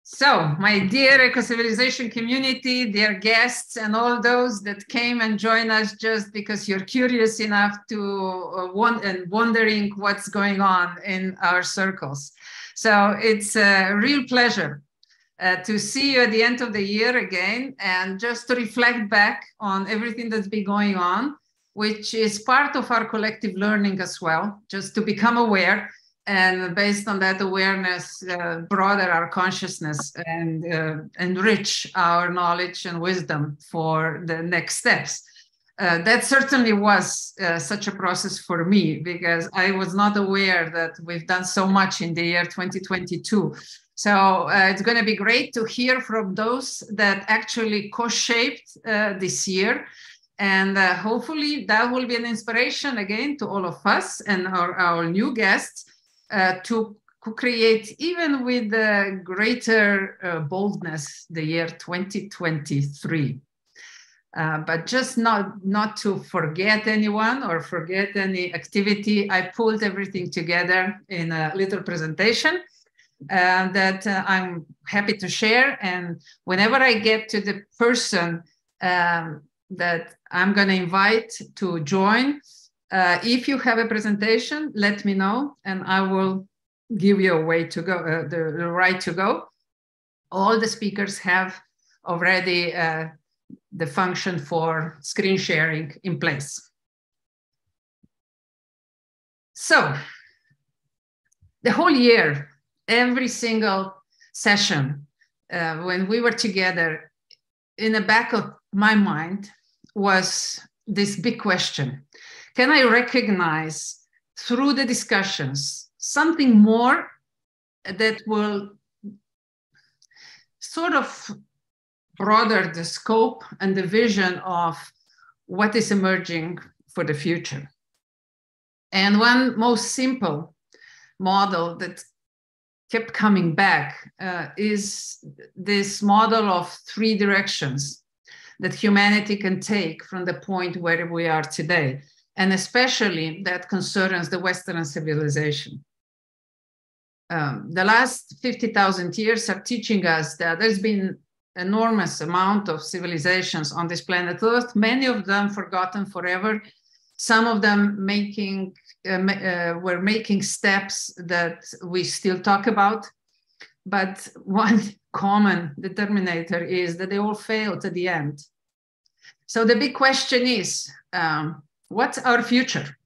So, my dear Ecocivilisation community, dear guests, and all those that came and joined us just because you're curious enough to wondering what's going on in our circles. So, it's a real pleasure to see you at the end of the year again, and just to reflect back on everything that's been going on, which is part of our collective learning as well, just to become aware. And based on that awareness, broaden our consciousness and enrich our knowledge and wisdom for the next steps. That certainly was such a process for me, because I was not aware that we've done so much in the year 2022. So it's going to be great to hear from those that actually co-shaped this year. And hopefully that will be an inspiration again to all of us and our new guests. To create, even with greater boldness, the year 2023. But just not to forget anyone or forget any activity, I pulled everything together in a little presentation that I'm happy to share. And whenever I get to the person that I'm going to invite to join, if you have a presentation, let me know, and I will give you a way to go, the right to go. All the speakers have already the function for screen sharing in place. So, the whole year, every single session, when we were together, in the back of my mind was this big question. Can I recognize through the discussions something more that will sort of broaden the scope and the vision of what is emerging for the future? And one most simple model that kept coming back is this model of three directions that humanity can take from the point where we are today. And especially that concerns the Western civilization. The last 50,000 years are teaching us that there's been enormous amount of civilizations on this planet Earth, many of them forgotten forever, some of them were making steps that we still talk about. But one common determinator is that they all failed at the end. So the big question is, what's our future?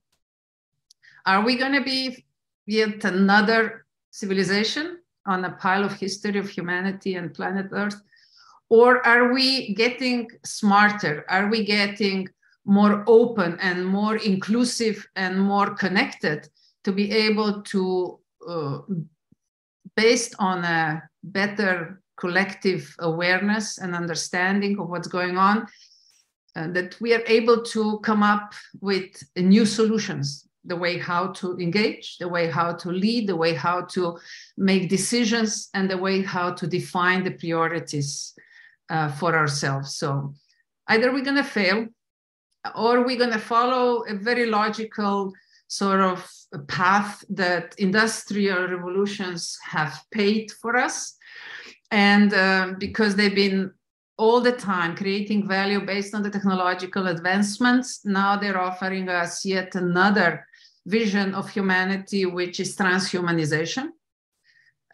Are we going to be yet another civilization on a pile of history of humanity and planet Earth? Or are we getting smarter? Are we getting more open and more inclusive and more connected to be able to, based on a better collective awareness and understanding of what's going on, that we are able to come up with new solutions, the way how to engage, the way how to lead, the way how to make decisions, and the way how to define the priorities for ourselves. So either we're going to fail, or we're going to follow a very logical sort of path that industrial revolutions have paved for us. And because they've been all the time creating value based on the technological advancements, now they're offering us yet another vision of humanity, which is transhumanization.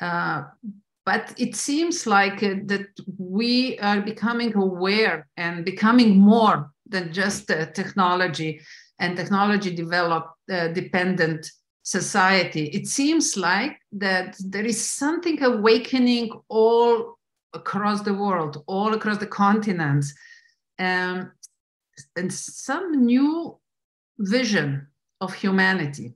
But it seems like that we are becoming aware and becoming more than just a technology and technology dependent society. It seems like that there is something awakening all across the world, all across the continents, and some new vision of humanity.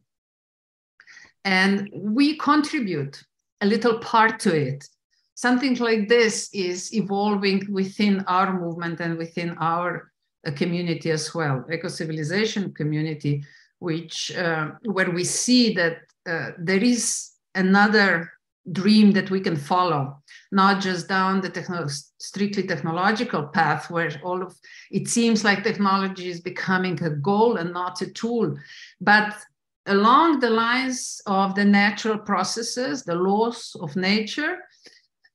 And we contribute a little part to it. Something like this is evolving within our movement and within our community as well, Ecocivilisation community, which where we see that there is another dream that we can follow, not just down the strictly technological path, where all of it seems like technology is becoming a goal and not a tool, but along the lines of the natural processes, the laws of nature,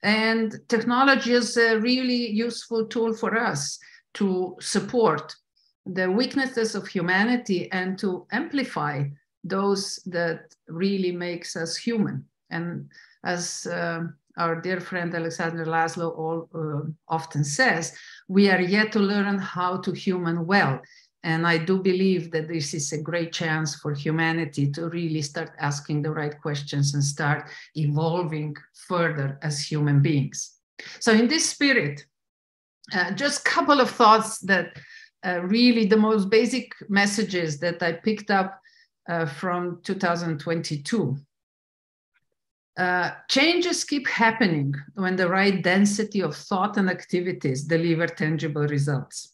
And technology is a really useful tool for us to support the weaknesses of humanity and to amplify those that really makes us human. And as our dear friend Alexander Laszlo often says, we are yet to learn how to human well. And I do believe that this is a great chance for humanity to really start asking the right questions and start evolving further as human beings. So in this spirit, just a couple of thoughts that really the most basic messages that I picked up from 2022. Changes keep happening when the right density of thought and activities deliver tangible results.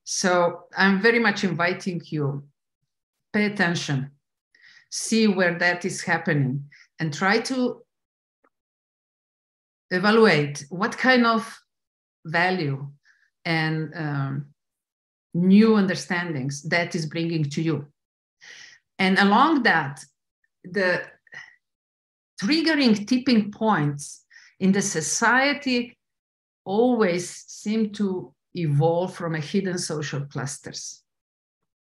So I'm very much inviting you, pay attention, see where that is happening, and try to evaluate what kind of value and new understandings that is bringing to you. And along that, the triggering tipping points in the society always seem to evolve from a hidden social clusters.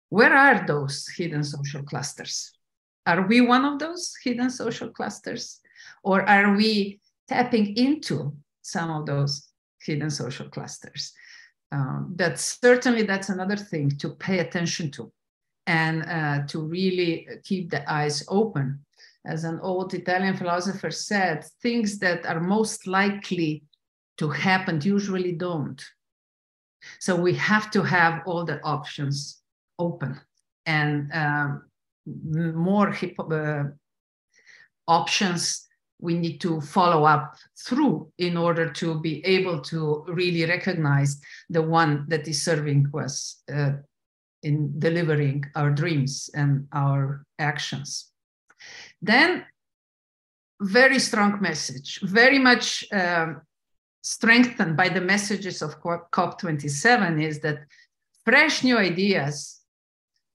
Where are those hidden social clusters? Are we one of those hidden social clusters? Or are we tapping into some of those hidden social clusters? That's another thing to pay attention to and to really keep the eyes open. As an old Italian philosopher said, things that are most likely to happen usually don't. So we have to have all the options open and more options we need to follow up through in order to be able to really recognize the one that is serving us in delivering our dreams and our actions. Then, very strong message, very much strengthened by the messages of COP27 is that fresh new ideas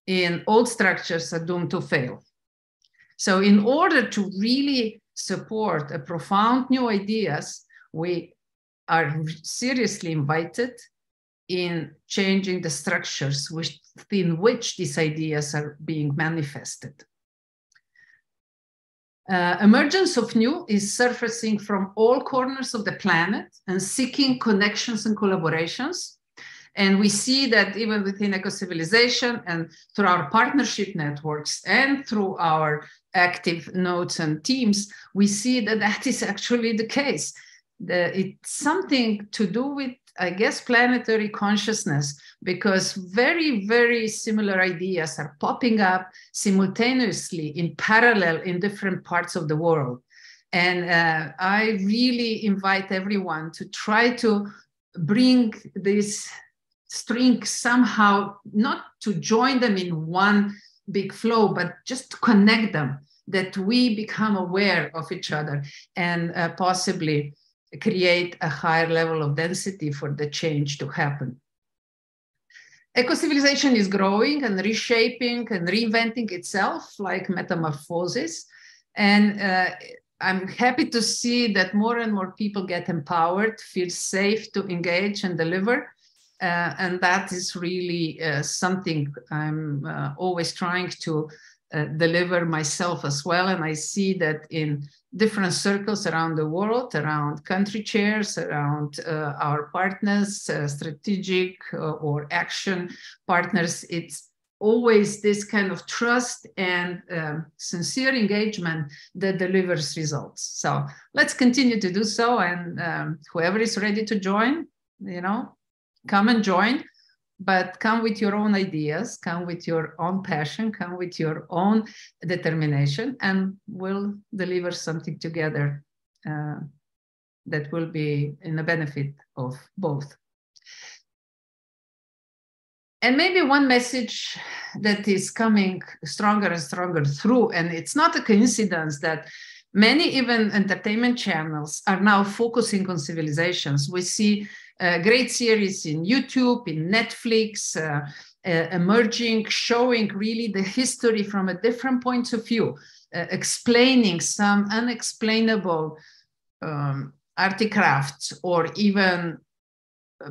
in old structures are doomed to fail. So in order to really support a profound new ideas, we are seriously invited in changing the structures within which these ideas are being manifested. Emergence of new is surfacing from all corners of the planet and seeking connections and collaborations. And we see that even within Ecocivilisation and through our partnership networks and through our active nodes and teams, we see that that is actually the case. It's something to do with, I guess, planetary consciousness, because very, very similar ideas are popping up simultaneously in parallel in different parts of the world. And I really invite everyone to try to bring this string somehow, not to join them in one big flow, but just to connect them, that we become aware of each other and possibly create a higher level of density for the change to happen. Ecocivilisation is growing and reshaping and reinventing itself like metamorphosis. And I'm happy to see that more and more people get empowered, feel safe to engage and deliver. And that is really something I'm always trying to deliver myself as well. And I see that in different circles around the world, around country chairs, around our partners, strategic or action partners, it's always this kind of trust and sincere engagement that delivers results. So let's continue to do so. And whoever is ready to join, come and join. But come with your own ideas, come with your own passion, come with your own determination, and we'll deliver something together that will be in the benefit of both. And maybe one message that is coming stronger and stronger through, and it's not a coincidence that many even entertainment channels are now focusing on civilizations. We see great series in YouTube, in Netflix, emerging, showing really the history from a different point of view, explaining some unexplainable artifacts or even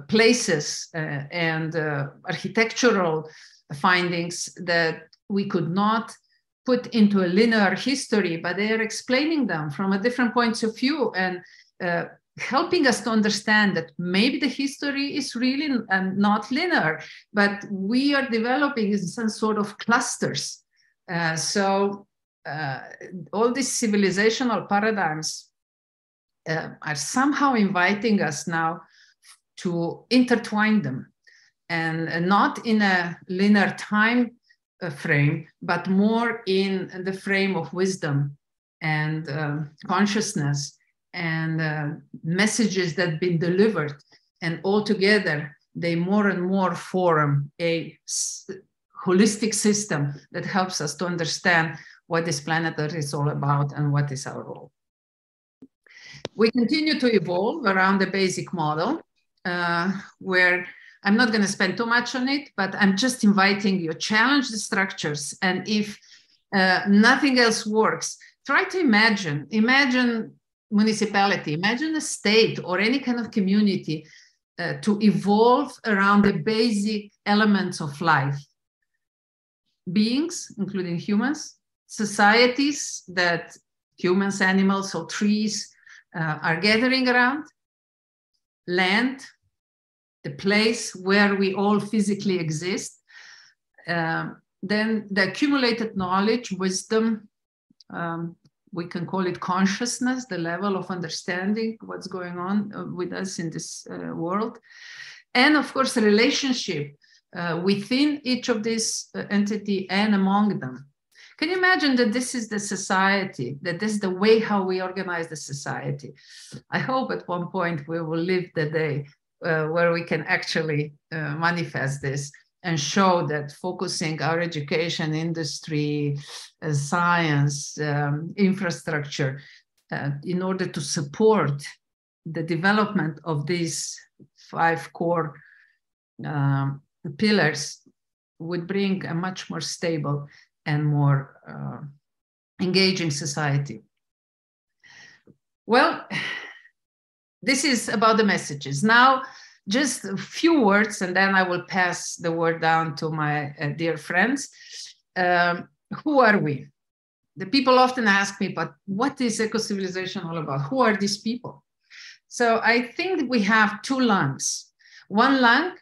places and architectural findings that we could not put into a linear history, but they are explaining them from a different points of view and helping us to understand that maybe the history is really not linear, but we are developing some sort of clusters. So all these civilizational paradigms are somehow inviting us now to intertwine them, and not in a linear time frame, but more in the frame of wisdom and consciousness and messages that have been delivered. And altogether, they more and more form a holistic system that helps us to understand what this planet is all about and what is our role. We continue to evolve around the basic model, where I'm not going to spend too much on it, but I'm just inviting you, challenge the structures. And if nothing else works, try to imagine municipality, imagine a state or any kind of community to evolve around the basic elements of life. Beings, including humans, societies that humans, animals, or trees are gathering around, land, the place where we all physically exist, then the accumulated knowledge, wisdom, we can call it consciousness, the level of understanding what's going on with us in this world. And of course, the relationship within each of these entity and among them. Can you imagine that this is the society, that this is the way how we organize the society? I hope at one point we will live the day where we can actually manifest this and show that focusing our education, industry, science, infrastructure, in order to support the development of these 5 core pillars would bring a much more stable and more engaging society. Well, this is about the messages. Now, just a few words, and then I will pass the word down to my dear friends. Who are we? The people often ask me, but what is eco-civilization all about? Who are these people? So I think we have 2 lungs. One lung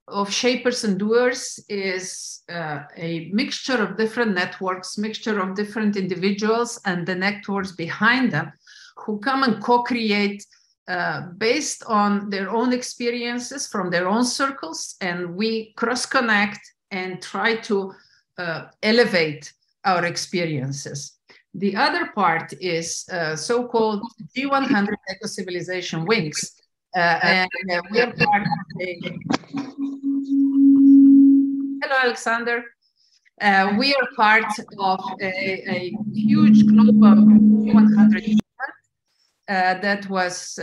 of shapers and doers is a mixture of different networks, mixture of different individuals and the networks behind them who come and co-create based on their own experiences from their own circles, and we cross-connect and try to elevate our experiences. The other part is so-called G100 Eco-Civilization Wings, and we are part of a... Hello, Alexander. We are part of a huge global G100 that was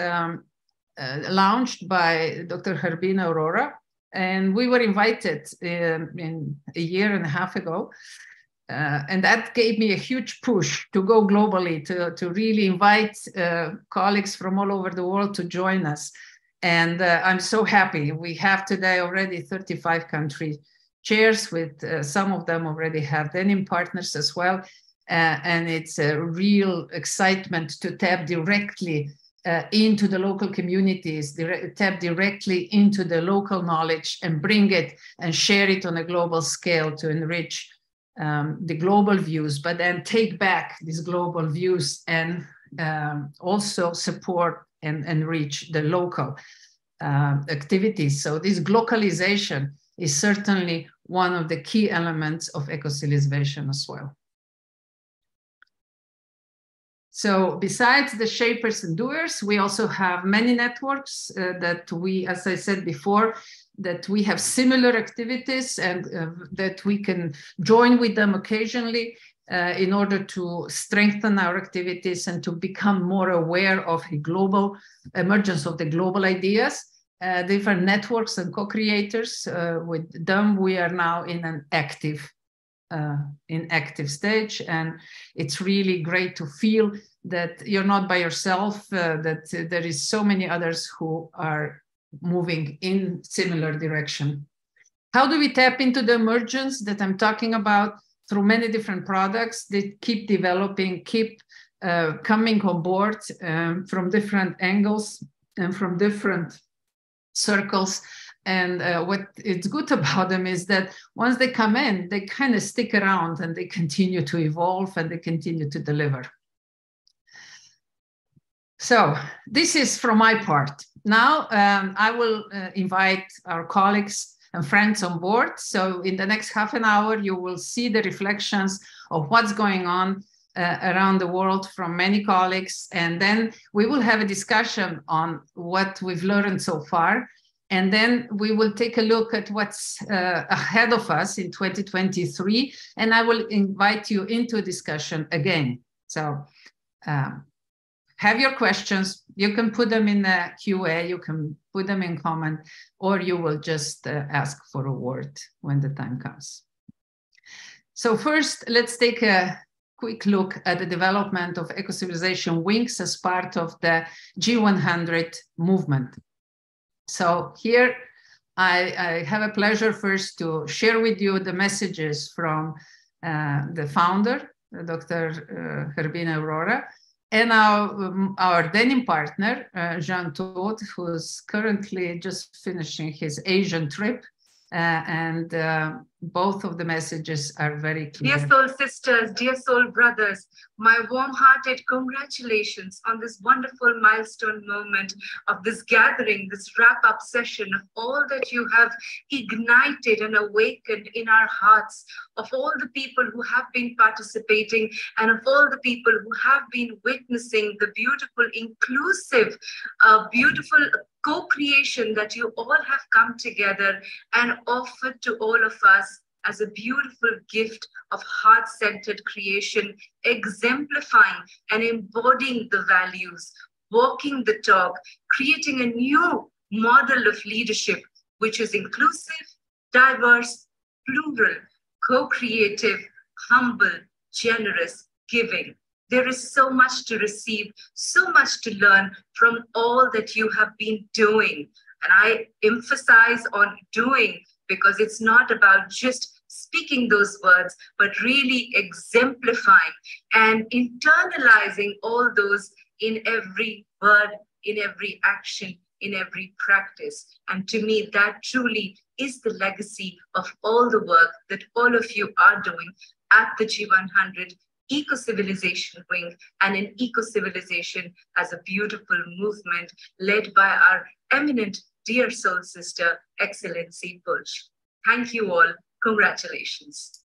launched by Dr. Harbina Aurora, and we were invited in a year and a half ago, and that gave me a huge push to go globally, to really invite colleagues from all over the world to join us. And I'm so happy. We have today already 35 country chairs, with some of them already have denim partners as well. And it's a real excitement to tap directly into the local communities, tap directly into the local knowledge and bring it and share it on a global scale to enrich the global views, but then take back these global views and also support and enrich the local activities. So this globalization is certainly one of the key elements of eco-civilization as well. So besides the shapers and doers, we also have many networks that we, as I said before, that we have similar activities and that we can join with them occasionally in order to strengthen our activities and to become more aware of the global emergence of the global ideas. Different networks and co-creators. With them, we are now in an active stage, and it's really great to feel that you're not by yourself, that there is so many others who are moving in similar direction. How do we tap into the emergence that I'm talking about? Through many different products that keep developing, keep coming on board from different angles and from different circles. And what is good about them is that once they come in, they kind of stick around and they continue to evolve and they continue to deliver. So this is from my part. Now I will invite our colleagues and friends on board. So in the next half an hour, you will see the reflections of what's going on around the world from many colleagues. And then we will have a discussion on what we've learned so far. And then we will take a look at what's ahead of us in 2023. And I will invite you into a discussion again. So have your questions. You can put them in the QA, you can put them in comment, or you will just ask for a word when the time comes. So first, let's take a quick look at the development of eco-civilization wings as part of the G100 movement. So here, I have a pleasure first share with you the messages from the founder, Dr. Rajni Vohra, and our denim partner, 𝕤𝕡𝕖𝕒𝕒𝕒, who's currently just finishing his Asian trip. And both of the messages are very clear. Dear soul sisters, dear soul brothers, my warm-hearted congratulations on this wonderful milestone moment of this gathering, this wrap-up session of all that you have ignited and awakened in our hearts, of all the people who have been participating and of all the people who have been witnessing the beautiful, inclusive, beautiful co-creation that you all have come together and offered to all of us as a beautiful gift of heart-centered creation, exemplifying and embodying the values, walking the talk, creating a new model of leadership, which is inclusive, diverse, plural, co-creative, humble, generous, giving. There is so much to receive, so much to learn from all that you have been doing. And I emphasize on doing, because it's not about just speaking those words, but really exemplifying and internalizing all those in every word, in every action, in every practice. And to me, that truly is the legacy of all the work that all of you are doing at the G100 Eco-Civilization Wing and in Eco-Civilization as a beautiful movement led by our eminent dear soul sister, Excellency Bulc. Thank you all. Congratulations.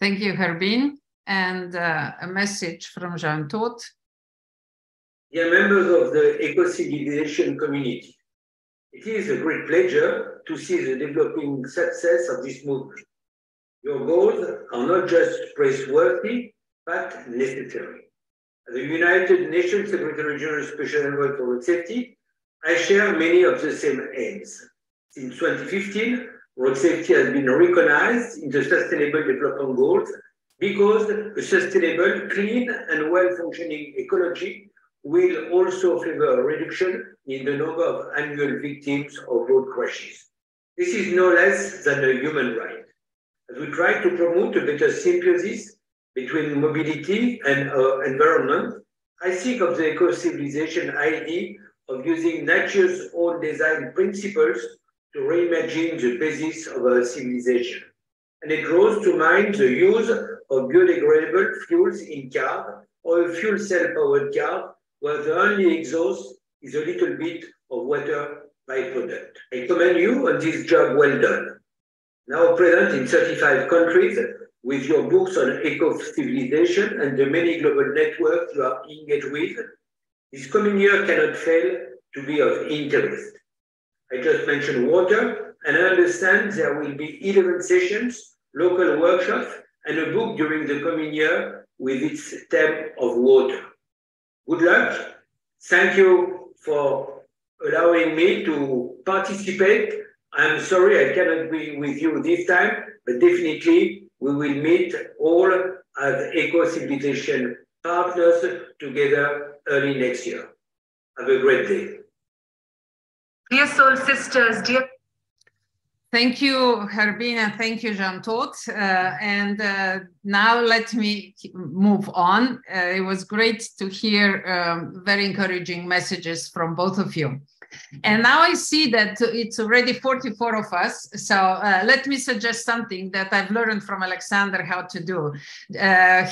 Thank you, Rajni. And a message from 𝕤𝕡𝕒𝕒𝕒. Dear members of the Eco-Civilization community, it is a great pleasure to see the developing success of this movement. Your goals are not just praiseworthy, but necessary. As the United Nations Secretary General Special Envoy for Road Safety, I share many of the same aims. Since 2015, road safety has been recognized in the Sustainable Development Goals because a sustainable, clean, and well-functioning ecology will also favor a reduction in the number of annual victims of road crashes. This is no less than a human right. As we try to promote a better symbiosis between mobility and environment, I think of the eco-civilization idea of using nature's own design principles to reimagine the basis of our civilization. And it draws to mind the use of biodegradable fuels in cars or a fuel cell-powered car where the only exhaust is a little bit of water byproduct. I commend you on this job well done. Now present in 35 countries with your books on eco-civilization and the many global networks you are engaged with, this coming year cannot fail to be of interest. I just mentioned water, and I understand there will be 11 sessions, local workshops, and a book during the coming year with its theme of water. Good luck. Thank you for allowing me to participate. I'm sorry I cannot be with you this time, but definitely we will meet all as eco-civilization partners together early next year. Have a great day. Dear soul sisters, dear. Thank you, Beena. Thank you, 𝕤𝕡𝕖𝕒. And now let me move on. It was great to hear very encouraging messages from both of you. And now I see that it's already 44 of us. So let me suggest something that I've learned from Alexander how to do.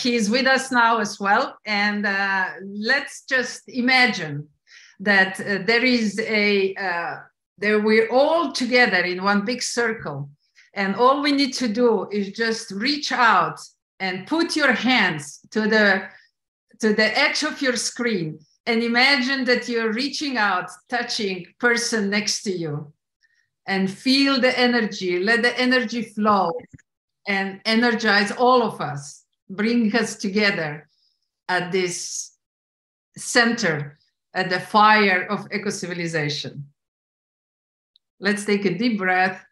He is with us now as well. And let's just imagine that we're all together in one big circle. And all we need to do is just reach out and put your hands to the edge of your screen. And imagine that you're reaching out, touching person next to you, and feel the energy, let the energy flow and energize all of us, bring us together at this center, at the fire of eco-civilization. Let's take a deep breath.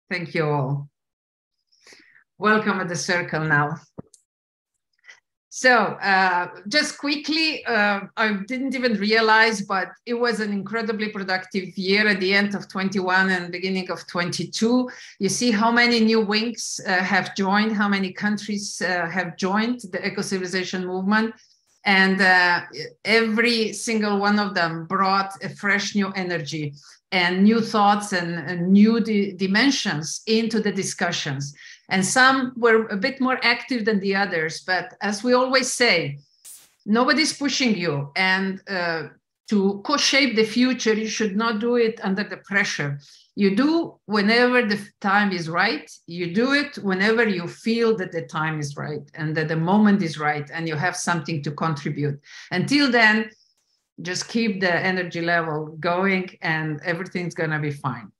Thank you all. Welcome at the circle now. So just quickly, I didn't even realize, but it was an incredibly productive year at the end of 21 and beginning of 22. You see how many new wings have joined, how many countries have joined the eco-civilization movement. And every single one of them brought a fresh new energy and new thoughts and new dimensions into the discussions. And some were a bit more active than the others, but as we always say, nobody's pushing you. And to co-shape the future, you should not do it under the pressure. You do whenever the time is right. You do it whenever you feel that the time is right and that the moment is right and you have something to contribute. Until then, just keep the energy level going and everything's going to be fine.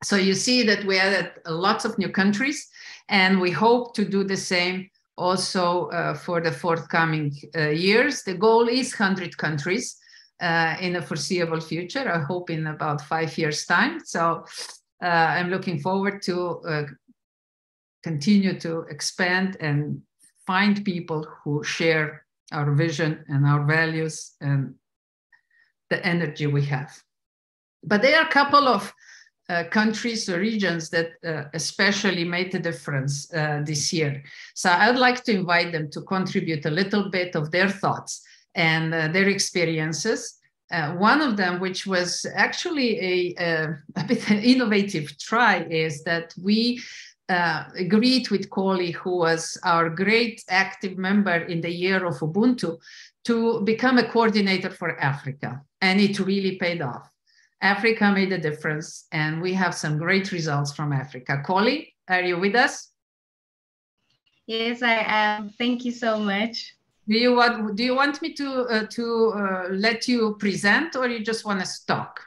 So you see that we added lots of new countries, and we hope to do the same also for the forthcoming years. The goal is 100 countries in a foreseeable future, I hope in about 5 years' time. So I'm looking forward to continue to expand and find people who share our vision and our values and the energy we have. But there are a couple of countries or regions that especially made a difference this year. So I'd like to invite them to contribute a little bit of their thoughts and their experiences. One of them, which was actually a bit innovative try, is that we agreed with Kholi, who was our great active member in the year of Ubuntu, to become a coordinator for Africa. And it really paid off. Africa made a difference, and we have some great results from Africa. Kholi, are you with us? Yes, I am. Thank you so much. Do you want me to let you present, or you just want to talk?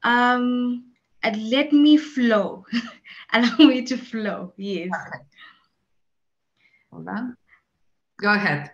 Let me flow. Allow me to flow. Yes. Okay. Hold on. Go ahead.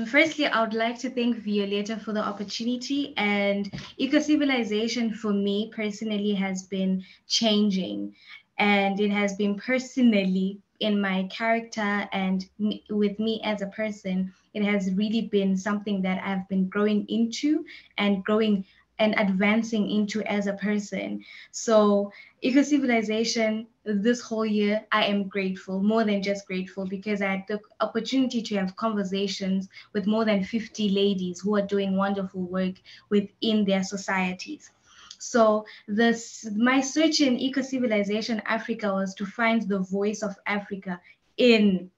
Firstly, I would like to thank Violeta for the opportunity, and eco-civilization for me personally has been changing, and it has been personally in my character and with me as a person. It has really been something that I've been growing into and growing and advancing into as a person. So eco-civilization, this whole year, I am grateful, more than just grateful, because I had the opportunity to have conversations with more than 50 ladies who are doing wonderful work within their societies. So my search in Eco-Civilization Africa was to find the voice of Africa in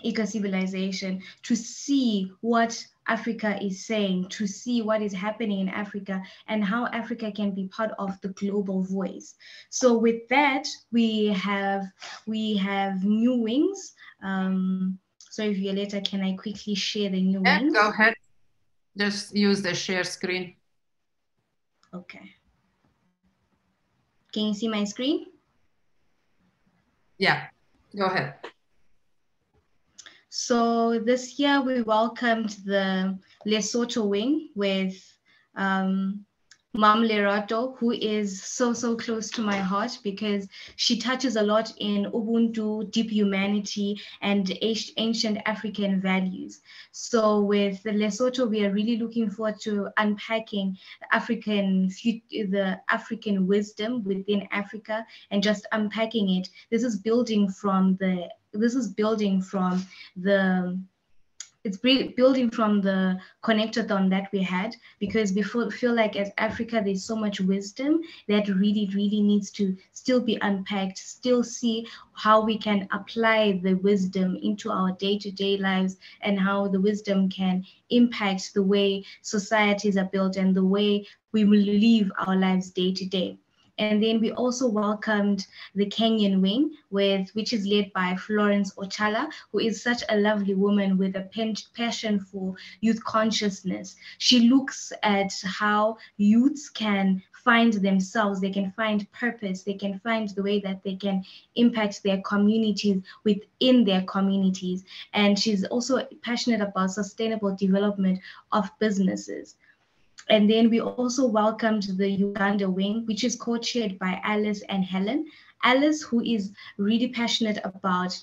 eco-civilization, to see what Africa is saying, to see what is happening in Africa and how Africa can be part of the global voice. So with that, we have new wings. Sorry, Violeta, can I quickly share the new wings? Go ahead. Just use the share screen. Okay. Can you see my screen? Yeah, go ahead. So this year we welcomed the Lesotho wing with Mam Lerato, who is so close to my heart because she touches a lot in Ubuntu, deep humanity, and ancient African values. So with Lesotho, we are really looking forward to unpacking the African wisdom within Africa and just unpacking it. This is building from the connectathon that we had, because we feel like as Africa, there's so much wisdom that really needs to still be unpacked, still see how we can apply the wisdom into our day-to-day lives and how the wisdom can impact the way societies are built and the way we will live our lives day to day. And then we also welcomed the Kenyan wing, which is led by Florence Ochala, who is such a lovely woman with a passion for youth consciousness. She looks at how youths can find themselves, they can find purpose, they can find the way that they can impact their communities within their communities. And she's also passionate about sustainable development of businesses. And then we also welcomed the Uganda wing, which is co-chaired by Alice and Helen. Alice, who is really passionate about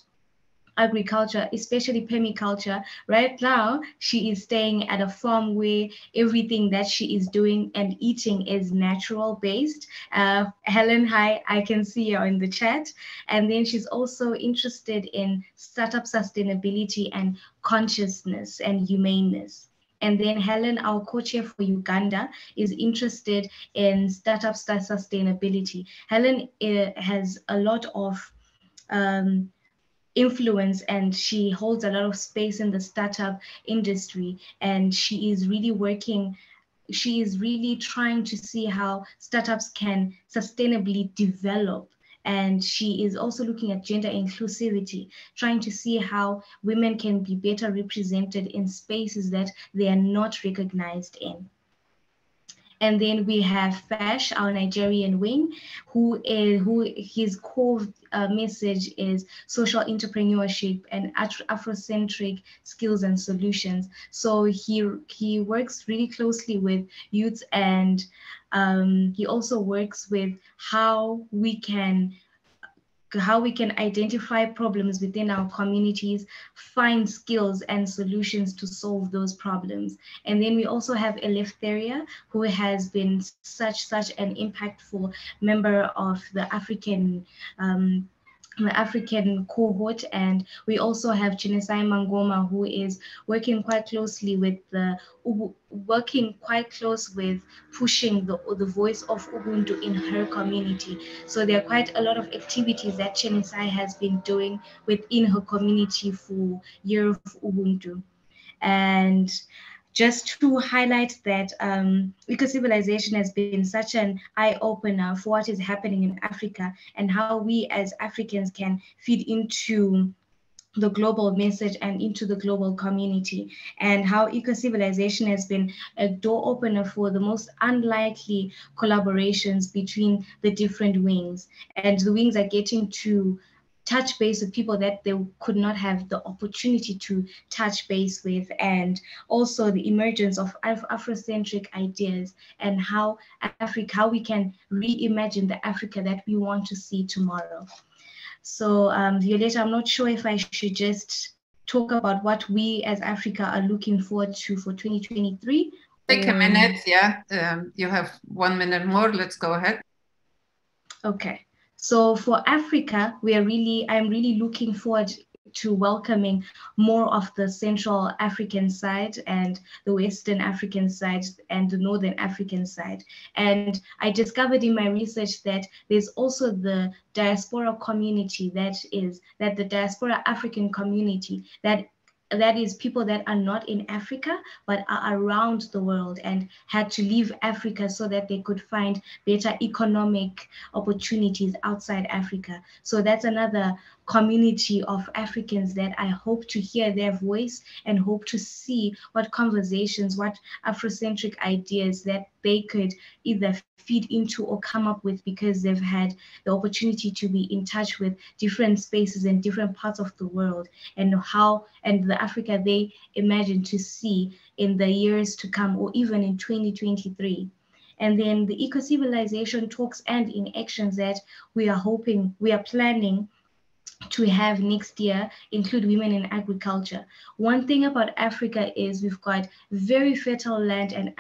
agriculture, especially permaculture. Right now, she is staying at a farm where everything that she is doing and eating is natural based. Helen, hi, I can see you in the chat. And then she's also interested in startup sustainability and consciousness and humaneness. And then Helen, our co-chair for Uganda, is interested in startup sustainability. Helen has a lot of influence and she holds a lot of space in the startup industry. And she is really trying to see how startups can sustainably develop. And she is also looking at gender inclusivity, trying to see how women can be better represented in spaces that they are not recognized in. And then we have Fash, our Nigerian wing, who his core message is social entrepreneurship and Afrocentric skills and solutions. So he works really closely with youths, and he also works with how we can identify problems within our communities, find skills and solutions to solve those problems. And then we also have Eleftheria, who has been such an impactful member of the African cohort. And we also have Chinesai Mangoma, who is working quite close with pushing the voice of Ubuntu in her community. So there are quite a lot of activities that Chinesai has been doing within her community for Year of Ubuntu. And just to highlight that Ecocivilisation has been such an eye-opener for what is happening in Africa and how we as Africans can feed into the global message and into the global community, and how Ecocivilisation has been a door opener for the most unlikely collaborations between the different wings. And the wings are getting to touch base with people that they could not have the opportunity to touch base with, and also the emergence of Afrocentric ideas and how we can reimagine the Africa that we want to see tomorrow. So Violeta, I'm not sure if I should just talk about what we as Africa are looking forward to for 2023. Take a minute, yeah. You have 1 minute more, let's go ahead. Okay. So for Africa, I'm really looking forward to welcoming more of the Central African side and the Western African side and the Northern African side. And I discovered in my research that there's also the diaspora community, the diaspora African community that is people that are not in Africa, but are around the world and had to leave Africa so that they could find better economic opportunities outside Africa. So that's another community of Africans that I hope to hear their voice and hope to see what conversations, what Afrocentric ideas that they could either feed into or come up with, because they've had the opportunity to be in touch with different spaces in different parts of the world, and the Africa they imagine to see in the years to come, or even in 2023. And then the eco-civilization talks and in actions that we are planning to have next year include women in agriculture. One thing about Africa is we've got very fertile land, and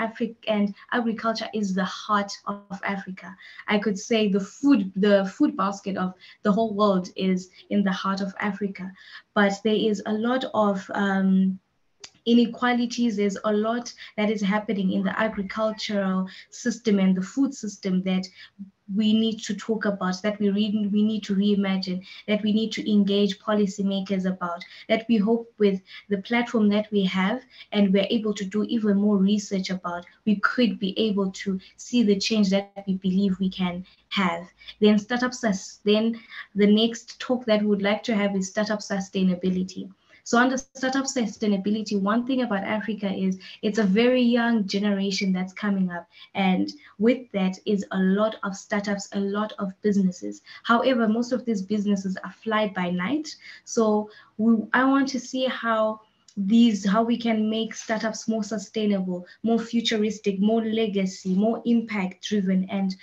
agriculture is the heart of Africa. I could say the food basket of the whole world is in the heart of Africa. But there is a lot of inequalities. There's a lot that is happening in the agricultural system and the food system that we need to talk about, that we need to reimagine, that we need to engage policymakers about, that we hope with the platform that we have and we're able to do even more research about, we could be able to see the change that we believe we can have. Then then the next talk that we would like to have is startup sustainability. So under startup sustainability, one thing about Africa is it's a very young generation that's coming up. And with that is a lot of startups, a lot of businesses. However, most of these businesses are fly by night. So I want to see how we can make startups more sustainable, more futuristic, more legacy, more impact driven, and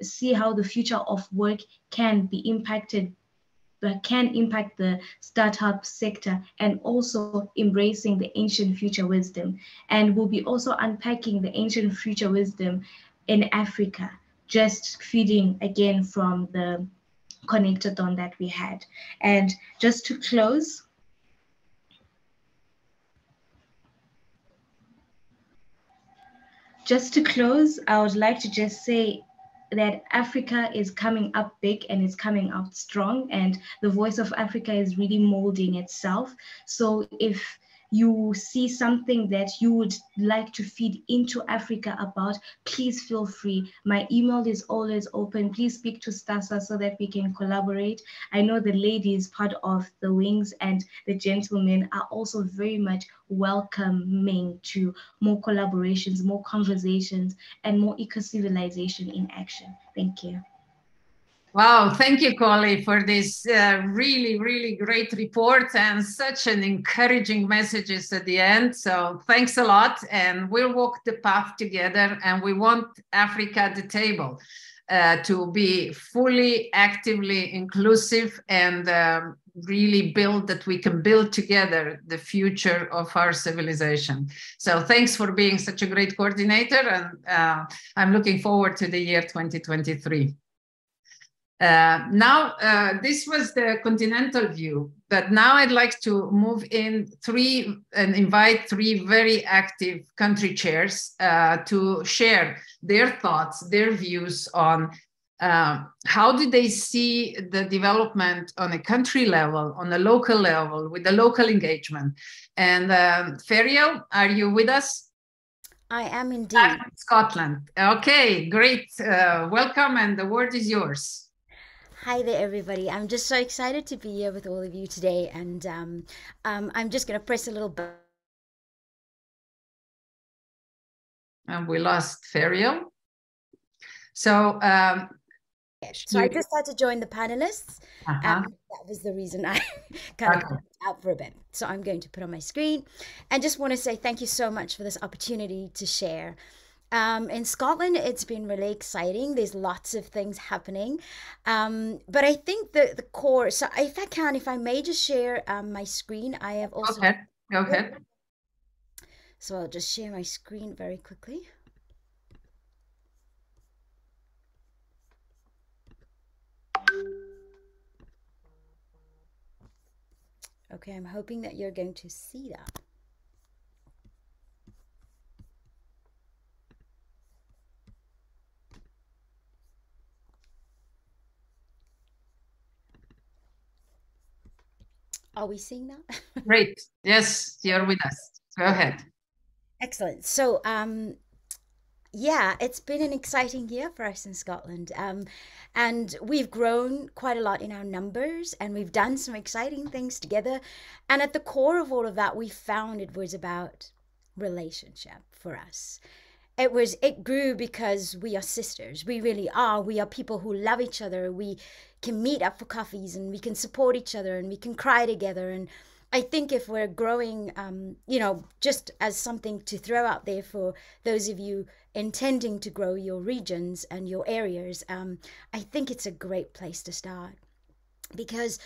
see how the future of work can be impacted, that can impact the startup sector, and also embracing the ancient future wisdom. And we'll be also unpacking the ancient future wisdom in Africa, just feeding again from the connectathon that we had. And just to close, I would like to just say that Africa is coming up big and it's coming out strong, and the voice of Africa is really molding itself. So if you see something that you would like to feed into Africa about, please feel free. My email is always open. Please speak to Stasa so that we can collaborate. I know the ladies part of the wings and the gentlemen are also very much welcoming to more collaborations, more conversations, and more eco-civilization in action. Thank you. Wow, thank you, Kholi, for this really, really great report and such an encouraging messages at the end. So thanks a lot, and we'll walk the path together, and we want Africa at the table to be fully, actively inclusive, and really build that we can build together the future of our civilization. So thanks for being such a great coordinator, and I'm looking forward to the year 2023. This was the continental view, but now I'd like to move in and invite three very active country chairs to share their thoughts, their views on how do they see the development on a country level, on a local level, with the local engagement. And Ferial, are you with us? I am indeed. Scotland. Okay, great. Welcome, and the word is yours. Hi there, everybody. I'm just so excited to be here with all of you today, and I'm just going to press a little button. And we lost Ferial. So, I just had to join the panelists. That was the reason I kind of out for a bit. So I'm going to put on my screen, and just want to say thank you so much for this opportunity to share. In Scotland, it's been really exciting. There's lots of things happening. But I think the core, so if I may just share my screen, I have also... Go ahead. So I'll just share my screen very quickly. Okay, I'm hoping that you're going to see that. Are we seeing that? Great. Yes, you're with us. Go ahead. Excellent. So, yeah, it's been an exciting year for us in Scotland. And we've grown quite a lot in our numbers, and we've done some exciting things together. And at the core of all of that, we found it was about relationship for us. It grew because we are sisters. We really are. We are people who love each other. We can meet up for coffees, and we can support each other, and we can cry together. And I think if we're growing, just as something to throw out there for those of you intending to grow your regions and your areas, I think it's a great place to start. Because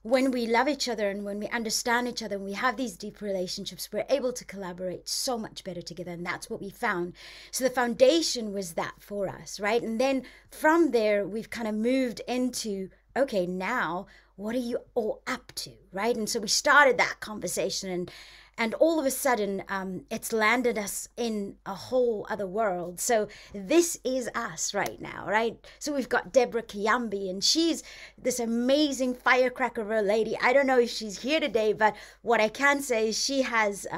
when we love each other and when we understand each other and we have these deep relationships, we're able to collaborate so much better together. And that's what we found. So the foundation was that for us, right? And then from there, we've kind of moved into, okay, now what are you all up to, right? And so we started that conversation, and all of a sudden, it's landed us in a whole other world. So this is us right now, right? So we've got Deborah Kayambi, and she's this amazing firecracker of a lady. I don't know if she's here today, but what I can say is she has...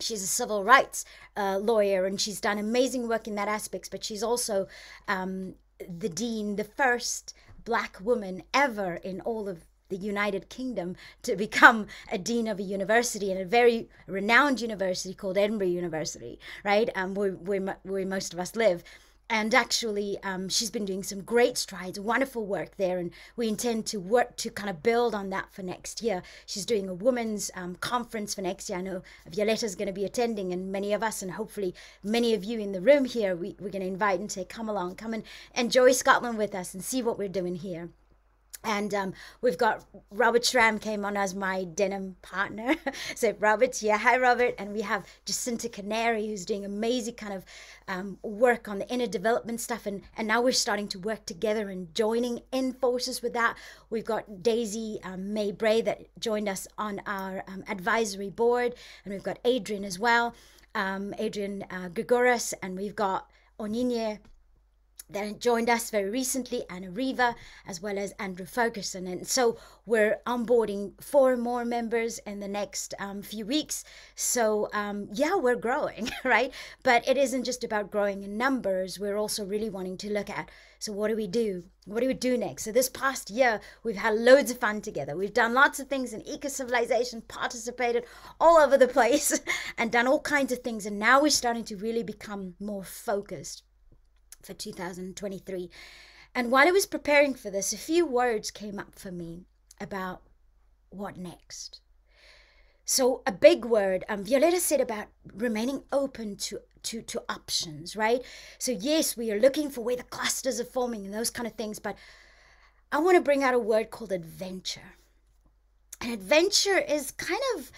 she's a civil rights lawyer, and she's done amazing work in that aspect, but she's also the dean, the first Black woman ever in all of the United Kingdom to become a dean of a university, and a very renowned university called Edinburgh University, right? Where most of us live. And actually, she's been doing some great strides, wonderful work there, and we intend to work to kind of build on that for next year. She's doing a women's conference for next year. I know Violeta's going to be attending, and many of us, and hopefully many of you in the room here, we're going to invite and say, come along, come and enjoy Scotland with us and see what we're doing here. And we've got Robert Schramm came on as my denim partner. So Robert, yeah, hi Robert. And we have Jacinta Canary, who's doing amazing kind of work on the inner development stuff. And now we're starting to work together and joining in forces with that. We've got Daisy May Bray that joined us on our advisory board. And we've got Adrian as well, Adrian Grigoras. And we've got Onyinye that joined us very recently, Anna Riva, as well as Andrew Ferguson. And so we're onboarding 4 more members in the next few weeks. So yeah, we're growing, right? But it isn't just about growing in numbers. We're also really wanting to look at, so what do we do? What do we do next? So this past year, we've had loads of fun together. We've done lots of things in Ecocivilisation, participated all over the place and done all kinds of things. And now we're starting to really become more focused for 2023. And while I was preparing for this, a few words came up for me about what next. So a big word, Violeta said about remaining open to options, right? So yes, we are looking for where the clusters are forming and those kind of things, but I want to bring out a word called adventure. And adventure is kind of,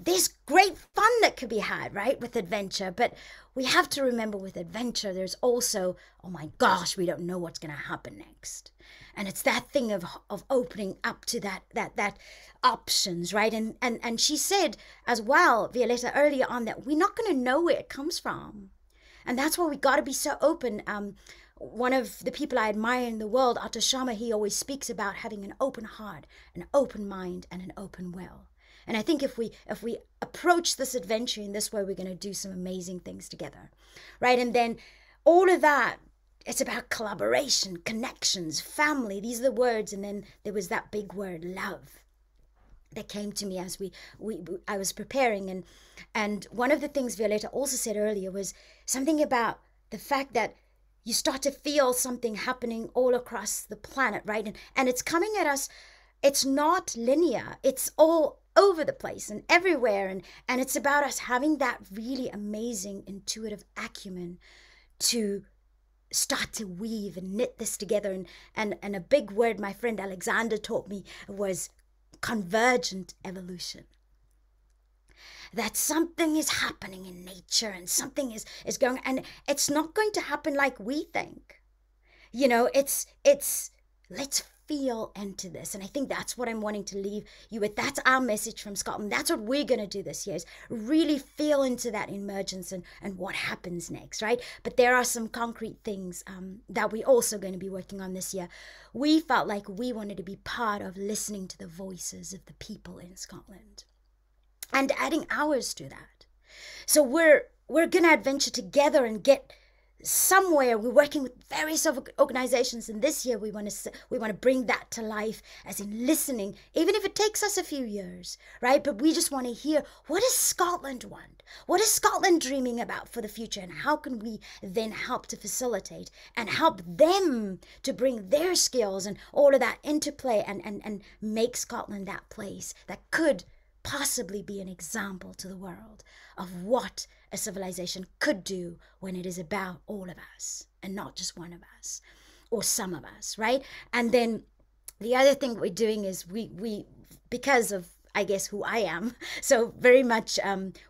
there's great fun that could be had, right, with adventure. But we have to remember with adventure, there's also, oh my gosh, we don't know what's going to happen next. And it's that thing of opening up to that options, right? And she said as well, Violeta, earlier on, that we're not going to know where it comes from. And that's why we got to be so open. One of the people I admire in the world, Otto Schama, he always speaks about having an open heart, an open mind, and an open will. And I think if we approach this adventure in this way, we're going to do some amazing things together, right? And then all of that, it's about collaboration, connections, family. These are the words. And then there was that big word, love, that came to me as I was preparing. And one of the things Violeta also said earlier was something about the fact that you start to feel something happening all across the planet, right? And it's coming at us. It's not linear. It's all over the place and everywhere. And it's about us having that really amazing intuitive acumen to start to weave and knit this together. And a big word my friend Alexander taught me was convergent evolution. That something is happening in nature and something is going, and it's not going to happen like we think. You know, it's let's feel into this. And I think that's what I'm wanting to leave you with. That's our message from Scotland. That's what we're going to do this year, is really feel into that emergence and what happens next, right? But there are some concrete things that we're also going to be working on this year. We felt like we wanted to be part of listening to the voices of the people in Scotland and adding ours to that. So we're we're going to adventure together and get somewhere. We're working with various organizations, and this year we want to bring that to life, as in listening, even if it takes us a few years, right? But we just want to hear, what does Scotland want? What is Scotland dreaming about for the future? And how can we then help to facilitate and help them to bring their skills and all of that into play, and make Scotland that place that could possibly be an example to the world of what a civilization could do when it is about all of us and not just one of us or some of us, right? And then the other thing we're doing is we because of, I guess, who I am, so very much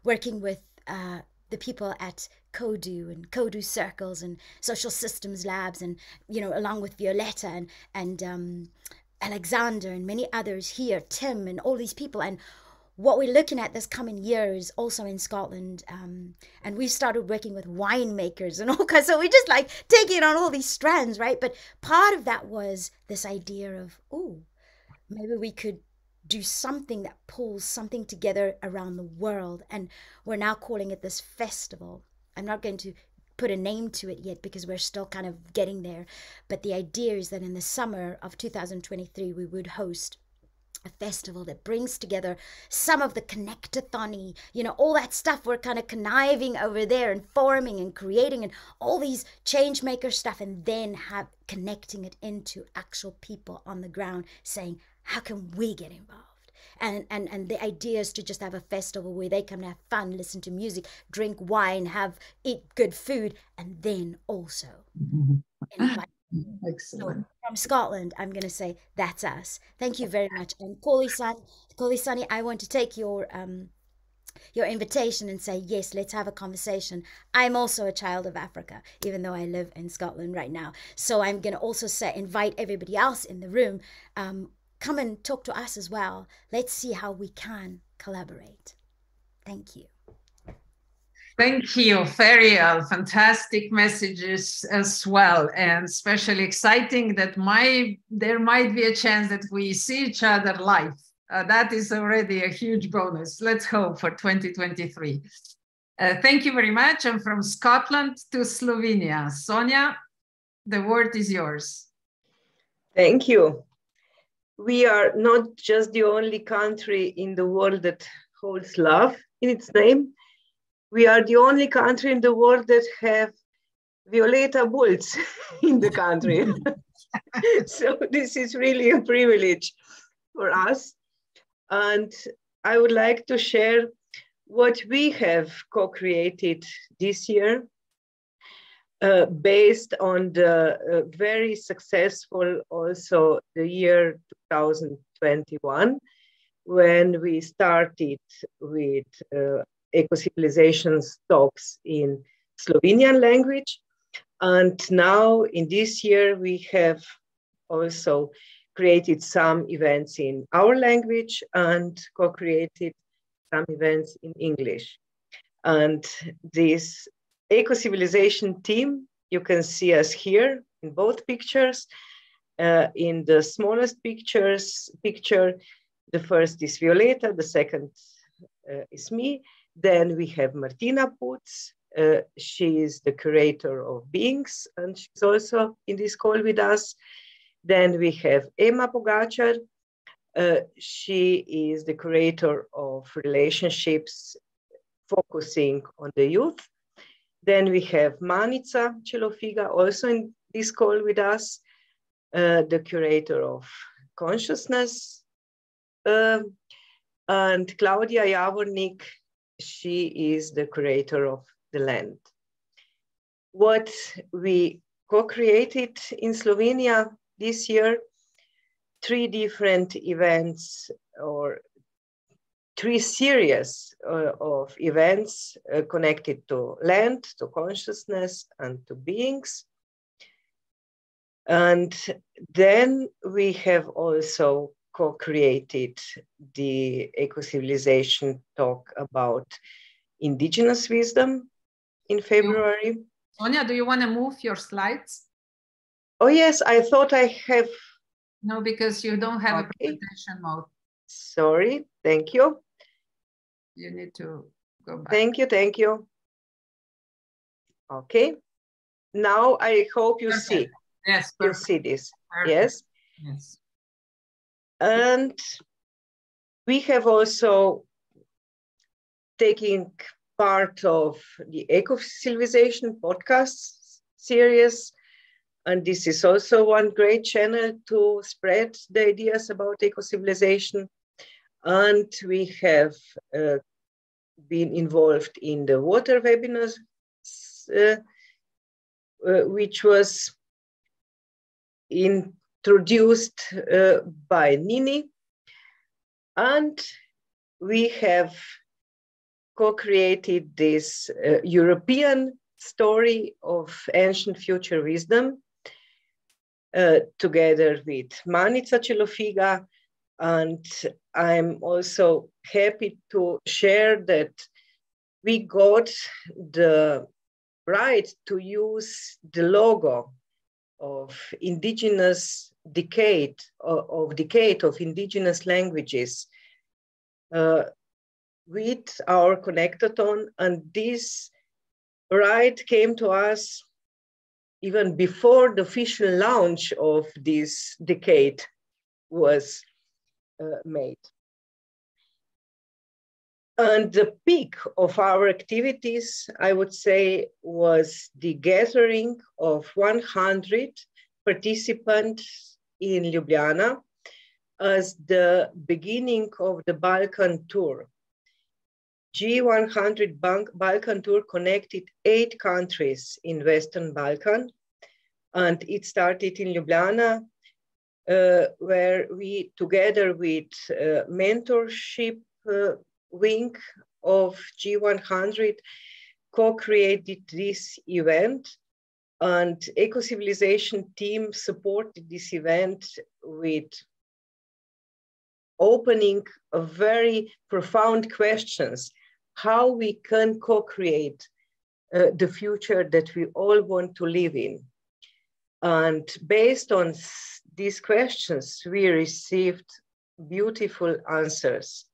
working with the people at CODU and CODU circles and social systems labs, and, you know, along with Violeta and Alexander and many others here, Tim and all these people. And what we're looking at this coming year is also in Scotland, and we've started working with winemakers and all kinds. So we're just like taking on all these strands, right? But part of that was this idea of, oh, maybe we could do something that pulls something together around the world. And we're now calling it this festival. I'm not going to put a name to it yet because we're still kind of getting there. But the idea is that in the summer of 2023, we would host a festival that brings together some of the connectathony, you know, all that stuff we're kind of conniving over there and forming and creating and all these change maker stuff, and then connecting it into actual people on the ground saying, how can we get involved? And the idea is to just have a festival where they come to have fun, listen to music, drink wine, eat good food, and then also invite. Excellent. So from Scotland, I'm going to say that's us. Thank you very much. And Kholisani, I want to take your invitation and say, yes, let's have a conversation. I'm also a child of Africa, even though I live in Scotland right now. So I'm going to also invite everybody else in the room, come and talk to us as well. Let's see how we can collaborate. Thank you. Thank you, Ferial. Fantastic messages as well, and especially exciting that there might be a chance that we see each other live. That is already a huge bonus. Let's hope for 2023. Thank you very much. I'm from Scotland to Slovenia. Sonja, the word is yours. Thank you. We are not just the only country in the world that holds love in its name. We are the only country in the world that have Violeta Bulc in the country. So this is really a privilege for us. And I would like to share what we have co-created this year based on the very successful also the year 2021, when we started with Ecocivilisation talks in Slovenian language. And now in this year, we have also created some events in our language and co-created some events in English. And this Ecocivilisation team, you can see us here in both pictures. In the smallest picture, the first is Violeta, the second is me. Then we have Martina Puc. She is the curator of beings, and she's also in this call with us. Then we have Emma Pogačar. She is the curator of relationships, focusing on the youth. Then we have Manica Celofiga, also in this call with us, the curator of consciousness. And Claudia Javornik, she is the curator of the land. What we co-created in Slovenia this year, 3 different events or 3 series of events connected to land, to consciousness, and to beings. And then we have also co-created the Ecocivilisation talk about indigenous wisdom in February. Sonja, do you want to move your slides? Oh yes, I thought I have. No, because you don't have a presentation mode. Sorry, thank you. You need to go back. Thank you. Okay. Now I hope you see. Yes, you see this. Perfect. Yes. Yes. And we have also taken part of the Ecocivilisation podcast series. And this is also one great channel to spread the ideas about ecocivilization. And we have been involved in the water webinars, which was introduced by Nini. And we have co-created this European story of ancient future wisdom together with Manica Celofiga. And I'm also happy to share that we got the right to use the logo of indigenous decade of indigenous languages with our connectathon, and this right came to us even before the official launch of this decade was made. And the peak of our activities, I would say, was the gathering of 100 participants in Ljubljana as the beginning of the Balkan tour. G100 Balkan tour connected 8 countries in Western Balkan, and it started in Ljubljana, where we, together with mentorship wing of G100, co-created this event, and Ecocivilisation team supported this event with opening a very profound questions, how we can co-create the future that we all want to live in. And based on these questions, we received beautiful answers.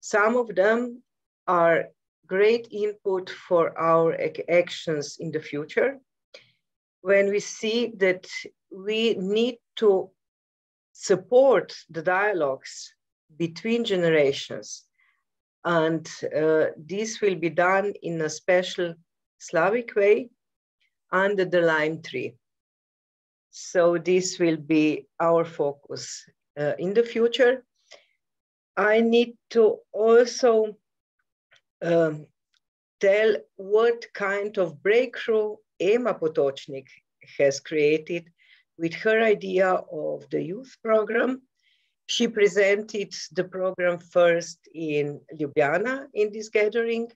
Some of them are great input for our actions in the future, when we see that we need to support the dialogues between generations. And this will be done in a special Slavic way under the lime tree. So this will be our focus in the future. I need to also tell what kind of breakthrough Ema Potočnik has created with her idea of the youth program. She presented the program first in Ljubljana in this gathering,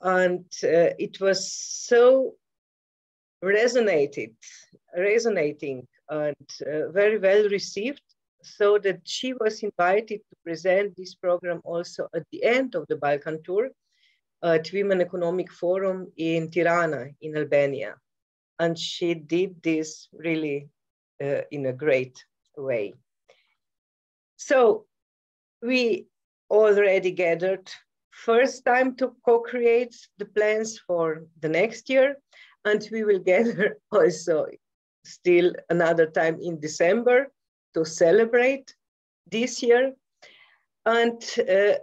and it was so resonating and very well received, so that she was invited to present this program also at the end of the Balkan tour at Women Economic Forum in Tirana in Albania. And she did this really in a great way. So we already gathered first time to co-create the plans for the next year, and we will gather also still another time in December to celebrate this year. And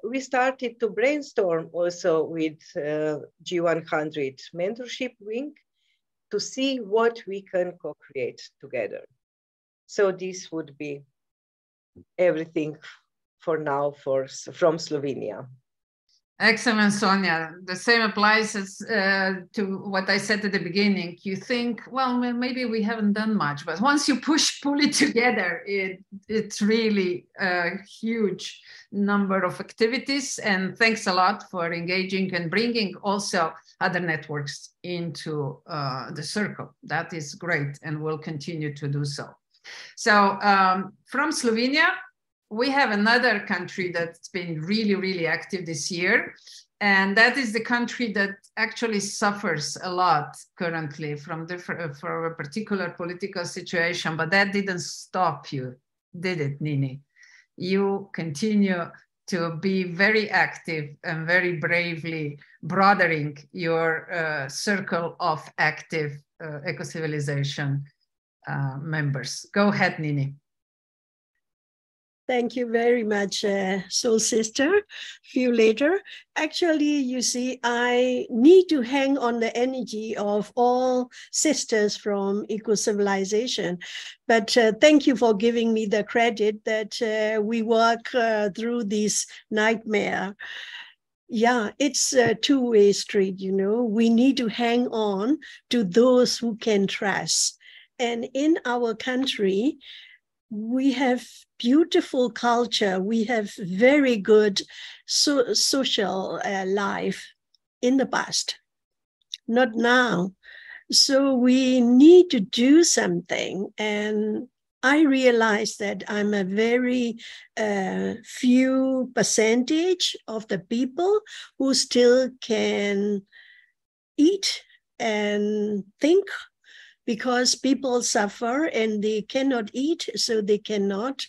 we started to brainstorm also with G100 mentorship wing to see what we can co-create together. So this would be everything for now from Slovenia. Excellent, Sonja. The same applies as, to what I said at the beginning. You think, well, maybe we haven't done much, but once you pull it together, it's really a huge number of activities. And thanks a lot for engaging and bringing also other networks into the circle. That is great, and we'll continue to do so. So from Slovenia, we have another country that's been really, really active this year. And that is the country that actually suffers a lot currently from a particular political situation. But that didn't stop you, did it, Nini? You continue to be very active and very bravely broadening your circle of active Ecocivilisation members. Go ahead, Nini. Thank you very much, Soul Sister. Few later. Actually, you see, I need to hang on the energy of all sisters from Ecocivilisation. But thank you for giving me the credit that we work through this nightmare. Yeah, it's a two-way street, you know. We need to hang on to those who can trust. And in our country, we have beautiful culture. We have very good social life in the past, not now. So we need to do something. And I realize that I'm a very few percentage of the people who still can eat and think, because people suffer and they cannot eat, so they cannot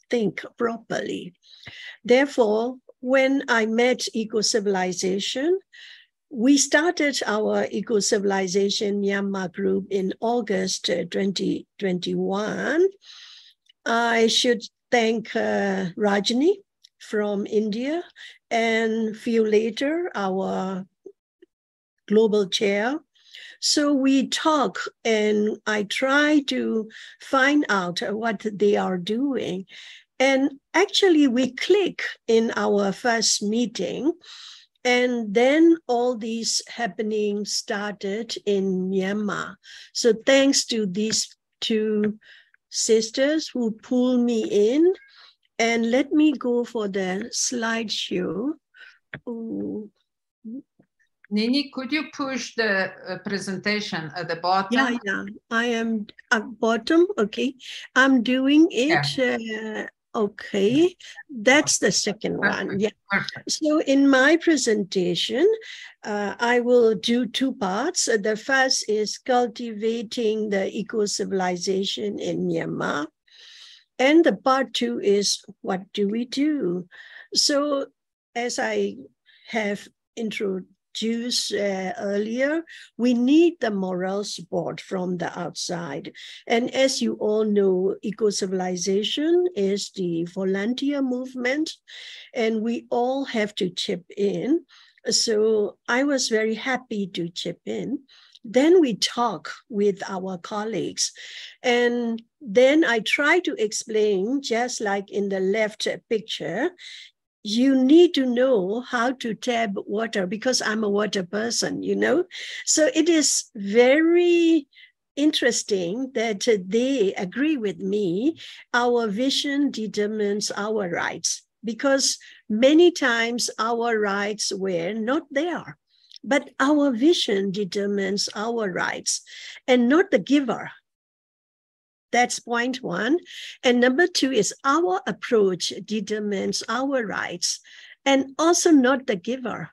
think properly. Therefore, when I met Ecocivilisation, we started our Ecocivilisation Myanmar group in August 2021. I should thank Rajni from India, and a few later, our global chair. So we talk, and I try to find out what they are doing. And actually we click in our first meeting, and then all these happenings started in Myanmar. So thanks to these two sisters who pulled me in. And let me go for the slideshow. Ooh. Nini, could you push the presentation at the bottom? Yeah, I am at bottom. Okay, I'm doing it. Yeah. Okay, that's the second one. Yeah. Perfect. So in my presentation, I will do two parts. The first is cultivating the eco-civilization in Myanmar. And the part two is, what do we do? So as I have introduced earlier, we need the moral support from the outside. And as you all know, Ecocivilisation is the volunteer movement, and we all have to chip in. So I was very happy to chip in. Then we talk with our colleagues, and then I try to explain, just like in the left picture, you need to know how to tap water, because I'm a water person, you know. So it is very interesting that they agree with me. Our vision determines our rights, because many times our rights were not there. But our vision determines our rights, and not the giver. That's point one. And number two is our approach determines our rights, and also not the giver.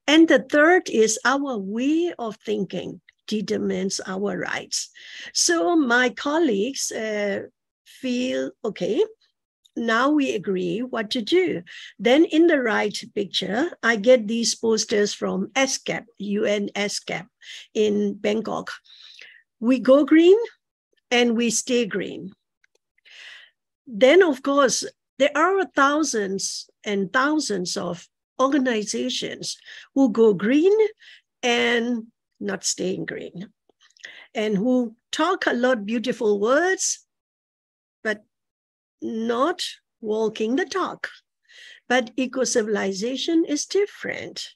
And the third is our way of thinking determines our rights. So my colleagues feel, okay, now we agree what to do. Then in the right picture, I get these posters from SCAP, UN SCAP in Bangkok. We go green, and we stay green. Then, of course, there are thousands and thousands of organizations who go green and not staying green, and who talk a lot of beautiful words, but not walking the talk. But Ecocivilisation is different.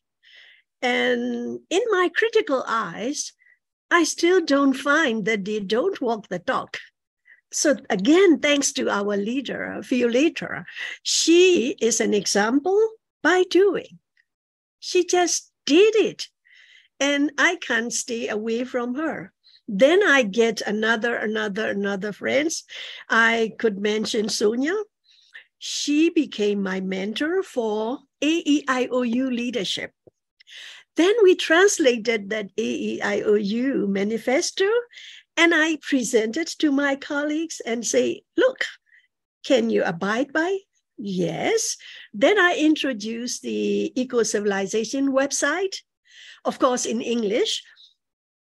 And in my critical eyes, I still don't find that they don't walk the talk. So again, thanks to our leader, Violeta, she is an example by doing. She just did it, and I can't stay away from her. Then I get another friends. I could mention Sonja. She became my mentor for 𝕤𝕖𝕖𝕣𝕤 leadership. Then we translated that 𝕤𝕖𝕖𝕣 manifesto, and I presented to my colleagues and say, look, can you abide by Yes. Then I introduced the Ecocivilisation website, of course, in English.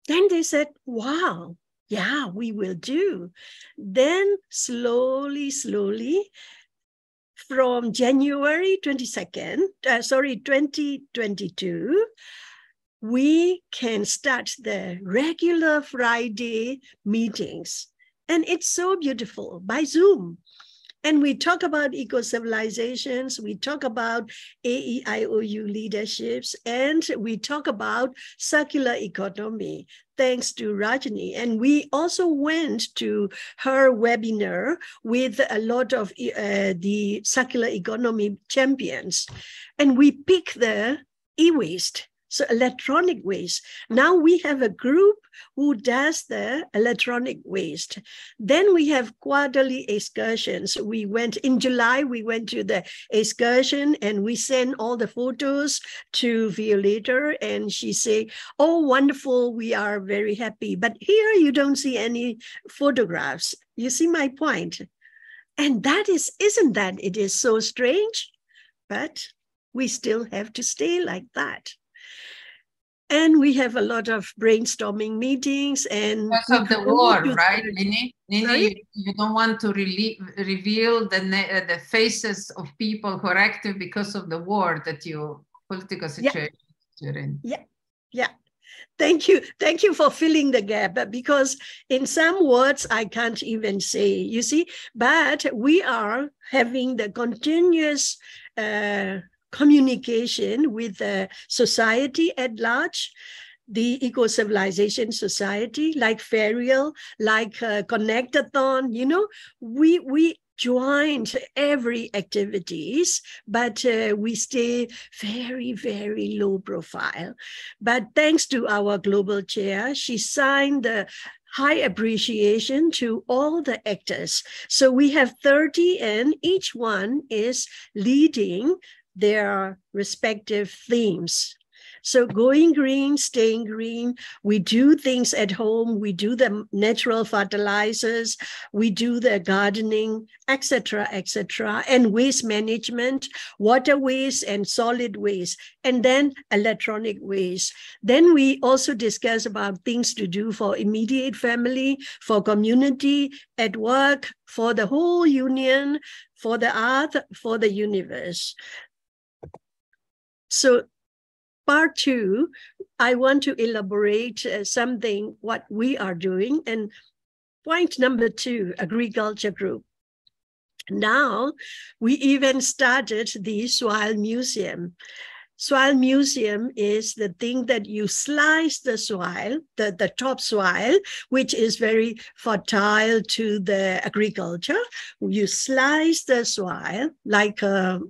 Then they said, wow, yeah, we will do. Then slowly, from January 2022, we can start the regular Friday meetings. And it's so beautiful by Zoom. And we talk about eco-civilizations, we talk about 𝕤𝕖𝕖𝕤 leaderships, and we talk about circular economy, thanks to Rajni. And we also went to her webinar with a lot of the circular economy champions. And we pick the e-waste. So electronic waste. Now we have a group who does the electronic waste. Then we have quarterly excursions. We went in July, we went to the excursion and we sent all the photos to Violeta and she said, oh, wonderful, we are very happy. But here you don't see any photographs. You see my point? And that isn't that it is so strange? But we still have to stay like that. And we have a lot of brainstorming meetings. And because of the war, right, Nini? Nini, you don't want to reveal the faces of people who are active because of the war that you, political situation you're in. Yeah. Thank you for filling the gap, because in some words I can't even say, you see, but we are having the continuous communication with the society at large, the Eco-Civilization Society, like Ferial, like Connectathon, you know, we joined every activities, but we stay very, very low profile. But thanks to our global chair, she signed the high appreciation to all the actors. So we have 30 and each one is leading their respective themes. So going green, staying green, we do things at home, we do the natural fertilizers, we do the gardening, etc., and waste management, water waste and solid waste, and then electronic waste. Then we also discuss about things to do for immediate family, for community, at work, for the whole union, for the earth, for the universe. So part 2, I want to elaborate something what we are doing. And point number 2, agriculture group. Now we even started the soil museum. Soil museum is the thing that you slice the soil, the top soil, which is very fertile to the agriculture. You slice the soil like a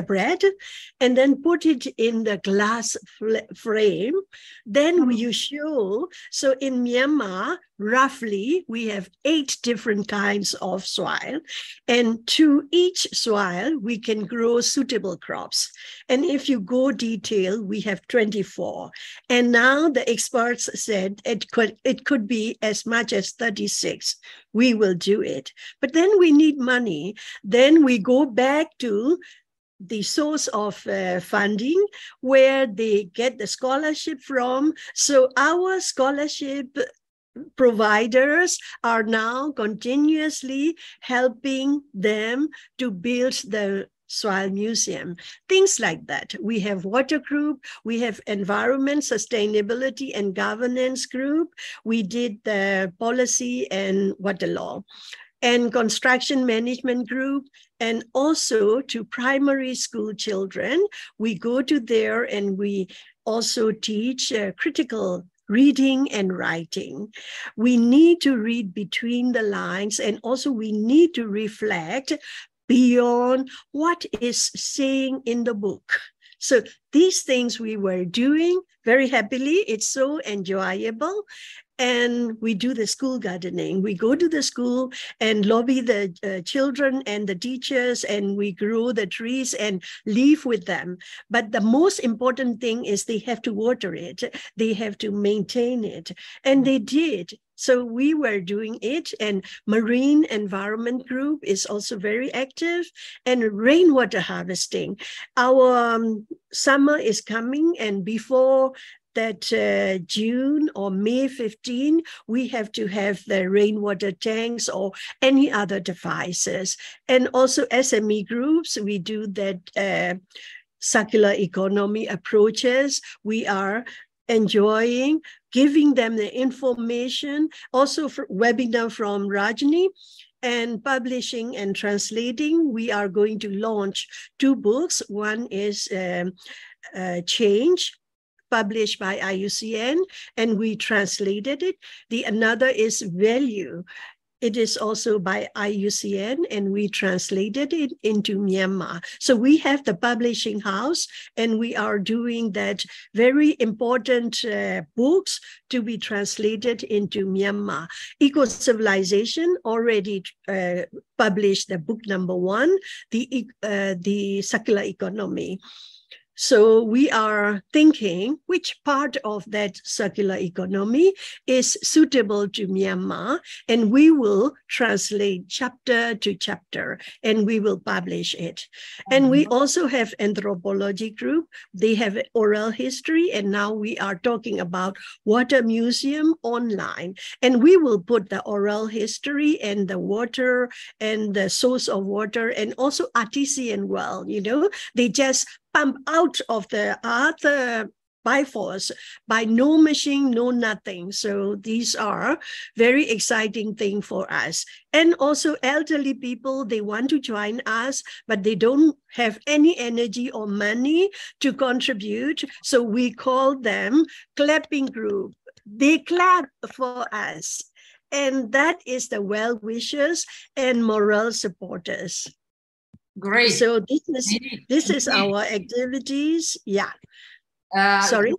bread, and then put it in the glass frame. Then you show, so in Myanmar, roughly, we have 8 different kinds of soil, and to each soil, we can grow suitable crops. And if you go detail, we have 24. And now the experts said it could be as much as 36. We will do it. But then we need money. Then we go back to the source of funding, where they get the scholarship from. So our scholarship providers are now continuously helping them to build the soil museum, things like that. We have water group, we have environment, sustainability and governance group. We did the policy and water law, and construction management group, and also to primary school children. We go to there and we also teach critical reading and writing. We need to read between the lines, and also we need to reflect beyond what is saying in the book. So these things we were doing very happily. It's so enjoyable. And we do the school gardening. We go to the school and lobby the children and the teachers, and we grow the trees and live with them. But the most important thing is they have to water it. They have to maintain it. And they did. So we were doing it, and Marine Environment Group is also very active, and rainwater harvesting. Our summer is coming, and before that June or May 15, we have to have the rainwater tanks or any other devices. And also SME groups, we do that circular economy approaches. We are enjoying giving them the information, also for webinar from Rajni, and publishing and translating. We are going to launch 2 books. One is Change, published by IUCN, and we translated it. The another is Value. It is also by IUCN, and we translated it into Myanmar. So we have the publishing house, and we are doing that very important books to be translated into Myanmar. Ecocivilisation already published the book number 1, the circular economy. So we are thinking which part of that circular economy is suitable to Myanmar, and we will translate chapter to chapter, and we will publish it. And we also have anthropology group. They have oral history, and now we are talking about water museum online. And we will put the oral history and the water and the source of water, and also artesian well, you know, they just pump out of the earth by force, by no machine, no nothing. So these are very exciting thing for us. And also elderly people, they want to join us, but they don't have any energy or money to contribute. So we call them clapping group. They clap for us. And that is the well-wishers and moral supporters. Great. So this is our activities. Yeah. Sorry.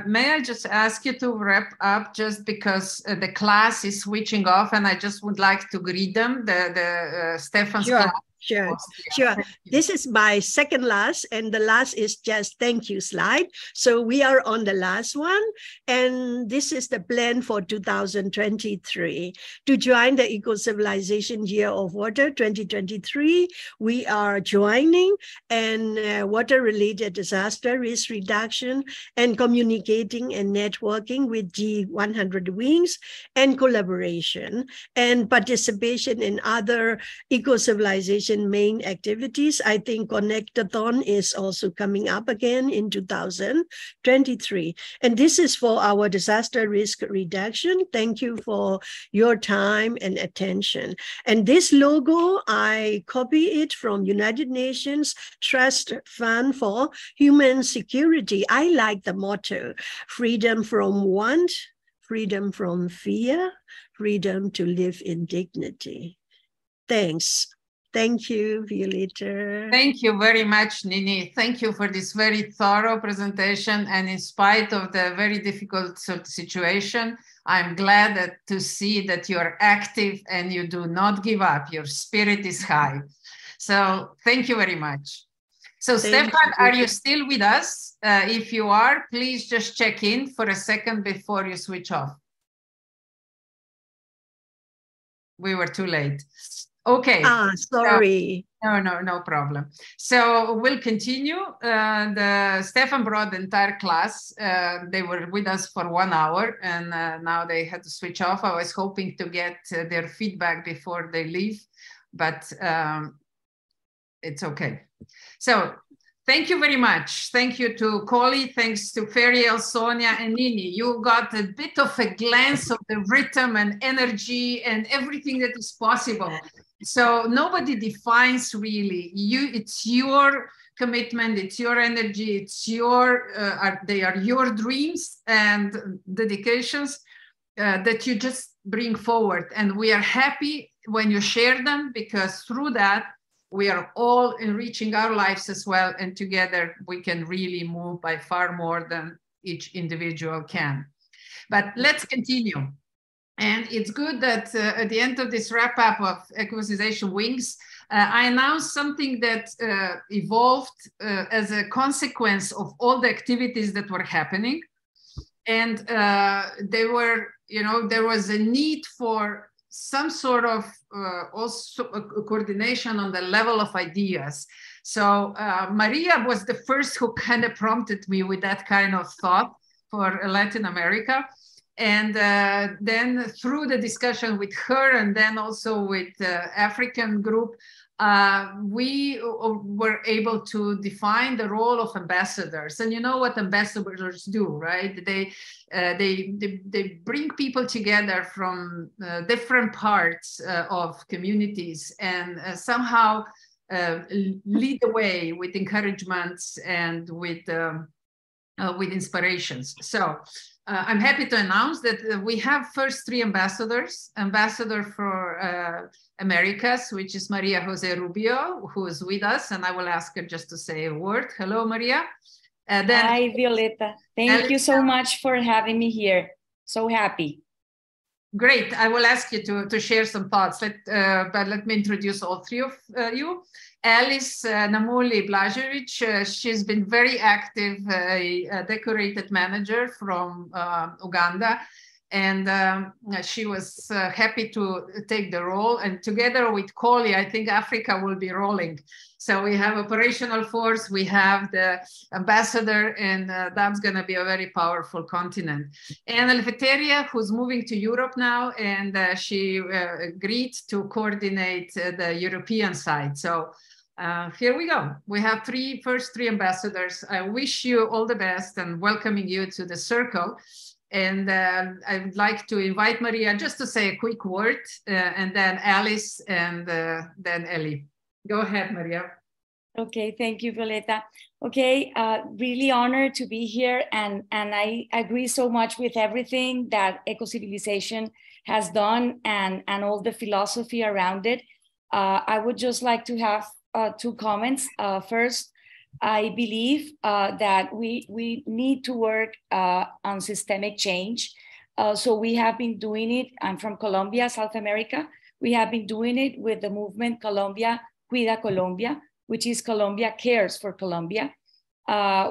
May I just ask you to wrap up, just because the class is switching off, and I just would like to greet them. The Stefan's class. Sure. This is my second last, and the last is just thank you slide. So we are on the last one, and this is the plan for 2023. To join the Ecocivilisation Year of Water 2023, we are joining and water-related disaster risk reduction and communicating and networking with G100 Wings and collaboration and participation in other Ecocivilisation main activities. I think Connectathon is also coming up again in 2023. And this is for our disaster risk reduction. Thank you for your time and attention. And this logo, I copy it from United Nations Trust Fund for Human Security. I like the motto, freedom from want, freedom from fear, freedom to live in dignity. Thanks. Thank you, Violeta. Thank you very much, Nini. Thank you for this very thorough presentation. And in spite of the very difficult situation, I'm glad to see that you're active and you do not give up. Your spirit is high. So thank you very much. So Stefan, are you still with us? If you are, please just check in for a second before you switch off. We were too late. Okay. Sorry. No problem. So we'll continue. Stefan brought the entire class. They were with us for 1 hour, and now they had to switch off. I was hoping to get their feedback before they leave, but it's okay. So thank you very much. Thank you to Kholi. Thanks to Ferial, Sonja, and Nini. You got a bit of a glance of the rhythm and energy and everything that is possible. So nobody defines really you. It's your commitment, it's your energy, it's your they are your dreams and dedications that you just bring forward. And we are happy when you share them, because through that we are all enriching our lives as well, and together we can really move by far more than each individual can. But let's continue. And it's good that at the end of this wrap up of Ecocivilisation Wings, I announced something that evolved as a consequence of all the activities that were happening. And they were, you know, there was a need for some sort of also coordination on the level of ideas. So Maria was the first who kind of prompted me with that kind of thought for Latin America. And then through the discussion with her and then also with the African group, we were able to define the role of ambassadors. And you know what ambassadors do, right? They bring people together from different parts of communities and somehow lead the way with encouragements and with inspirations. So I'm happy to announce that we have first 3 ambassadors. Ambassador for Americas, which is Maria Jose Rubio, who is with us, and I will ask her just to say a word. Hello, Maria. Then hi, Violeta. Thank you so much for having me here. So happy. Great. I will ask you to share some thoughts, but let me introduce all 3 of you. Alice Namuli Blažević, she's been very active, a decorated manager from Uganda, and she was happy to take the role. And together with Kholi, I think Africa will be rolling. So we have operational force, we have the ambassador, and that's going to be a very powerful continent. And Eleftheria, who's moving to Europe now, and she agreed to coordinate the European side. So here we go. We have first three ambassadors. I wish you all the best and welcoming you to the circle. And I would like to invite Maria just to say a quick word, and then Alice, and then Ellie. Go ahead, Maria. Okay, thank you, Violeta. Okay, really honored to be here, and I agree so much with everything that Ecocivilisation has done and all the philosophy around it. I would just like to have 2 comments. First, I believe that we need to work on systemic change. So we have been doing it. I'm from Colombia, South America. We have been doing it with the movement Colombia Cuida Colombia, which is Colombia Cares for Colombia.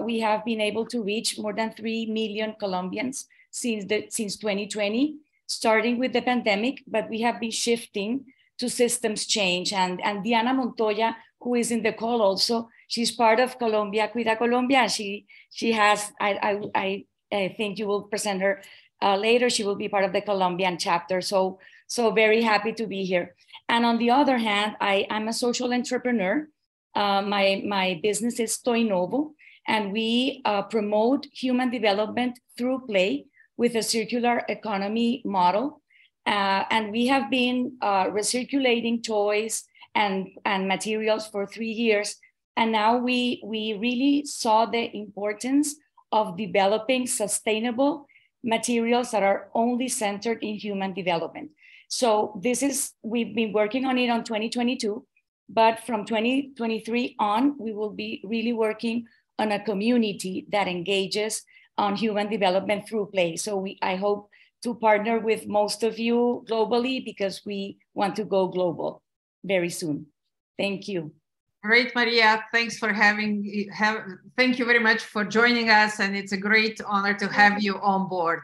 We have been able to reach more than 3 million Colombians since 2020, starting with the pandemic, but we have been shifting to systems change. And Diana Montoya, who is in the call also, she's part of Colombia Cuida Colombia. She has, I think you will present her later. She will be part of the Colombian chapter. So very happy to be here. And on the other hand, I'm a social entrepreneur. My business is 𝕤𝕡𝕖𝕒𝕤, and we promote human development through play with a circular economy model. And we have been recirculating toys and materials for 3 years. And now we really saw the importance of developing sustainable materials that are only centered in human development. So we've been working on it on 2022, but from 2023 on, we will be really working on a community that engages on human development through play. So I hope to partner with most of you globally, because we want to go global very soon. Thank you. Great, Maria. Thanks for thank you very much for joining us. And it's a great honor to have you on board.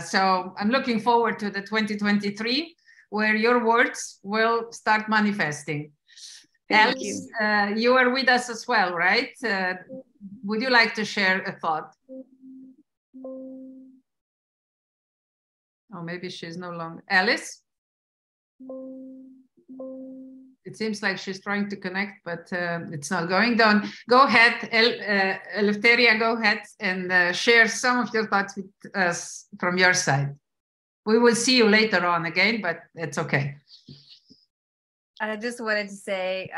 So I'm looking forward to the 2023, where your words will start manifesting. Thank you. Alice, you are with us as well, right? Would you like to share a thought? Oh, maybe she's no longer. Alice? It seems like she's trying to connect, but it's not going down. Go ahead, Eleftheria, go ahead and share some of your thoughts with us from your side. We will see you later on again, but it's okay. I just wanted to say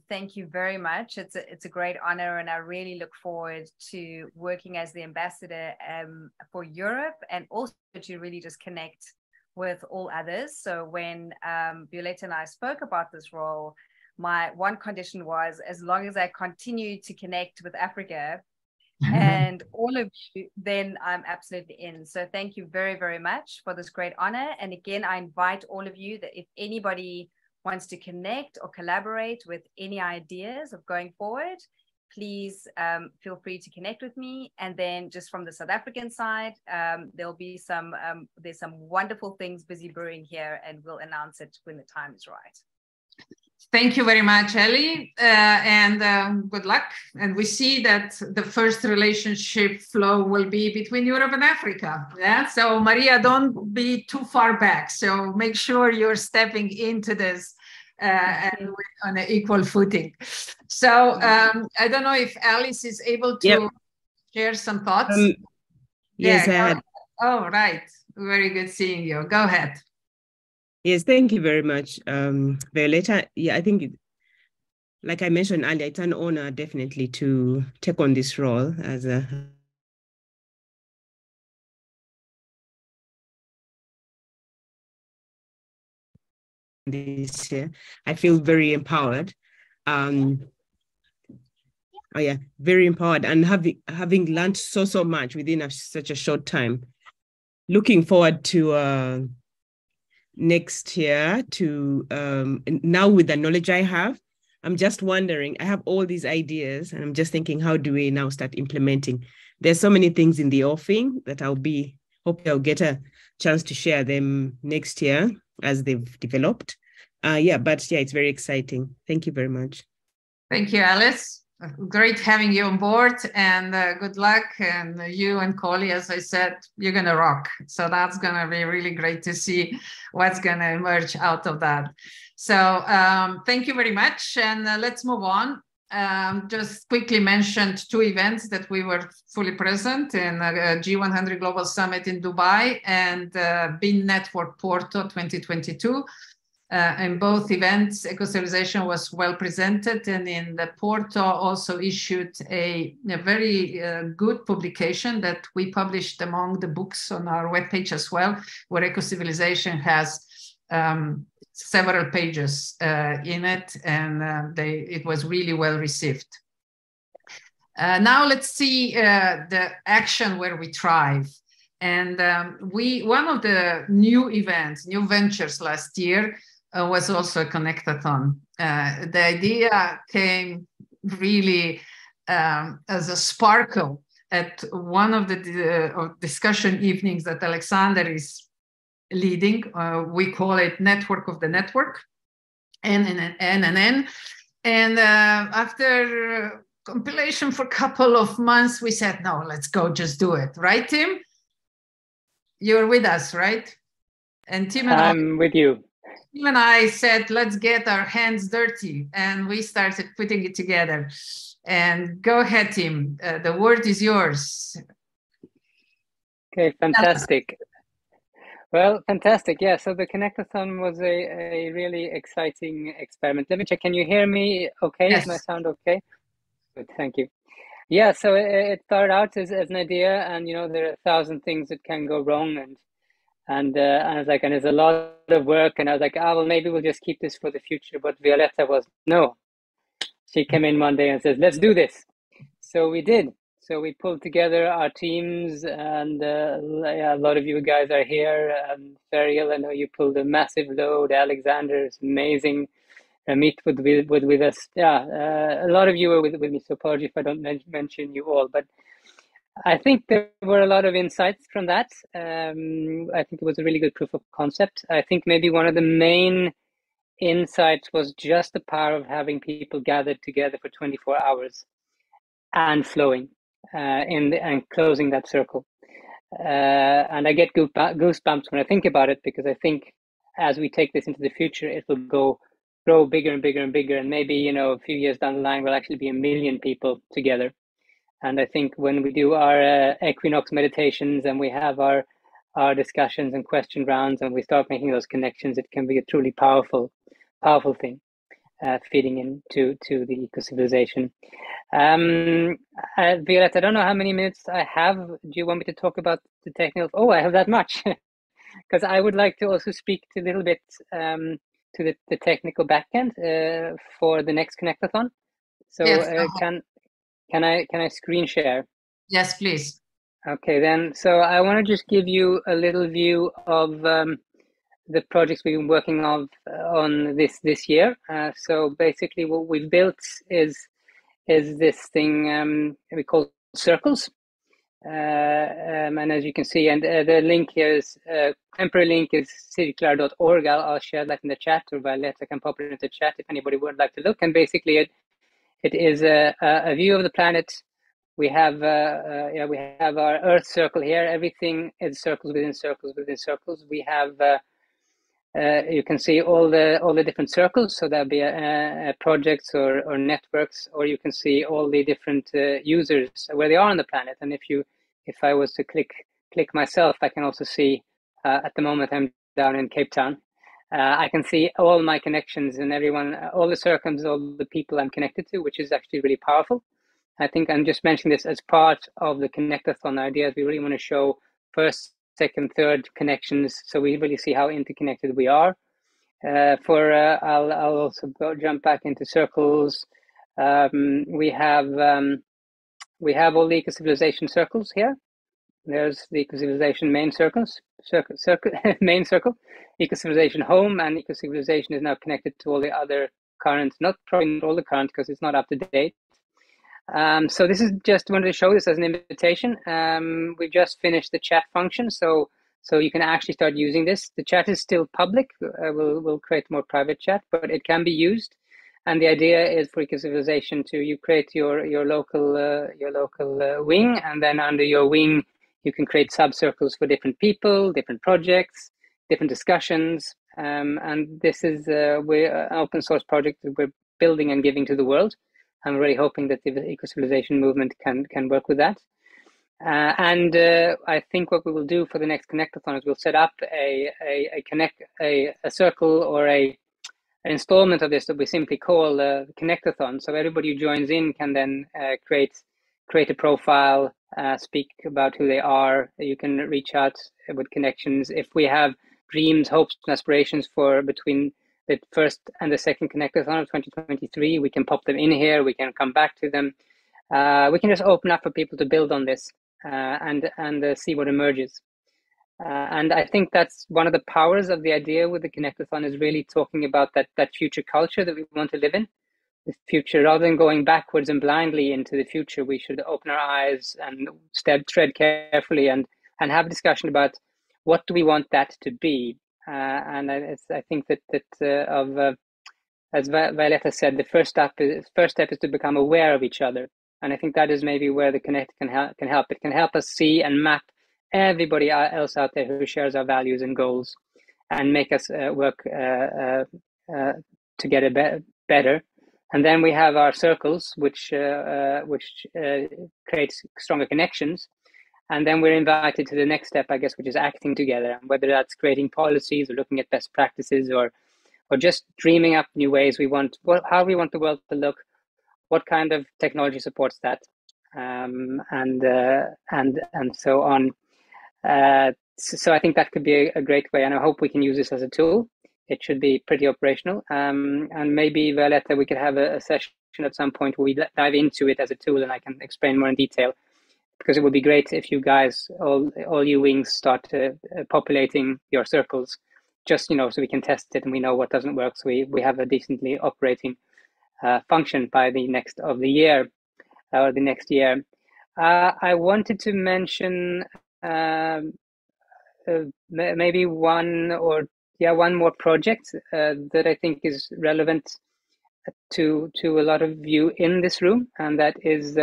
thank you very much. It's a great honor, and I really look forward to working as the ambassador for Europe, and also to really just connect with all others. So when Violeta and I spoke about this role, my one condition was, as long as I continue to connect with Africa and all of you, then I'm absolutely in. So thank you very, very much for this great honor. And again, I invite all of you that if anybody wants to connect or collaborate with any ideas of going forward, please feel free to connect with me. And then just from the South African side, there'll be there's some wonderful things busy brewing here, and we'll announce it when the time is right. Thank you very much, Ellie, and good luck. And we see that the first relationship flow will be between Europe and Africa. Yeah. So Maria, don't be too far back. So make sure you're stepping into this on an equal footing. So I don't know if Alice is able to share some thoughts. Yes, I had. Oh, right. Very good seeing you. Go ahead. Yes, thank you very much, Violeta. Yeah, I think, like I mentioned earlier, it's an honor definitely to take on this role as a this year. I feel very empowered. Very empowered, and having learned so much within such a short time. Looking forward to next year to now with the knowledge I have, I'm just wondering, I have all these ideas and I'm just thinking, how do we now start implementing? There's so many things in the offing that hopefully I'll get a chance to share them next year as they've developed. It's very exciting. Thank you very much. Thank you, Alice. Great having you on board, and good luck. And you and Kholi, as I said, you're going to rock. So that's going to be really great to see what's going to emerge out of that. So thank you very much. And let's move on. Just quickly mentioned two events that we were fully present in G100 Global Summit in Dubai and Beena Network Porto 2022. In both events, Ecocivilisation was well presented, and in the Porto also issued a very good publication that we published among the books on our webpage as well, where Ecocivilisation has several pages in it, and it was really well received. Now let's see the action where we thrive. And one of the new ventures last year was also a connectathon. The idea came really as a sparkle at one of the discussion evenings that Alexander is leading. We call it Network of the Network, NNN. And after compilation for a couple of months, we said, no, let's go, just do it. Right, Tim? You're with us, right? And Tim and I'm with you. Tim and I said, let's get our hands dirty, and we started putting it together. And go ahead, Tim. The word is yours. Okay, fantastic. Well, fantastic. Yeah, so the Connectathon was a really exciting experiment. Let me check. Can you hear me okay? Yes. Is my sound okay? Good, thank you. Yeah, so it started out as an idea, and there are 1,000 things that can go wrong, and I was like, and it's a lot of work, and I was like, well, maybe we'll just keep this for the future. But Violeta was, no. She came in one day and says, let's do this. So we did. So we pulled together our teams, and a lot of you guys are here. Ferial, I know you pulled a massive load. Alexander is amazing. Ramit with us. Yeah, a lot of you were with me, so apologies if I don't mention you all. But I think there were a lot of insights from that. I think it was a really good proof of concept. I think maybe one of the main insights was just the power of having people gathered together for 24 hours and flowing and closing that circle. And I get goosebumps when I think about it, because I think as we take this into the future, it will grow bigger and bigger and bigger. And maybe, a few years down the line, we'll actually be 1 million people together. And I think when we do our equinox meditations and we have our discussions and question rounds and we start making those connections, it can be a truly powerful thing, feeding into the eco-civilization. Violeta, I don't know how many minutes I have. Do you want me to talk about the technical? Oh, I have that much. Because I would like to also speak a little bit to the technical backend for the next Connectathon. So yes, can I screen share? Yes, please. Okay, then. So I want to just give you a little view of the projects we've been working on this year. So basically what we've built is is this thing we call circles. And as you can see, and the link here is temporary link is circular.org. I'll share that in the chat, or Violeta can pop it into the chat if anybody would like to look. And basically, it is a view of the planet. We have we have our Earth circle here. Everything is circles within circles within circles. We have you can see all the different circles. So there'll be projects or networks, or you can see all the different users where they are on the planet. And if I was to click myself, I can also see at the moment I'm down in Cape Town. I can see all my connections and everyone, all the circles, all the people I'm connected to, which is actually really powerful. I think I'm just mentioning this as part of the Connectathon ideas. We really want to show first, second, third connections, so we really see how interconnected we are. I'll also jump back into circles. We have all the Ecocivilisation circles here. There's the Ecocivilisation main main circle, Ecocivilisation home, and Ecocivilisation is now connected to all the other current, probably not all the current because it's not up to date. So this is just wanted to show this as an invitation. We've just finished the chat function, so you can actually start using this. The chat is still public. We'll create more private chat, but it can be used. And the idea is for Ecocivilisation you create your local wing, and then under your wing you can create sub-circles for different people, different projects, different discussions. And this is we're an open source project that we're building and giving to the world. I'm really hoping that the Ecocivilisation movement can work with that. And I think what we will do for the next Connectathon is we'll set up a circle or an installment of this that we simply call Connectathon. So everybody who joins in can then create a profile, speak about who they are. You can reach out with connections. If we have dreams, hopes, and aspirations for between the first and the second Connectathon of 2023, we can pop them in here. We can come back to them. We can just open up for people to build on this and see what emerges. And I think that's one of the powers of the idea with the Connectathon is really talking about that future culture that we want to live in. The future, rather than going backwards and blindly into the future, we should open our eyes and tread carefully and have a discussion about what do we want that to be. And I think that as Violeta said, the first step is to become aware of each other, and I think that is maybe where the Connect can help. It can help us see and map everybody else out there who shares our values and goals, and make us work together better. And then we have our circles, which creates stronger connections. And then we're invited to the next step, I guess, which is acting together, whether that's creating policies or looking at best practices or just dreaming up new ways how we want the world to look, what kind of technology supports that, and so on. So I think that could be a great way, and I hope we can use this as a tool. It should be pretty operational. And maybe, Violeta, we could have a session at some point where we dive into it as a tool, and I can explain more in detail. Because it would be great if you guys, all you wings, start populating your circles, just so we can test it and we know what doesn't work, so we have a decently operating function by the next year. I wanted to mention maybe one more project that I think is relevant to a lot of you in this room, and that is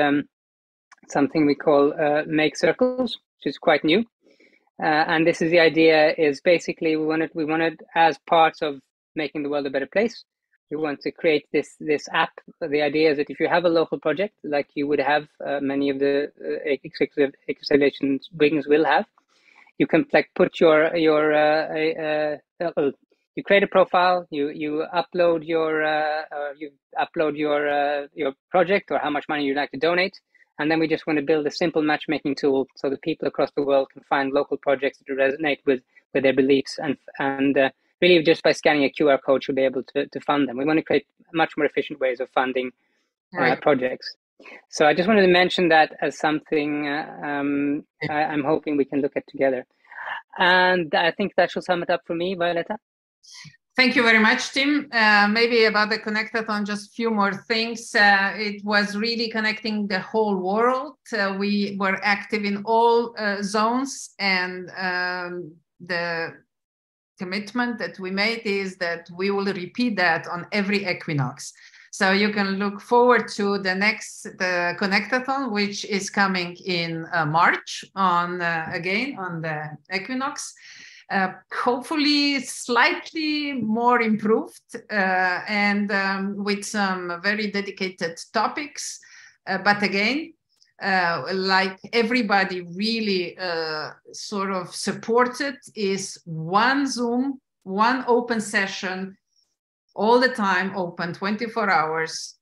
something we call Make Circles, which is quite new. And this is the idea is basically we wanted as part of making the world a better place, we want to create this app. The idea is that if you have a local project, like you would have many of the Ecocivilisation wings will have, you can put you create a profile, you upload your project or how much money you'd like to donate. And then we just want to build a simple matchmaking tool so that people across the world can find local projects that resonate with their beliefs, and really just by scanning a QR code should be able to fund them. We want to create much more efficient ways of funding projects. So I just wanted to mention that as something I'm hoping we can look at together. And I think that should sum it up for me, Violeta. Thank you very much, Tim. Maybe about the Connectathon, just a few more things. It was really connecting the whole world. We were active in all zones, and the commitment that we made is that we will repeat that on every equinox. So you can look forward to the next Connectathon, which is coming in March again on the equinox. Hopefully slightly more improved and with some very dedicated topics. But again, like everybody really sort of supported, is one Zoom, one open session, all the time open, 24 hours,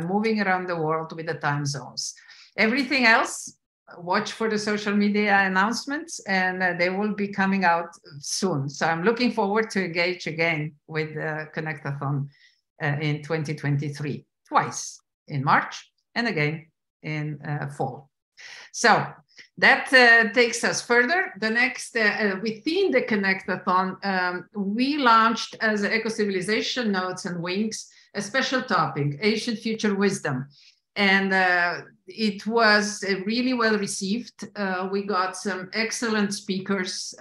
moving around the world with the time zones. Everything else, watch for the social media announcements, and they will be coming out soon. So I'm looking forward to engage again with the Connectathon in 2023, twice, in March and again in fall. So that takes us further. The next, within the Connectathon, we launched as Ecocivilisation Notes and Wings a special topic, Ancient Future Wisdom. And it was really well received. We got some excellent speakers,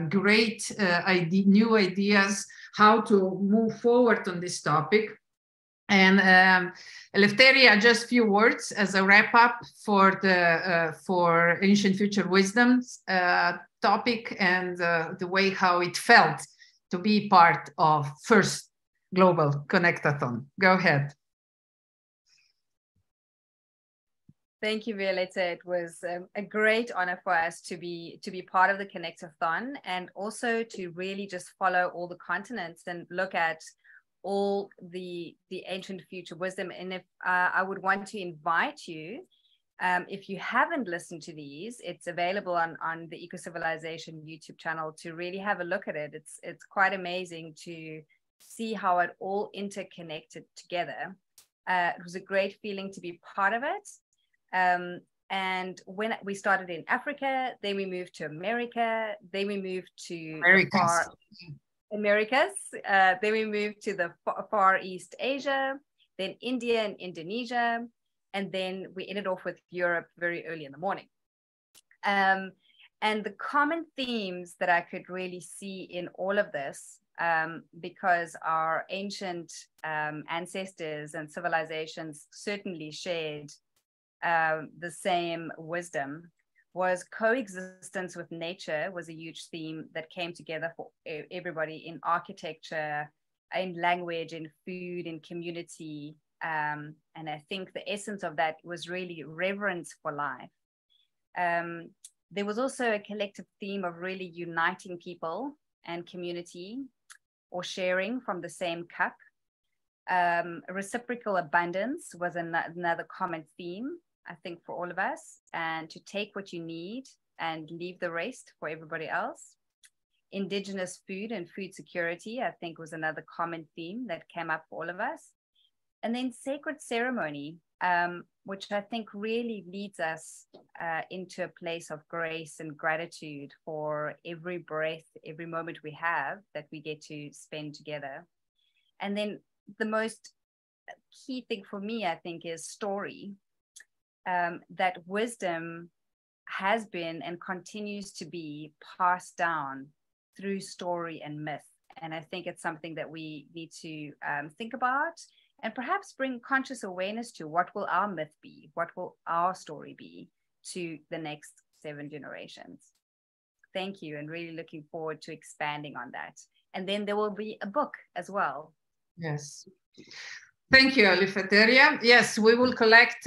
great new ideas how to move forward on this topic. And Eleftheria, just a few words as a wrap up for the for Ancient Future Wisdoms topic, and the way how it felt to be part of first global Connectathon. Go ahead. Thank you, Violeta. It was a great honor for us to be part of the Connectathon, and also to really just follow all the continents and look at all the ancient future wisdom. And if I would want to invite you, if you haven't listened to these, it's available on the Ecocivilisation YouTube channel to really have a look at it. It's quite amazing to see how it all interconnected together. It was a great feeling to be part of it. And when we started in Africa, then we moved to America, then we moved to Americas, then we moved to the Far East Asia, then India and Indonesia, and then we ended off with Europe very early in the morning. And the common themes that I could really see in all of this, because our ancient ancestors and civilizations certainly shared the same wisdom, was coexistence with nature was a huge theme that came together for everybody in architecture, in language, in food, in community. And I think the essence of that was really reverence for life. There was also a collective theme of really uniting people and community, or sharing from the same cup. Reciprocal abundance was another common theme, I think, for all of us, and to take what you need and leave the rest for everybody else. Indigenous food and food security, I think, was another common theme that came up for all of us. And then sacred ceremony, which I think really leads us into a place of grace and gratitude for every breath, every moment we have that we get to spend together. And then the most key thing for me, I think, is story. That wisdom has been and continues to be passed down through story and myth. And I think it's something that we need to think about, and perhaps bring conscious awareness to. What will our myth be? What will our story be to the next 7 generations? Thank you, and really looking forward to expanding on that. And then there will be a book as well. Yes. Thank you, Eleftheria. Yes, we will collect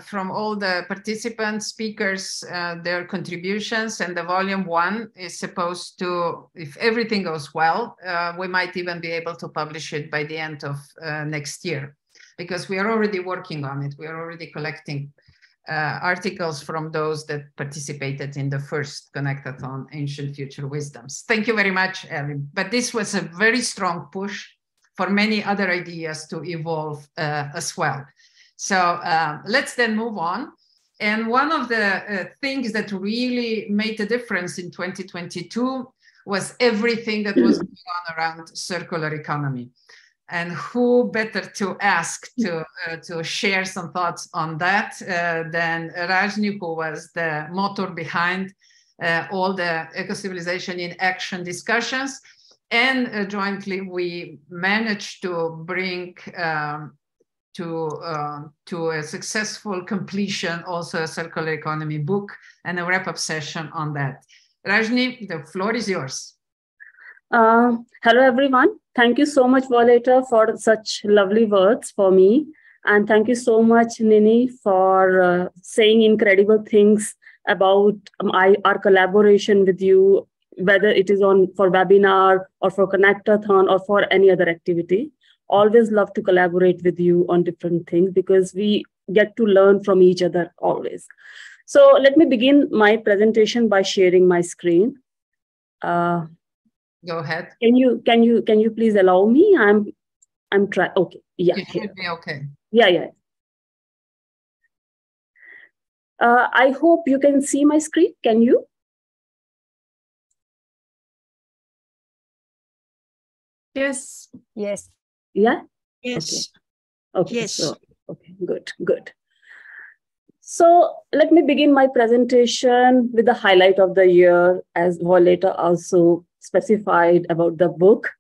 from all the participants, speakers, their contributions, and the volume 1 is supposed to, if everything goes well, we might even be able to publish it by the end of next year, because we are already working on it. We are already collecting articles from those that participated in the first Connectathon, Ancient Future Wisdoms. Thank you very much, Ellie. But this was a very strong push for many other ideas to evolve as well. So let's then move on. And one of the things that really made a difference in 2022 was everything that was going on around circular economy. And who better to ask to share some thoughts on that than Rajni, who was the motor behind all the Ecocivilisation in Action discussions. And jointly, we managed to bring to a successful completion also a circular economy book and a wrap-up session on that. Rajni, the floor is yours. Hello, everyone. Thank you so much, Violeta, for such lovely words for me. And thank you so much, Nini, for saying incredible things about our collaboration with you, whether it is for webinar or for Connectathon or for any other activity. Always love to collaborate with you on different things because we get to learn from each other always. So let me begin my presentation by sharing my screen. Go ahead. Can you please allow me? I'm trying. Okay. Yeah. It should be okay. Yeah. I hope you can see my screen. Can you? Yes. Yes. Yeah. Yes. Okay. Yes. So, okay. Good. So let me begin my presentation with the highlight of the year, as Violeta also specified about the book.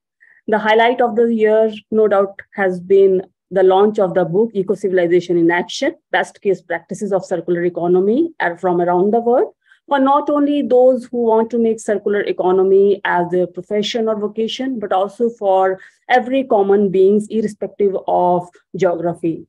The highlight of the year, no doubt, has been the launch of the book, Ecocivilisation in Action, Best Case Practices of Circular Economy from around the world, for not only those who want to make circular economy as their profession or vocation, but also for every common beings, irrespective of geography.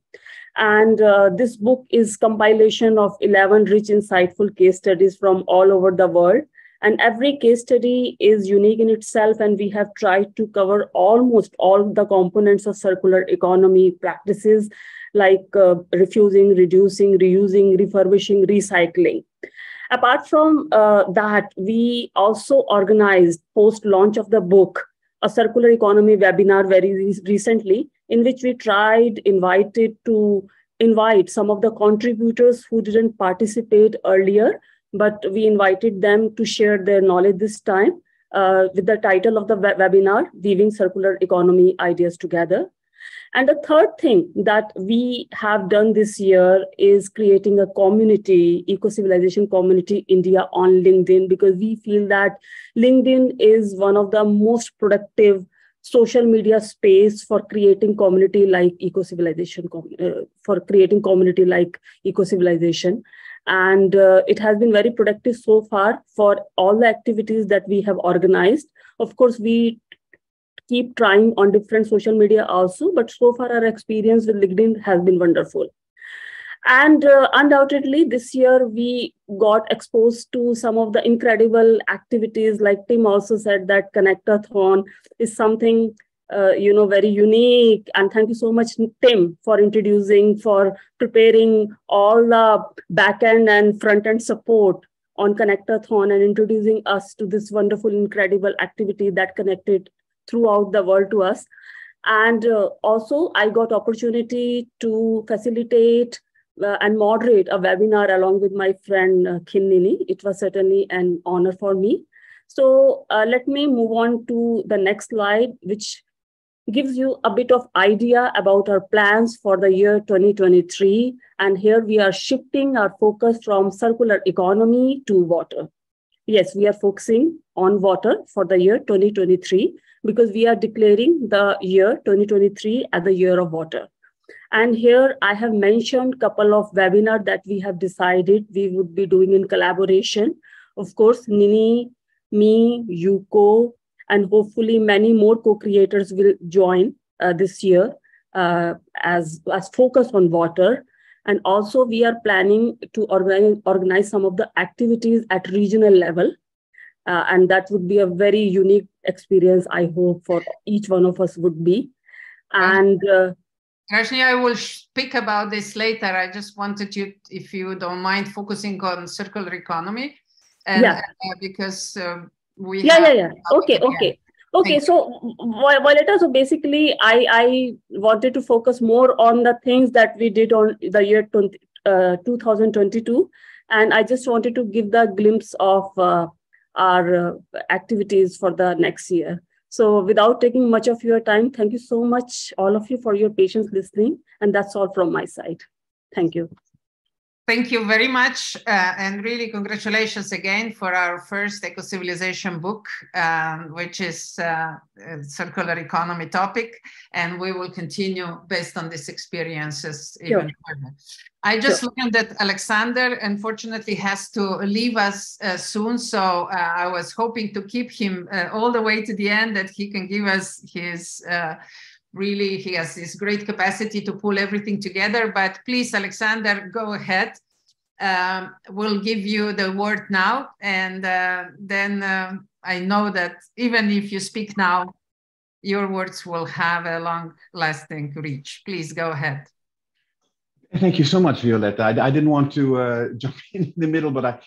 And this book is compilation of 11 rich, insightful case studies from all over the world. And every case study is unique in itself, and we have tried to cover almost all the components of circular economy practices like refusing, reducing, reusing, refurbishing, recycling. Apart from that, we also organized post-launch of the book, a circular economy webinar very recently, in which we invited some of the contributors who didn't participate earlier, but we invited them to share their knowledge this time with the title of the webinar, Weaving Circular Economy Ideas Together. And the third thing that we have done this year is creating a community, Ecocivilisation Community India on LinkedIn, because we feel that LinkedIn is one of the most productive social media space for creating community like Ecocivilisation, And it has been very productive so far for all the activities that we have organized. Of course, we keep trying on different social media also, but so far our experience with LinkedIn has been wonderful. And undoubtedly, this year we got exposed to some of the incredible activities. Like Tim also said, that Connectathon is something very unique. And thank you so much, Tim, for preparing all the back-end and front-end support on Connectathon and introducing us to this wonderful, incredible activity that connected throughout the world to us. And also, I got opportunity to facilitate and moderate a webinar along with my friend Khin Ni Ni. It was certainly an honor for me. So let me move on to the next slide, which gives you a bit of idea about our plans for the year 2023. And here we are shifting our focus from circular economy to water. Yes, we are focusing on water for the year 2023 because we are declaring the year 2023 as the year of water. And here I have mentioned a couple of webinars that we have decided we would be doing in collaboration. Of course, Nini, me, Yuko, and hopefully many more co-creators will join this year as focus on water. And also we are planning to organize some of the activities at regional level. And that would be a very unique experience, I hope, for each one of us would be. And Rajni, I will speak about this later. I just wanted you, if you don't mind, focusing on circular economy. And, because we Okay, so Violeta, so basically I wanted to focus more on the things that we did on the year 2022. And I just wanted to give the glimpse of our activities for the next year. So without taking much of your time, thank you so much, all of you, for your patience listening. And that's all from my side. Thank you. Thank you very much. And really congratulations again for our first Ecocivilisation book, which is a circular economy topic. And we will continue based on these experiences even further. I just learned that Alexander unfortunately has to leave us soon. So I was hoping to keep him all the way to the end, that he can give us his really, he has this great capacity to pull everything together. But please, Alexander, go ahead. We'll give you the word now. And then I know that even if you speak now, your words will have a long-lasting reach. Please go ahead. Thank you so much, Violeta. I didn't want to jump in the middle, but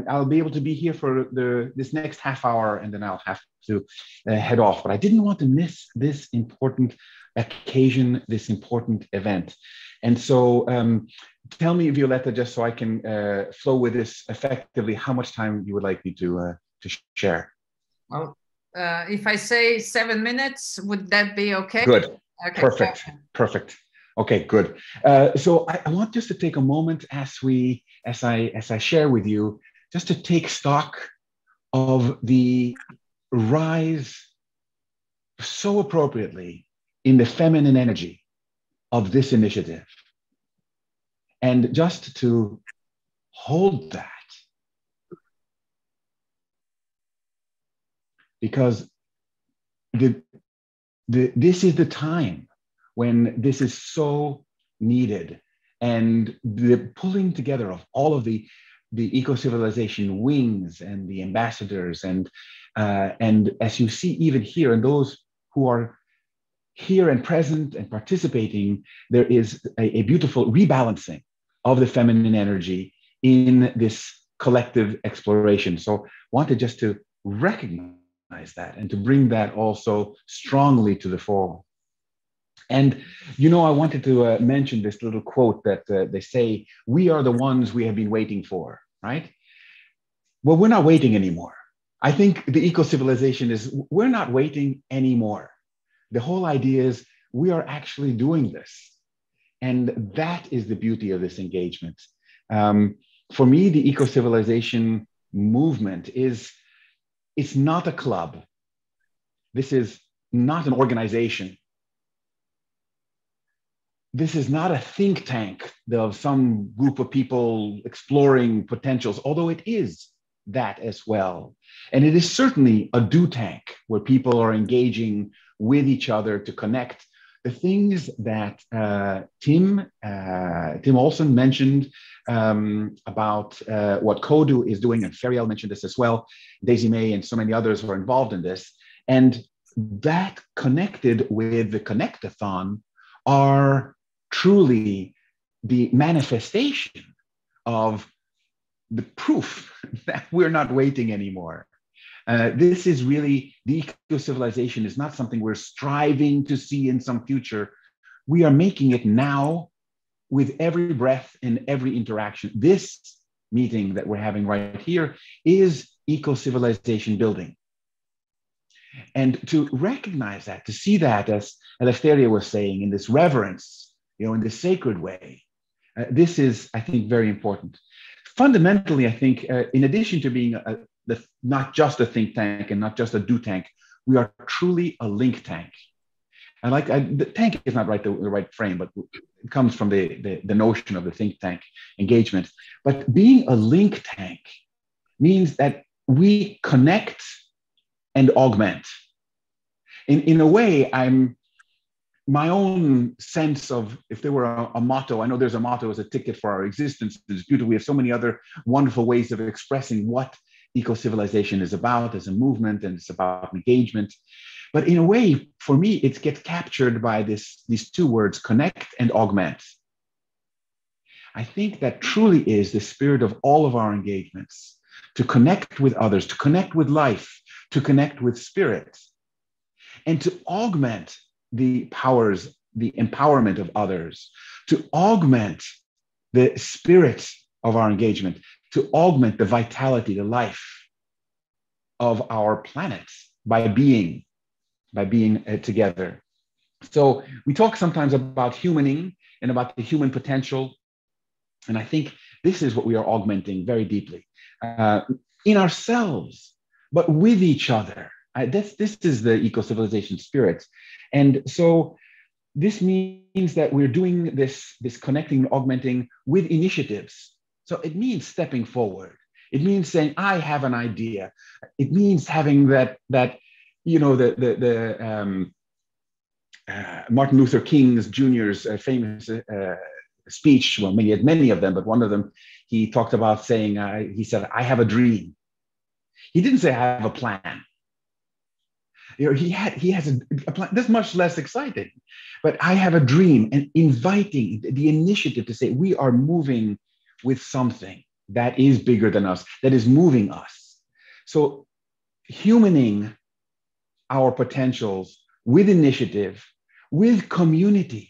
I'll be able to be here for this next half hour, and then I'll have to head off. But I didn't want to miss this important occasion, this important event. And so tell me, Violeta, just so I can flow with this effectively, how much time you would like me to share? Well, if I say 7 minutes, would that be okay? Good. Okay. Perfect. Perfect. Okay, good. So I want just to take a moment as I share with you, just to take stock of the rise so appropriately in the feminine energy of this initiative. And just to hold that, because this is the time when this is so needed, and the pulling together of all of the eco-civilization wings and the ambassadors, and as you see even here, and those who are here and present and participating, there is a beautiful rebalancing of the feminine energy in this collective exploration. So wanted just to recognize that and to bring that also strongly to the fore. And, you know, I wanted to mention this little quote that they say, "We are the ones we have been waiting for," right? Well, we're not waiting anymore. I think the eco-civilization is, we're not waiting anymore. The whole idea is we are actually doing this. And that is the beauty of this engagement. For me, the eco-civilization movement it's not a club. This is not an organization. This is not a think tank of some group of people exploring potentials, although it is that as well. And it is certainly a do tank where people are engaging with each other to connect. The things that Tim Olsson mentioned about what Kodu is doing, and Ferial mentioned this as well, Daisy May and so many others are involved in this. And that connected with the Connect-a-thon are truly the manifestation of the proof that we're not waiting anymore. This is really, the eco-civilization is not something we're striving to see in some future. We are making it now with every breath and every interaction. This meeting that we're having right here is eco-civilization building. And to recognize that, to see that, as Eleftheria was saying, in this reverence, you know, in this sacred way, this is, I think, very important. Fundamentally, I think, in addition to being not just a think tank and not just a do tank, we are truly a link tank. And the tank is not the right frame, but it comes from the notion of the think tank engagement. But being a link tank means that we connect and augment. In a way, my own sense of, if there were a motto, I know there's a motto as a ticket for our existence. It's beautiful. We have so many other wonderful ways of expressing what eco-civilization is about as a movement, and it's about engagement. But in a way, for me, it gets captured by these two words, connect and augment. I think that truly is the spirit of all of our engagements, to connect with others, to connect with life, to connect with spirit, and to augment the powers, the empowerment of others, to augment the spirit of our engagement, to augment the vitality, the life. of our planet by being together. So we talk sometimes about humaning and about the human potential. And I think this is what we are augmenting very deeply in ourselves, but with each other. This is the eco-civilization spirit. And so this means that we're doing this connecting, augmenting with initiatives. So it means stepping forward. It means saying, I have an idea. It means having that you know, Martin Luther King Jr.'s famous speech, well, many of them, but one of them, he talked about saying, he said, I have a dream. He didn't say, I have a plan. You know, he has a plan that's much less exciting, but I have a dream, and inviting the initiative to say, we are moving with something that is bigger than us, that is moving us. So humaning our potentials with initiative, with community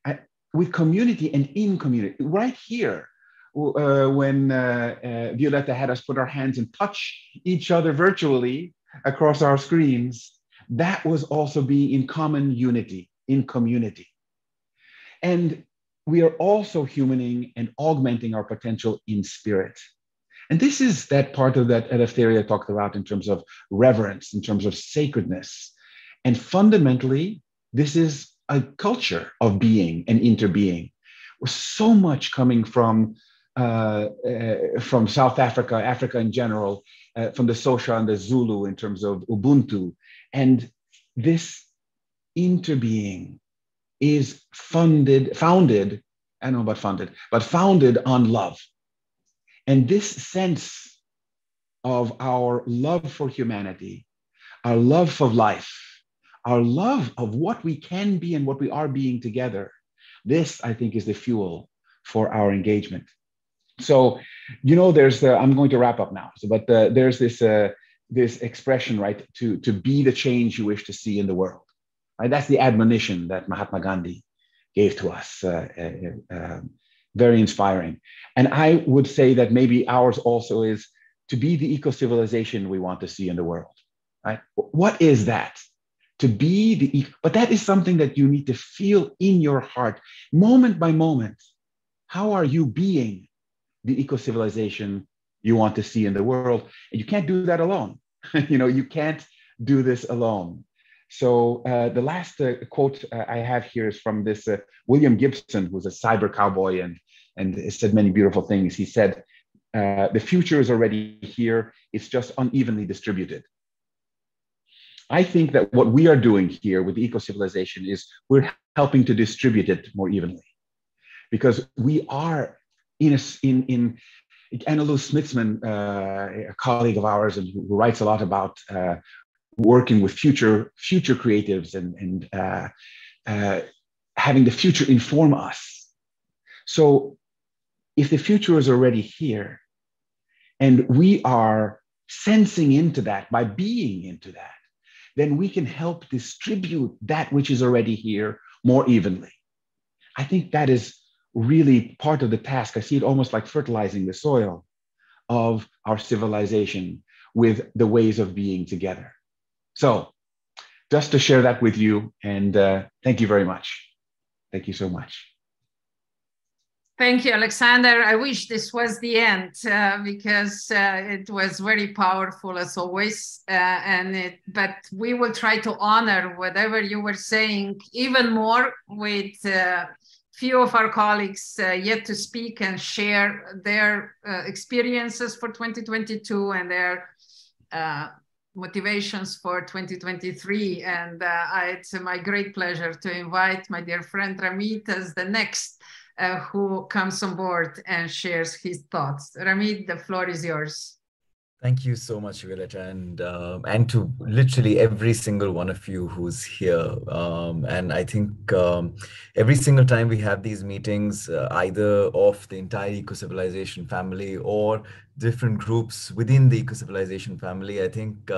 and in community. Right here, when Violeta had us put our hands and touch each other virtually across our screens, that was also being in common unity, in community. And we are also humaning and augmenting our potential in spirit. And this is that part of that Eleftheria talked about in terms of reverence, in terms of sacredness. And fundamentally, this is a culture of being and interbeing. With so much coming from South Africa, Africa in general, from the Xhosa and the Zulu in terms of Ubuntu. And this interbeing is founded on love. And this sense of our love for humanity, our love for life, our love of what we can be and what we are being together, this, I think, is the fuel for our engagement. So, you know, I'm going to wrap up now, but there's this expression, right, to be the change you wish to see in the world. Right? That's the admonition that Mahatma Gandhi gave to us. Very inspiring. And I would say that maybe ours also is to be the eco-civilization we want to see in the world. Right? What is that? To be but that is something that you need to feel in your heart, moment by moment. How are you being the eco-civilization you want to see in the world? And you can't do that alone. You know, you can't do this alone. So the last quote I have here is from this William Gibson, who's a cyber cowboy and said many beautiful things. He said, the future is already here. It's just unevenly distributed. I think that what we are doing here with the eco-civilization is we're helping to distribute it more evenly, because we are in Anna Lou Smitsman, a colleague of ours and who writes a lot about working with future creatives and having the future inform us. So if the future is already here and we are sensing into that by being into that, then we can help distribute that which is already here more evenly. I think that is really part of the task. I see it almost like fertilizing the soil of our civilization with the ways of being together. So just to share that with you, and thank you very much. Thank you so much. Thank you, Alexander. I wish this was the end because it was very powerful as always. But we will try to honor whatever you were saying even more with few of our colleagues yet to speak and share their experiences for 2022 and their motivations for 2023. And it's my great pleasure to invite my dear friend Ramit as the next who comes on board and shares his thoughts. Ramit, the floor is yours. Thank you so much, Violeta, and to literally every single one of you who's here. And I think every single time we have these meetings, either of the entire eco-civilization family or different groups within the eco-civilization family, I think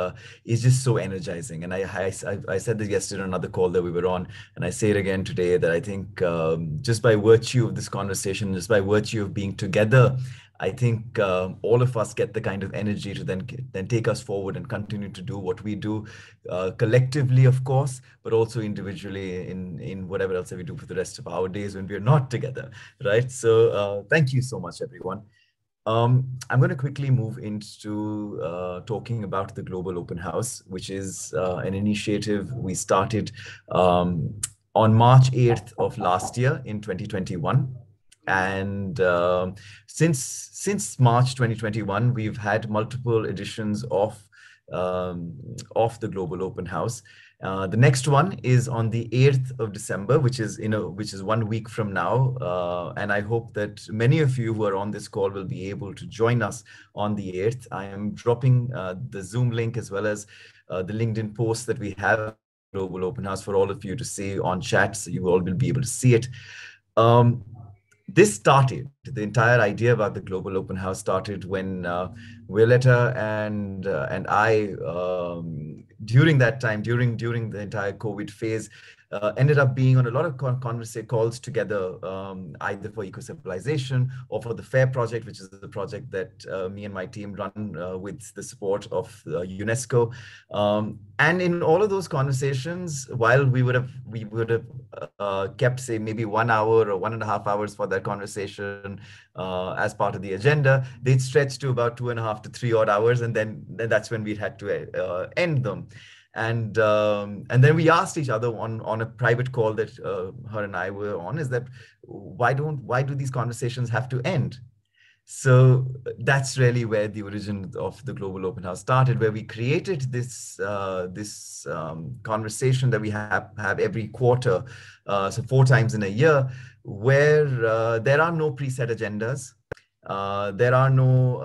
is just so energizing. And I said this yesterday on another call that we were on, and I say it again today, that I think just by virtue of this conversation, just by virtue of being together I think all of us get the kind of energy to then take us forward and continue to do what we do collectively, of course, but also individually in whatever else that we do for the rest of our days when we're not together, right? So thank you so much, everyone. I'm going to quickly move into talking about the Global Open House, which is an initiative we started on March 8th of last year in 2021. And since March 2021, we've had multiple editions of the Global Open House. The next one is on the 8th of December, which is 1 week from now. And I hope that many of you who are on this call will be able to join us on the 8th. I am dropping the Zoom link as well as the LinkedIn post that we have Global Open House for all of you to see on chat, so you all will be able to see it. This started, the entire idea about the Global Open House started when Violeta and I, during that time, during the entire COVID phase, ended up being on a lot of calls together, either for Ecocivilisation or for the FAIR project, which is the project that me and my team run with the support of UNESCO. And in all of those conversations, while we would have kept, say, maybe 1 hour or 1.5 hours for that conversation as part of the agenda, they'd stretch to about 2.5 to 3 odd hours, and then that's when we had to end them. And then we asked each other on a private call that her and I were on, is that why do these conversations have to end? So that's really where the origin of the Global Open House started, where we created this conversation that we have every quarter, so 4 times in a year, where there are no preset agendas. There are no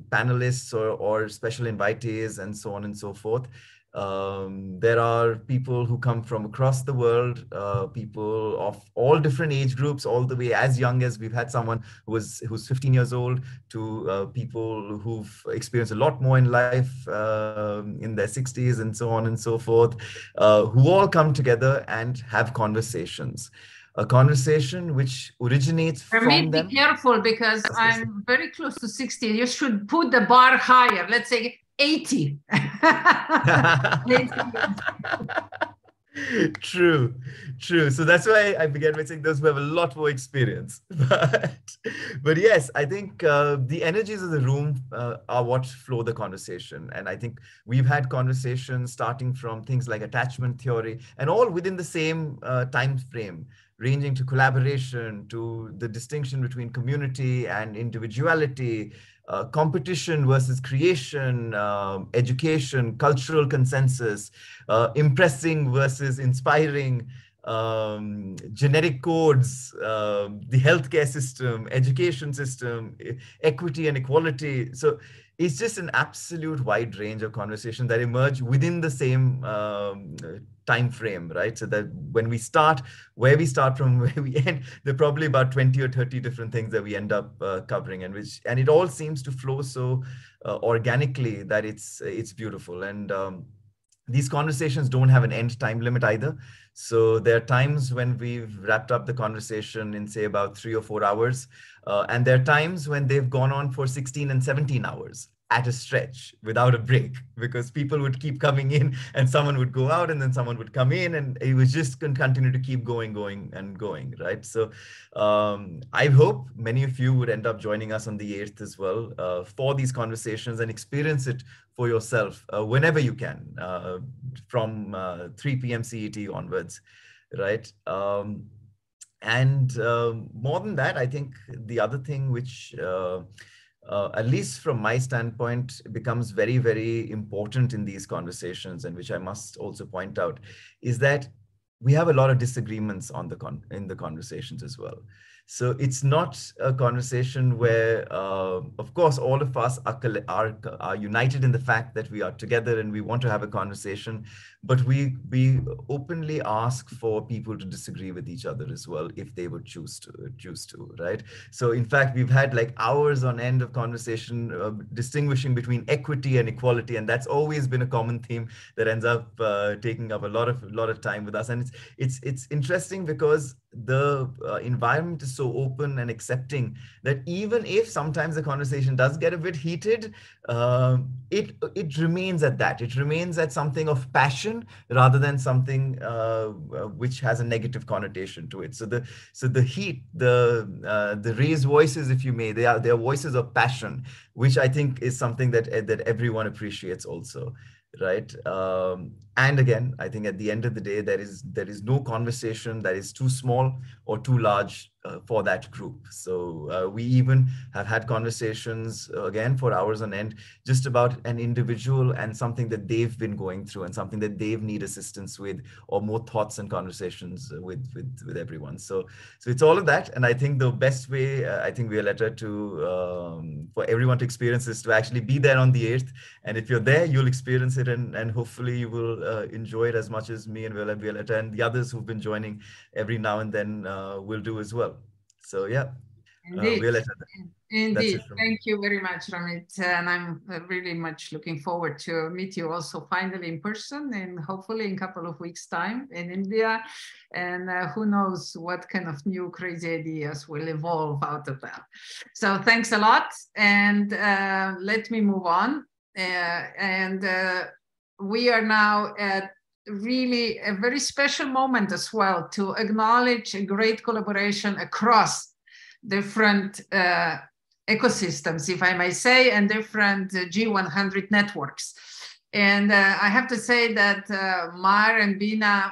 panelists or special invitees and so on and so forth. There are people who come from across the world, people of all different age groups, all the way as young as we've had someone who's 15 years old to people who've experienced a lot more in life in their 60s and so on and so forth, who all come together and have conversations. A conversation which originates from them. Be careful, because I'm very close to 60. You should put the bar higher. Let's say 80. True. So that's why I began by saying those who have a lot more experience. But yes, I think the energies of the room are what flow the conversation. And I think we've had conversations starting from things like attachment theory and all within the same time frame, ranging to collaboration, to the distinction between community and individuality, competition versus creation, education, cultural consensus, impressing versus inspiring, genetic codes, the healthcare system, education system, equity and equality. So it's just an absolute wide range of conversation that emerge within the same time frame, right? So that when we start, where we start from where we end, there are probably about 20 or 30 different things that we end up covering, and it all seems to flow so organically that it's beautiful. And these conversations don't have an end time limit either. So there are times when we've wrapped up the conversation in, say, about 3 or 4 hours. And there are times when they've gone on for 16 and 17 hours at a stretch without a break, because people would keep coming in and someone would go out and then someone would come in, and it was just going to continue to keep going, right? So I hope many of you would end up joining us on the 8th as well for these conversations and experience it for yourself whenever you can, from 3 p.m. CET onwards, right? And more than that, I think the other thing which at least from my standpoint, becomes very, very important in these conversations, and which I must also point out, is that we have a lot of disagreements in the conversations as well. So it's not a conversation where, of course, all of us are united in the fact that we are together and we want to have a conversation, but we openly ask for people to disagree with each other as well, if they would choose to, right? So in fact, we've had like hours on end of conversation distinguishing between equity and equality, and that's always been a common theme that ends up taking up a lot of time with us. And it's interesting because the environment is so open and accepting that even if sometimes the conversation does get a bit heated, it remains at that. It remains at something of passion rather than something which has a negative connotation to it. So the heat, the raised voices, if you may, they are voices of passion, which I think is something that everyone appreciates also. Right. And again, I think at the end of the day, there is no conversation that is too small or too large for that group. So we even have had conversations again for hours on end, just about an individual and something that they've been going through and something that they've need assistance with, or more thoughts and conversations with everyone. So it's all of that. And I think the best way, I think, Violeta, for everyone to experience this, to actually be there on the 8th. And if you're there, you'll experience it, and hopefully you will enjoy it as much as me and Violeta and the others who've been joining every now and then will do as well. So yeah, Violeta, Indeed. Thank you very much, Ramit. And I'm really much looking forward to meet you also finally in person, and hopefully in a couple of weeks' time in India. And who knows what kind of new crazy ideas will evolve out of that. So thanks a lot. And let me move on. We are now at really a very special moment as well to acknowledge a great collaboration across different ecosystems, if I may say, and different G100 networks. And I have to say that Mar and Beena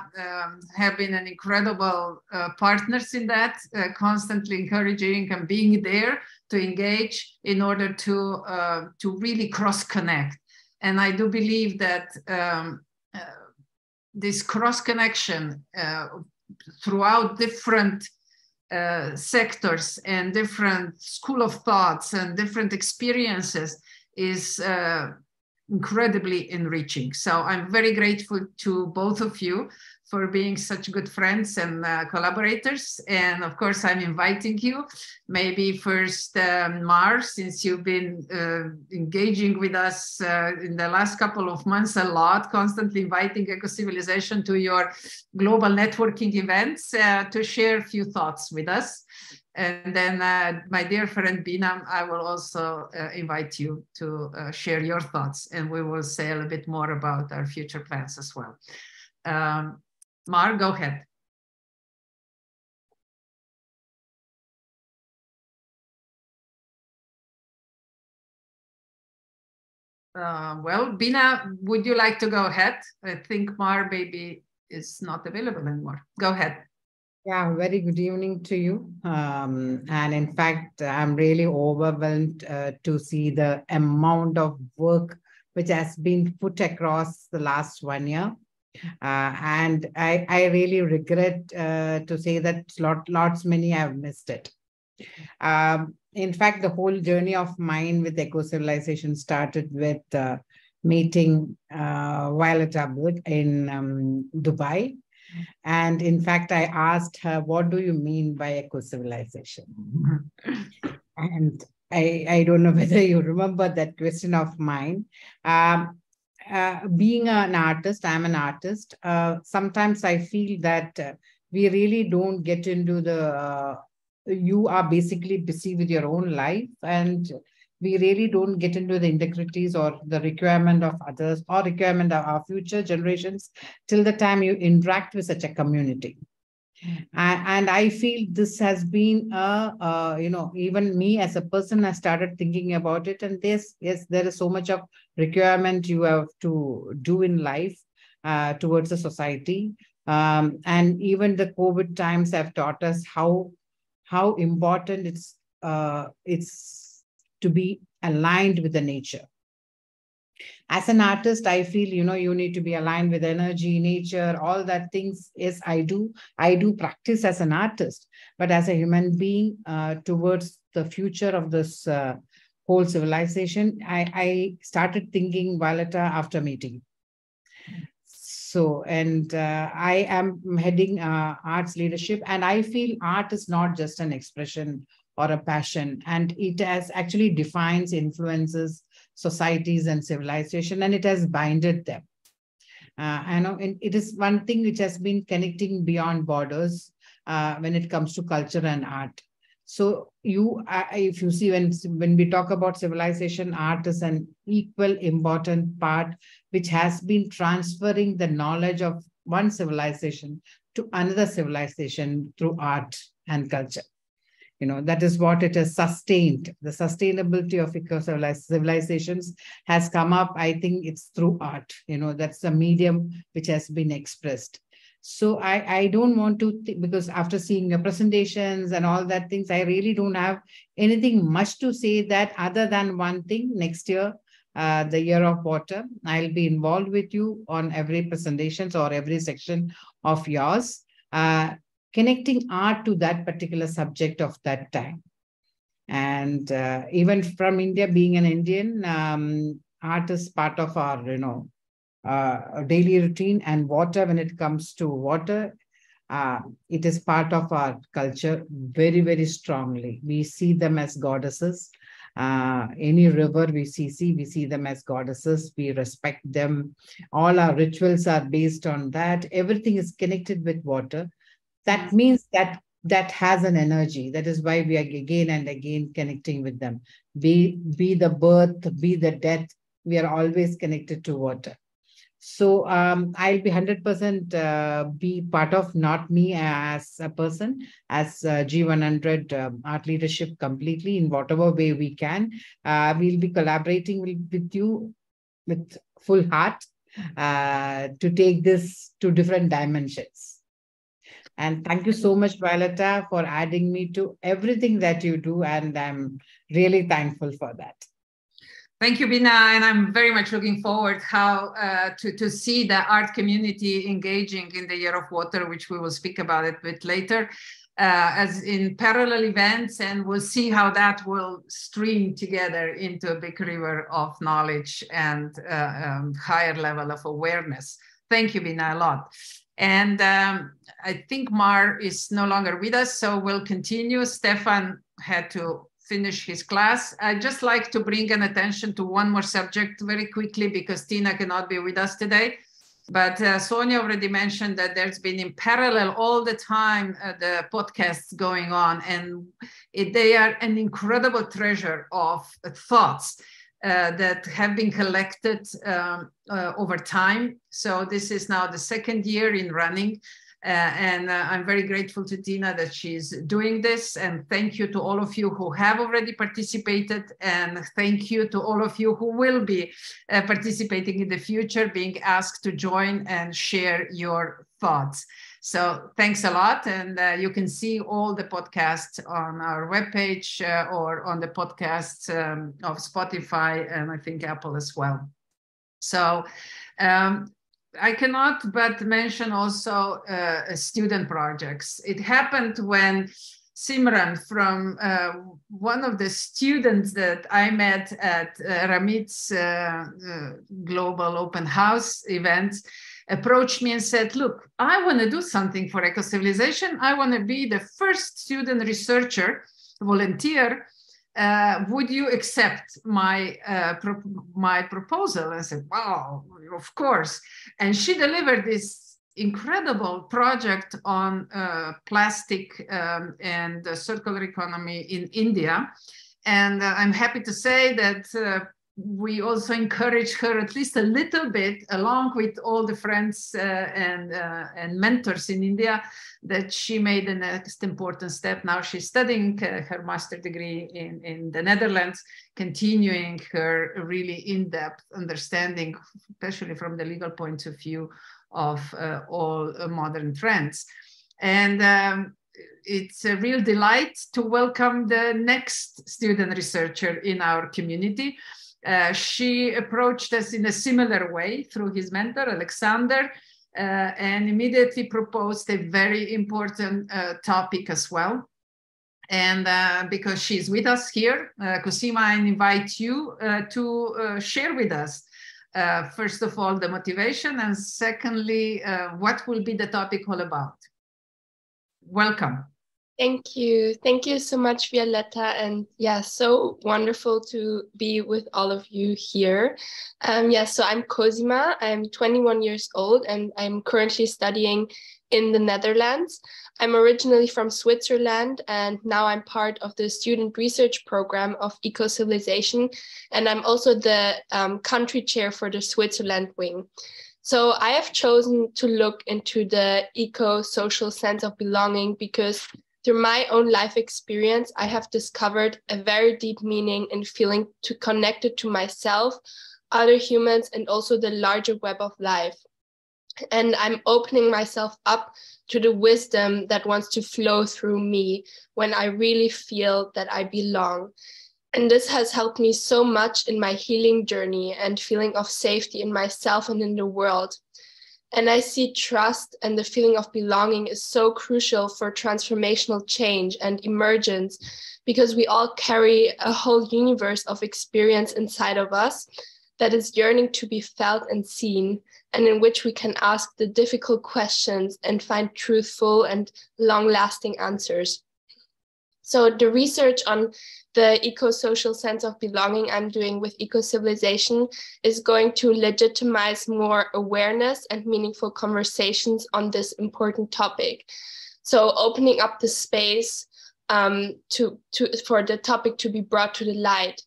have been an incredible partners in that, constantly encouraging and being there to engage in order to really cross-connect. And I do believe that this cross-connection throughout different sectors and different school of thoughts and different experiences is incredibly enriching. So I'm very grateful to both of you for being such good friends and collaborators. And of course, I'm inviting you, maybe first Mar, since you've been engaging with us in the last couple of months a lot, constantly inviting Ecocivilisation to your global networking events to share a few thoughts with us. And then my dear friend Beena, I will also invite you to share your thoughts, and we will say a little bit more about our future plans as well. Mar, go ahead. Well, Beena, would you like to go ahead? I think Mar maybe is not available anymore. Go ahead. Yeah, very good evening to you. And in fact, I'm really overwhelmed to see the amount of work which has been put across the last 1 year. And I really regret to say that many have missed it. In fact, the whole journey of mine with Ecocivilisation started with meeting Violeta Bulc in Dubai. And in fact, I asked her, what do you mean by Ecocivilisation? And I don't know whether you remember that question of mine. Being an artist, I'm an artist. Sometimes I feel that we really don't get into the, you are basically busy with your own life, and we really don't get into the integrities or the requirement of others or requirement of our future generations till the time you interact with such a community. And I feel this has been, even me as a person, I started thinking about it. And yes, there is so much of requirement you have to do in life towards the society. And even the COVID times have taught us how important it's to be aligned with the nature. As an artist, I feel, you need to be aligned with energy, nature, all that things. Yes, I do practice as an artist, but as a human being towards the future of this whole civilization, I started thinking Violeta after meeting. I am heading arts leadership, and I feel art is not just an expression or a passion, and it has actually defines, influences societies and civilization, and it has binded them. I know it is one thing which has been connecting beyond borders when it comes to culture and art. So if you see, when we talk about civilization, art is an equal important part, which has been transferring the knowledge of one civilization to another civilization through art and culture. That is what it has sustained. The sustainability of civilizations has come up, I think it's through art. That's the medium which has been expressed. So I don't want to, because after seeing your presentations and all that things, I really don't have anything much to say that other than one thing. Next year, the Year of Water, I'll be involved with you on every presentations or every section of yours, connecting art to that particular subject of that time. And even from India, being an Indian, art is part of our, daily routine, and water, when it comes to water, it is part of our culture very, very strongly. We see them as goddesses. Any river we see them as goddesses. We respect them. All our rituals are based on that. Everything is connected with water. That means that has an energy. That is why we are again and again connecting with them. Be the birth, be the death, we are always connected to water. So I'll be 100% be part of, not me as a person, as G100 art leadership completely in whatever way we can. We'll be collaborating with you with full heart to take this to different dimensions. And thank you so much, Violeta, for adding me to everything that you do. And I'm really thankful for that. Thank you, Beena, and I'm very much looking forward to see the art community engaging in the Year of Water, which we will speak about it a bit later, as in parallel events, and we'll see how that will stream together into a big river of knowledge and higher level of awareness. Thank you, Beena, a lot. And I think Mar is no longer with us, so we'll continue. Stefan had to finish his class. I'd just like to bring an attention to one more subject very quickly, because Tina cannot be with us today. But Sonja already mentioned that there's been in parallel all the time the podcasts going on, and they are an incredible treasure of thoughts that have been collected over time. So this is now the second year in running. And I'm very grateful to Tina that she's doing this, and thank you to all of you who have already participated, and thank you to all of you who will be participating in the future, being asked to join and share your thoughts. So thanks a lot, and you can see all the podcasts on our webpage or on the podcasts of Spotify, and I think Apple as well. So I cannot but mention also student projects. It happened when Simran, from one of the students that I met at Ramit's Global Open House event, approached me and said, look, I want to do something for Ecocivilisation. I want to be the first student researcher, volunteer. Would you accept my proposal? I said, wow, of course. And she delivered this incredible project on plastic and circular economy in India. And I'm happy to say that we also encourage her at least a little bit, along with all the friends and mentors in India, that she made the next important step. Now she's studying her master's degree in the Netherlands, continuing her really in-depth understanding, especially from the legal point of view, of all modern trends. And it's a real delight to welcome the next student researcher in our community. She approached us in a similar way through his mentor, Alexander, and immediately proposed a very important topic as well. And because she's with us here, Cosima, I invite you to share with us First of all, the motivation, and secondly, what will be the topic all about? Welcome. Thank you. Thank you so much, Violeta. And yeah, so wonderful to be with all of you here. So I'm Cosima. I'm 21 years old and I'm currently studying in the Netherlands. I'm originally from Switzerland and now I'm part of the student research program of Ecocivilisation. And I'm also the country chair for the Switzerland wing. So I have chosen to look into the eco-social sense of belonging because through my own life experience, I have discovered a very deep meaning in feeling connected to myself, other humans, and also the larger web of life. And I'm opening myself up to the wisdom that wants to flow through me when I really feel that I belong. And this has helped me so much in my healing journey and feeling of safety in myself and in the world. And I see trust and the feeling of belonging is so crucial for transformational change and emergence because we all carry a whole universe of experience inside of us that is yearning to be felt and seen, and in which we can ask the difficult questions and find truthful and long-lasting answers. So the research on the eco-social sense of belonging I'm doing with Ecocivilisation is going to legitimize more awareness and meaningful conversations on this important topic. So opening up the space for the topic to be brought to the light.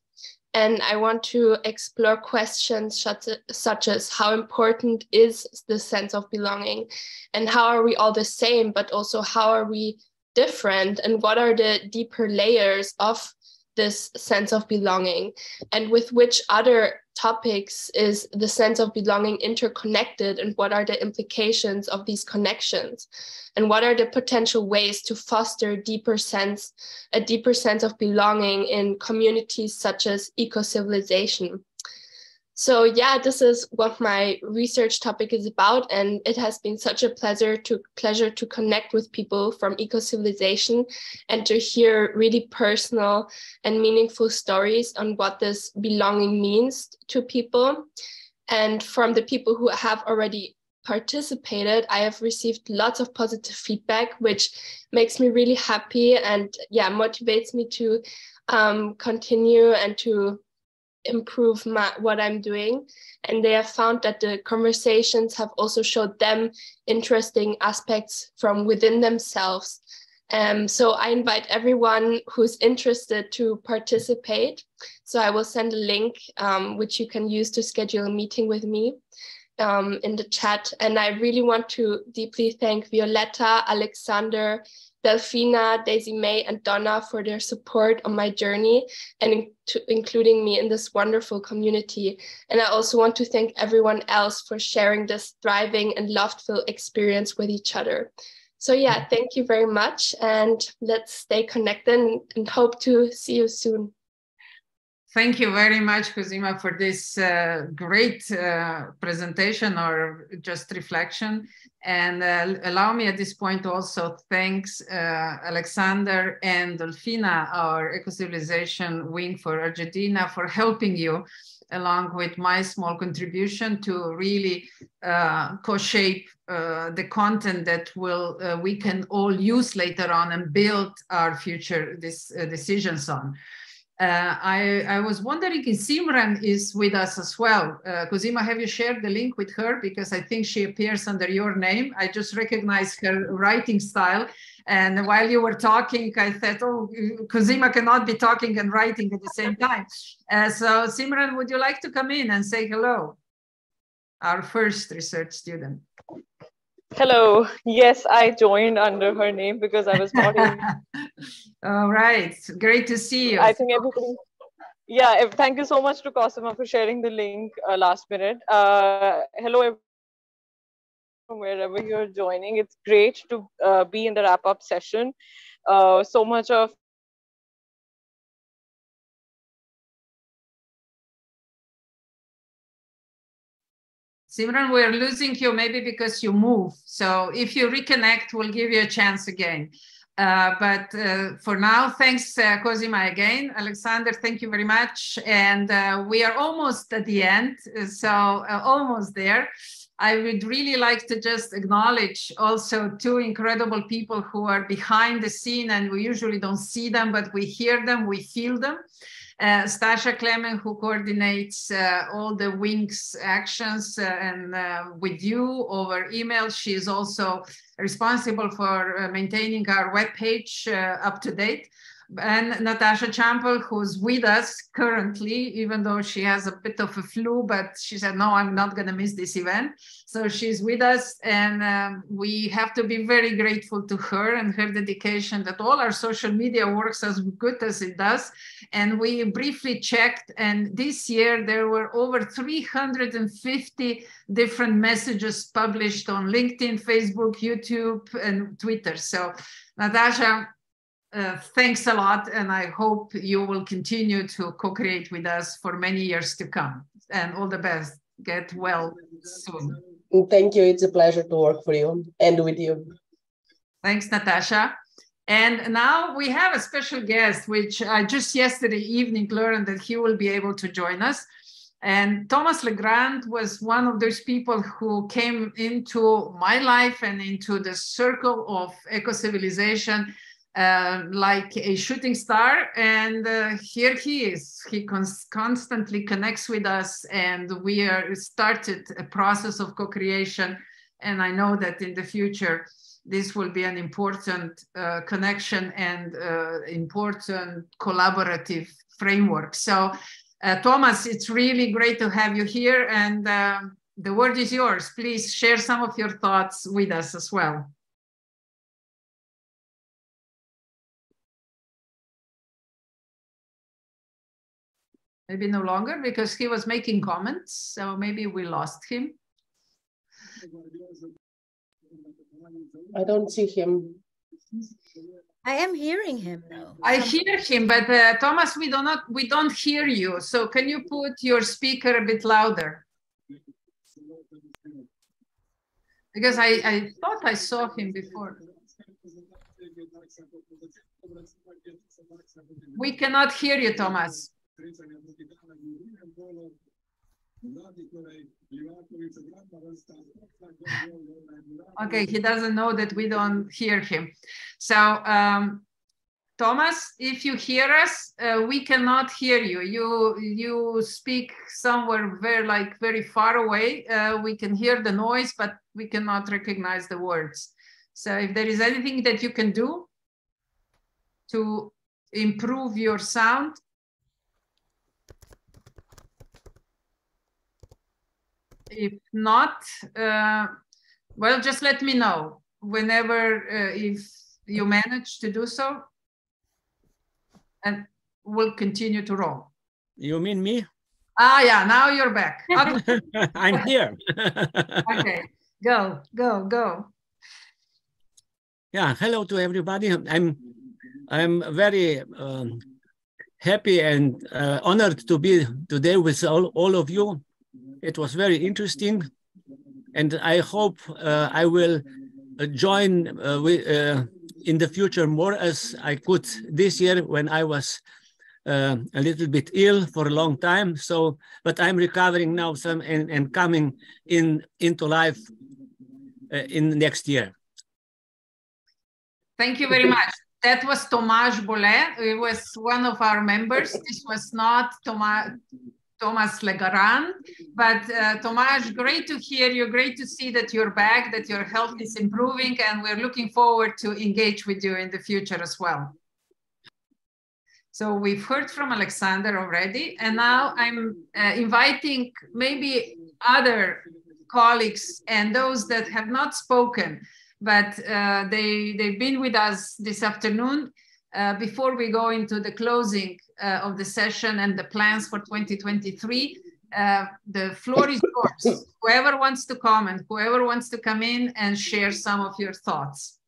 And I want to explore questions such as how important is the sense of belonging, and how are we all the same, but also how are we different, and what are the deeper layers of this sense of belonging, and with which other topics is the sense of belonging interconnected, and what are the implications of these connections, and what are the potential ways to foster a deeper sense of belonging in communities such as Ecocivilisation. So yeah, this is what my research topic is about, and it has been such a pleasure to connect with people from Ecocivilisation and to hear really personal and meaningful stories on what this belonging means to people. And from the people who have already participated, I have received lots of positive feedback, which makes me really happy and motivates me to continue and to improve what I'm doing. And they have found that the conversations have also showed them interesting aspects from within themselves. So I invite everyone who's interested to participate. So I will send a link which you can use to schedule a meeting with me in the chat. And I really want to deeply thank Violeta, Alexander, Delphina, Daisy May, and Donna for their support on my journey and including me in this wonderful community. And I also want to thank everyone else for sharing this thriving and love-filled experience with each other. So yeah, thank you very much, and let's stay connected and hope to see you soon. Thank you very much, Cosima, for this great presentation or just reflection. And allow me at this point also thanks Alexander and Delphina, our Ecocivilisation wing for Argentina, for helping you along with my small contribution to really co-shape the content that we can all use later on and build our future decisions on. I was wondering if Simran is with us as well. Cosima, have you shared the link with her? Because I think she appears under your name. I just recognized her writing style. And while you were talking, I thought, oh, Cosima cannot be talking and writing at the same time. So Simran, would you like to come in and say hello? Our first research student. Hello. Yes, I joined under her name because I was not in. All right. Great to see you. I think everybody. Yeah, thank you so much to Cosima for sharing the link last minute. Hello, everyone, from wherever you're joining. It's great to be in the wrap-up session. So much of Simran, we're losing you maybe because you move. So if you reconnect, we'll give you a chance again. But for now, thanks, Cosima, again. Alexander, thank you very much. And we are almost at the end, so almost there. I would really like to just acknowledge also two incredible people who are behind the scene, and we usually don't see them, but we hear them, we feel them. Stasha Clement, who coordinates all the Wings actions and with you over email. She is also responsible for maintaining our webpage up to date. And Natasha Champel, who's with us currently, even though she has a bit of a flu, but she said, no, I'm not going to miss this event. So she's with us, and we have to be very grateful to her and her dedication that all our social media works as good as it does. And we briefly checked, and this year there were over 350 different messages published on LinkedIn, Facebook, YouTube, and Twitter. So Natasha, thanks a lot, and I hope you will continue to co-create with us for many years to come. And all the best. Get well soon. Thank you. It's a pleasure to work for you and with you. Thanks, Natasha. And now we have a special guest, which I just yesterday evening learned that he will be able to join us. And Thomas Legrand was one of those people who came into my life and into the circle of eco-civilization like a shooting star, and here he is. He constantly connects with us, and we started a process of co-creation, and I know that in the future this will be an important connection and important collaborative framework. So Thomas, it's really great to have you here, and the word is yours. Please share some of your thoughts with us as well. Maybe no longer, because he was making comments, so maybe we lost him. I don't see him. I am hearing him though. I hear him, but Thomas, we don't hear you. So can you put your speaker a bit louder? Because I thought I saw him before. We cannot hear you, Thomas. Okay, he doesn't know that we don't hear him. So Thomas, if you hear us, we cannot hear you. You speak somewhere very far away. We can hear the noise, but we cannot recognize the words. So if there is anything that you can do to improve your sound. If not, well, just let me know whenever, if you manage to do so, and we'll continue to roll. You mean me? Ah, yeah, now you're back. Okay. I'm here. Okay, go. Yeah, hello to everybody. I'm very happy and honored to be today with all of you. It was very interesting, and I hope I will join in the future more as I could this year when I was a little bit ill for a long time. So, but I'm recovering now and coming into life in next year. Thank you very much. That was Tomáš Bolé. It was one of our members. This was not Thomas Legrand, but Tomáš, great to hear you, great to see that you're back, that your health is improving, and we're looking forward to engage with you in the future as well. So we've heard from Alexander already, and now I'm inviting maybe other colleagues and those that have not spoken, but they've been with us this afternoon. Before we go into the closing of the session and the plans for 2023, the floor is yours. Whoever wants to comment, whoever wants to come in and share some of your thoughts.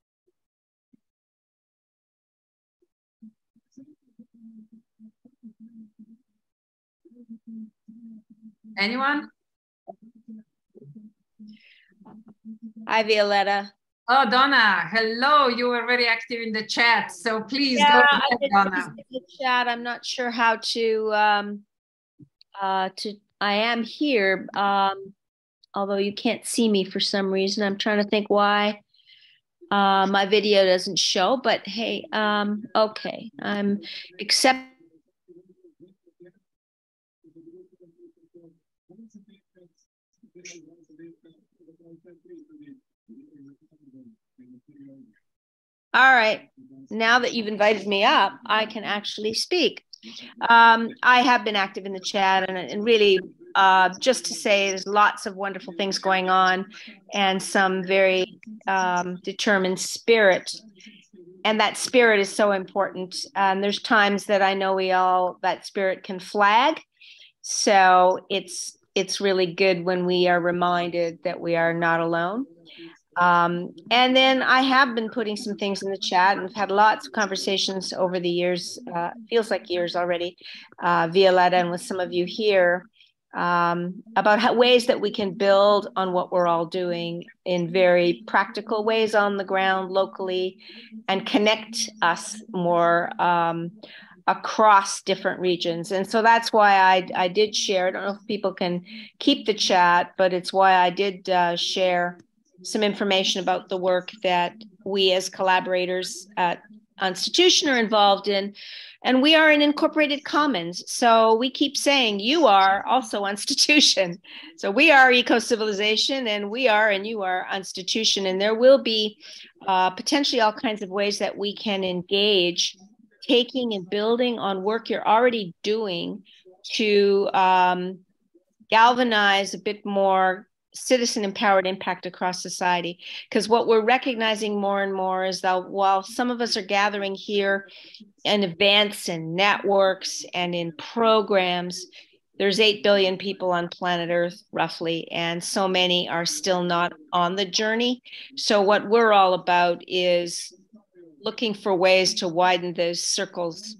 Anyone? Hi, Violeta. Oh, Donna, hello. You were very active in the chat, so please go ahead, Donna. In the chat, I'm not sure how to. I am here, although you can't see me for some reason. I'm trying to think why my video doesn't show. But hey, okay, I'm accepting. All right, now that you've invited me up, I can actually speak. I have been active in the chat and really just to say there's lots of wonderful things going on and some very determined spirit. And that spirit is so important. There's times that I know that spirit can flag. So it's really good when we are reminded that we are not alone. And then I have been putting some things in the chat and had lots of conversations over the years, feels like years already, Violeta and with some of you here, about ways that we can build on what we're all doing in very practical ways on the ground locally and connect us more across different regions. And so that's why I did share. I don't know if people can keep the chat, but it's why I did share some information about the work that we as collaborators at Institution are involved in. And we are in Incorporated Commons. So we keep saying you are also Institution. So we are Ecocivilisation and we are and you are Institution. And there will be potentially all kinds of ways that we can engage, taking and building on work you're already doing to galvanize a bit more citizen empowered impact across society. Because what we're recognizing more and more is that while some of us are gathering here in events and networks and in programs, there's 8 billion people on planet Earth roughly, and so many are still not on the journey. So what we're all about is looking for ways to widen those circles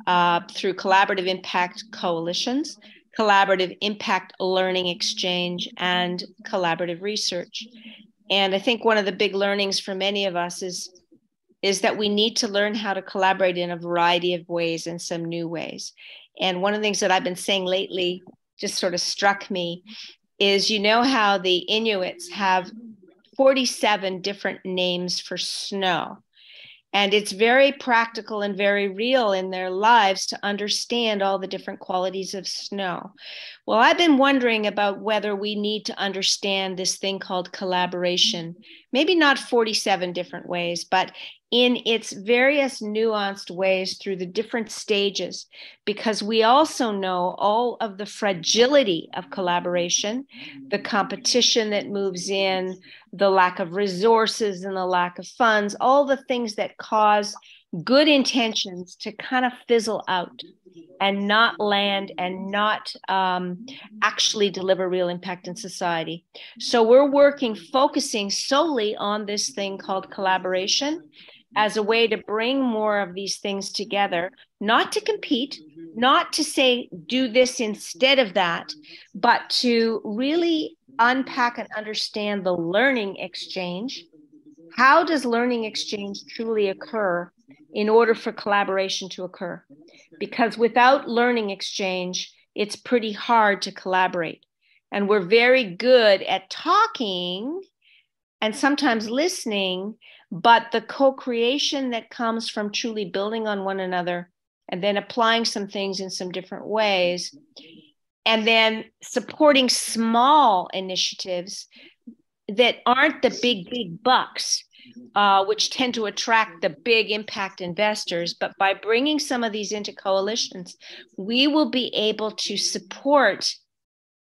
through collaborative impact coalitions, collaborative impact learning exchange, and collaborative research. And I think one of the big learnings for many of us is that we need to learn how to collaborate in a variety of ways and some new ways. And one of the things that I've been saying lately just sort of struck me is, you know how the Inuits have 47 different names for snow. And it's very practical and very real in their lives to understand all the different qualities of snow. Well, I've been wondering about whether we need to understand this thing called collaboration, maybe not 47 different ways, but in its various nuanced ways through the different stages, because we also know all of the fragility of collaboration, the competition that moves in, the lack of resources and the lack of funds, all the things that cause good intentions to kind of fizzle out and not land and not actually deliver real impact in society. So we're focusing solely on this thing called collaboration as a way to bring more of these things together, not to compete, not to say, do this instead of that, but to really unpack and understand the learning exchange. How does learning exchange truly occur in order for collaboration to occur? Because without learning exchange, it's pretty hard to collaborate. And we're very good at talking and sometimes listening, but the co-creation that comes from truly building on one another and then applying some things in some different ways, and then supporting small initiatives that aren't the big bucks, which tend to attract the big impact investors. But by bringing some of these into coalitions, we will be able to support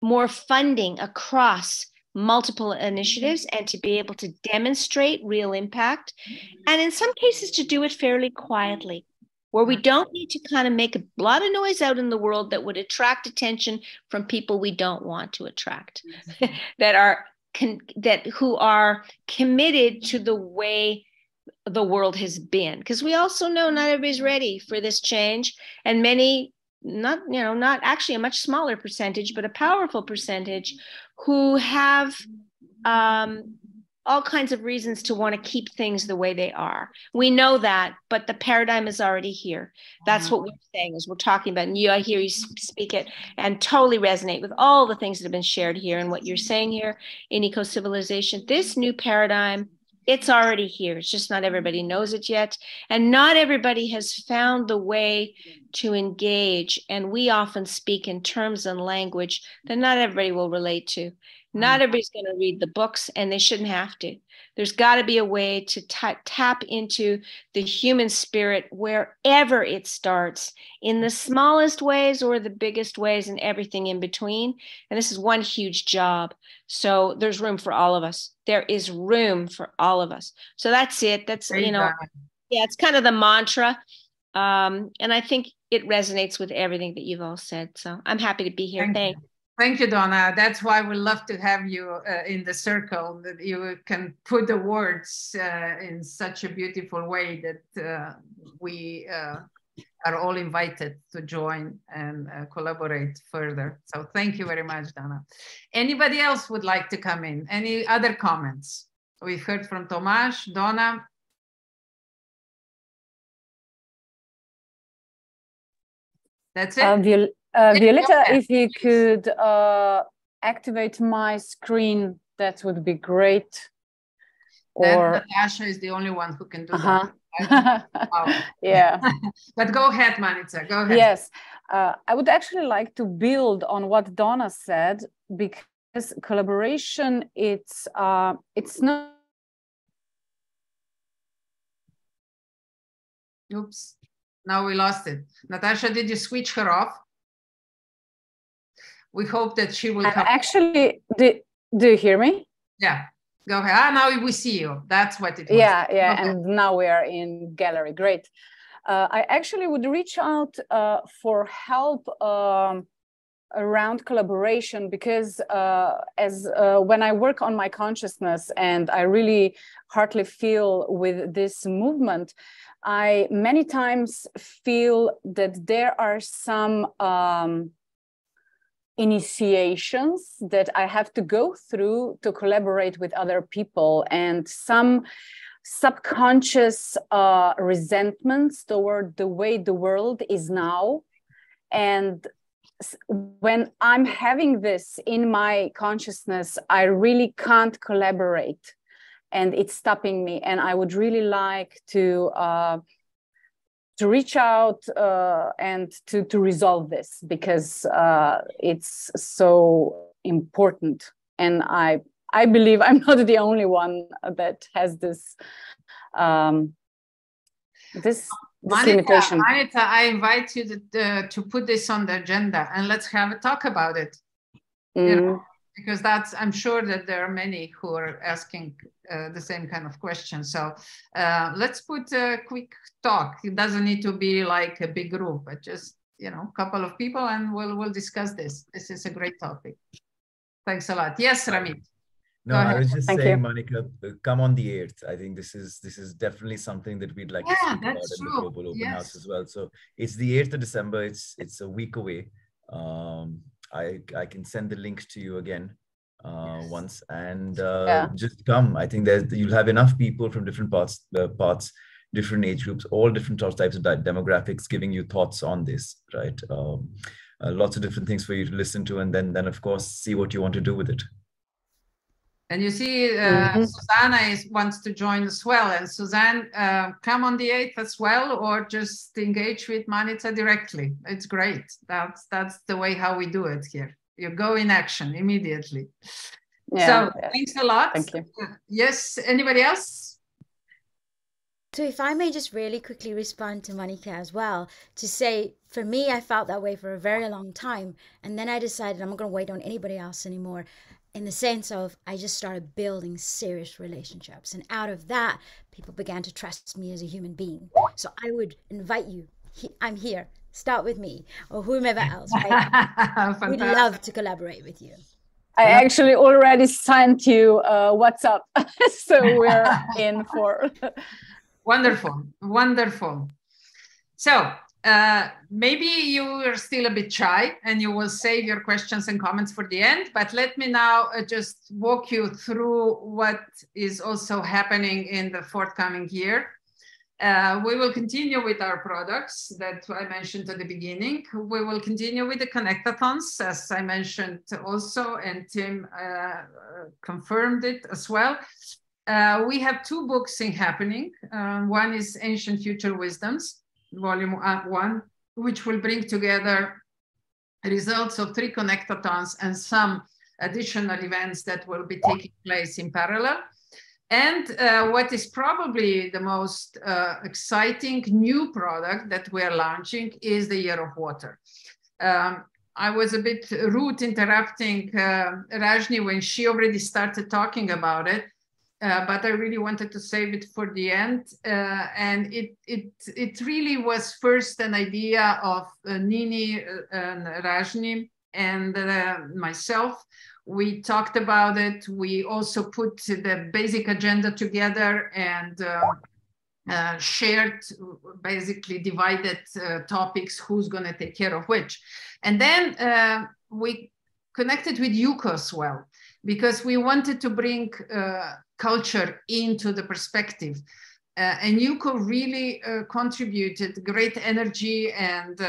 more funding across multiple initiatives and to be able to demonstrate real impact. And in some cases to do it fairly quietly, where we don't need to kind of make a lot of noise out in the world that would attract attention from people we don't want to attract, who are committed to the way the world has been. Because we also know not everybody's ready for this change, and many, not actually a much smaller percentage, but a powerful percentage who have all kinds of reasons to want to keep things the way they are. We know that, but the paradigm is already here. That's what we're saying as we're talking about. And I hear you speak it and totally resonate with all the things that have been shared here and what you're saying here in Ecocivilisation. This new paradigm, it's already here. It's just not everybody knows it yet. And not everybody has found the way to engage. And we often speak in terms and language that not everybody will relate to. Not everybody's going to read the books, and they shouldn't have to. There's got to be a way to tap into the human spirit wherever it starts, in the smallest ways or the biggest ways, and everything in between. And this is one huge job. So there's room for all of us. There is room for all of us. So that's it. That's, yeah, it's kind of the mantra. And I think it resonates with everything that you've all said. So I'm happy to be here. Thanks. Thank you, Donna. That's why we love to have you in the circle, that you can put the words in such a beautiful way that we are all invited to join and collaborate further. So thank you very much, Donna. Anybody else would like to come in? Any other comments? We've heard from Tomasz, Donna. That's it. Violeta, if you could activate my screen, that would be great. Or Natasha is the only one who can do that. Yeah. But go ahead, Manica, go ahead. Yes, I would actually like to build on what Donna said, because collaboration, it's not. Oops, now we lost it. Natasha, did you switch her off? We hope that she will come. Actually, do you hear me? Yeah, go ahead. Now we see you. That's what it was. Yeah, yeah, okay. And now we are in gallery. Great. I actually would reach out for help around collaboration, because when I work on my consciousness, and I really heartily feel with this movement, I many times feel that there are some initiations that I have to go through to collaborate with other people, and some subconscious resentments toward the way the world is now. And when I'm having this in my consciousness, I really can't collaborate, and it's stopping me. And I would really like to reach out and to resolve this, because it's so important. And I believe I'm not the only one that has this limitation. Manica, I invite you to put this on the agenda, and let's have a talk about it. You know, because I'm sure that there are many who are asking the same kind of question. So let's put a quick talk. It doesn't need to be like a big group, but just, a couple of people, and we'll discuss this. This is a great topic. Thanks a lot. Yes, Ramit. No, I was just saying, Manica, come on the 8th. I think this is definitely something that we'd like to speak about in the Global Open House as well. So it's the 8th of December. It's a week away. I can send the link to you again once, and just come. I think you'll have enough people from different parts, different age groups, all different types of demographics, giving you thoughts on this, right? Lots of different things for you to listen to, and then of course see what you want to do with it. And you see, Susanna wants to join as well. And Suzanne, come on the 8th as well, or just engage with Manica directly. It's great. That's the way how we do it here. You go in action immediately. Yeah, so thanks a lot. Thank you. Yes, anybody else? So if I may just really quickly respond to Manica as well, to say, for me, I felt that way for a very long time. And then I decided I'm not going to wait on anybody else anymore. In the sense of, I just started building serious relationships. And out of that, people began to trust me as a human being. So I would invite you, I'm here, start with me, or whomever else. Right? We'd love to collaborate with you. I actually already sent you WhatsApp. So we're in for. Wonderful, wonderful. So Maybe you are still a bit shy and you will save your questions and comments for the end, but let me now just walk you through what is also happening in the forthcoming year. We will continue with our products that I mentioned at the beginning. We will continue with the connectathons, as I mentioned also, and Tim confirmed it as well. We have 2 books happening. One is Ancient Future Wisdoms, Volume 1, which will bring together results of 3 connectathons and some additional events that will be taking place in parallel. And what is probably the most exciting new product that we are launching is the Year of Water. I was a bit rude interrupting Rajni when she already started talking about it, but I really wanted to save it for the end. And it really was first an idea of Nini and Rajni and myself. We talked about it. We also put the basic agenda together and shared, basically divided topics, who's going to take care of which. And then we connected with Yuko as well, because we wanted to bring culture into the perspective. And Yuko really contributed great energy, and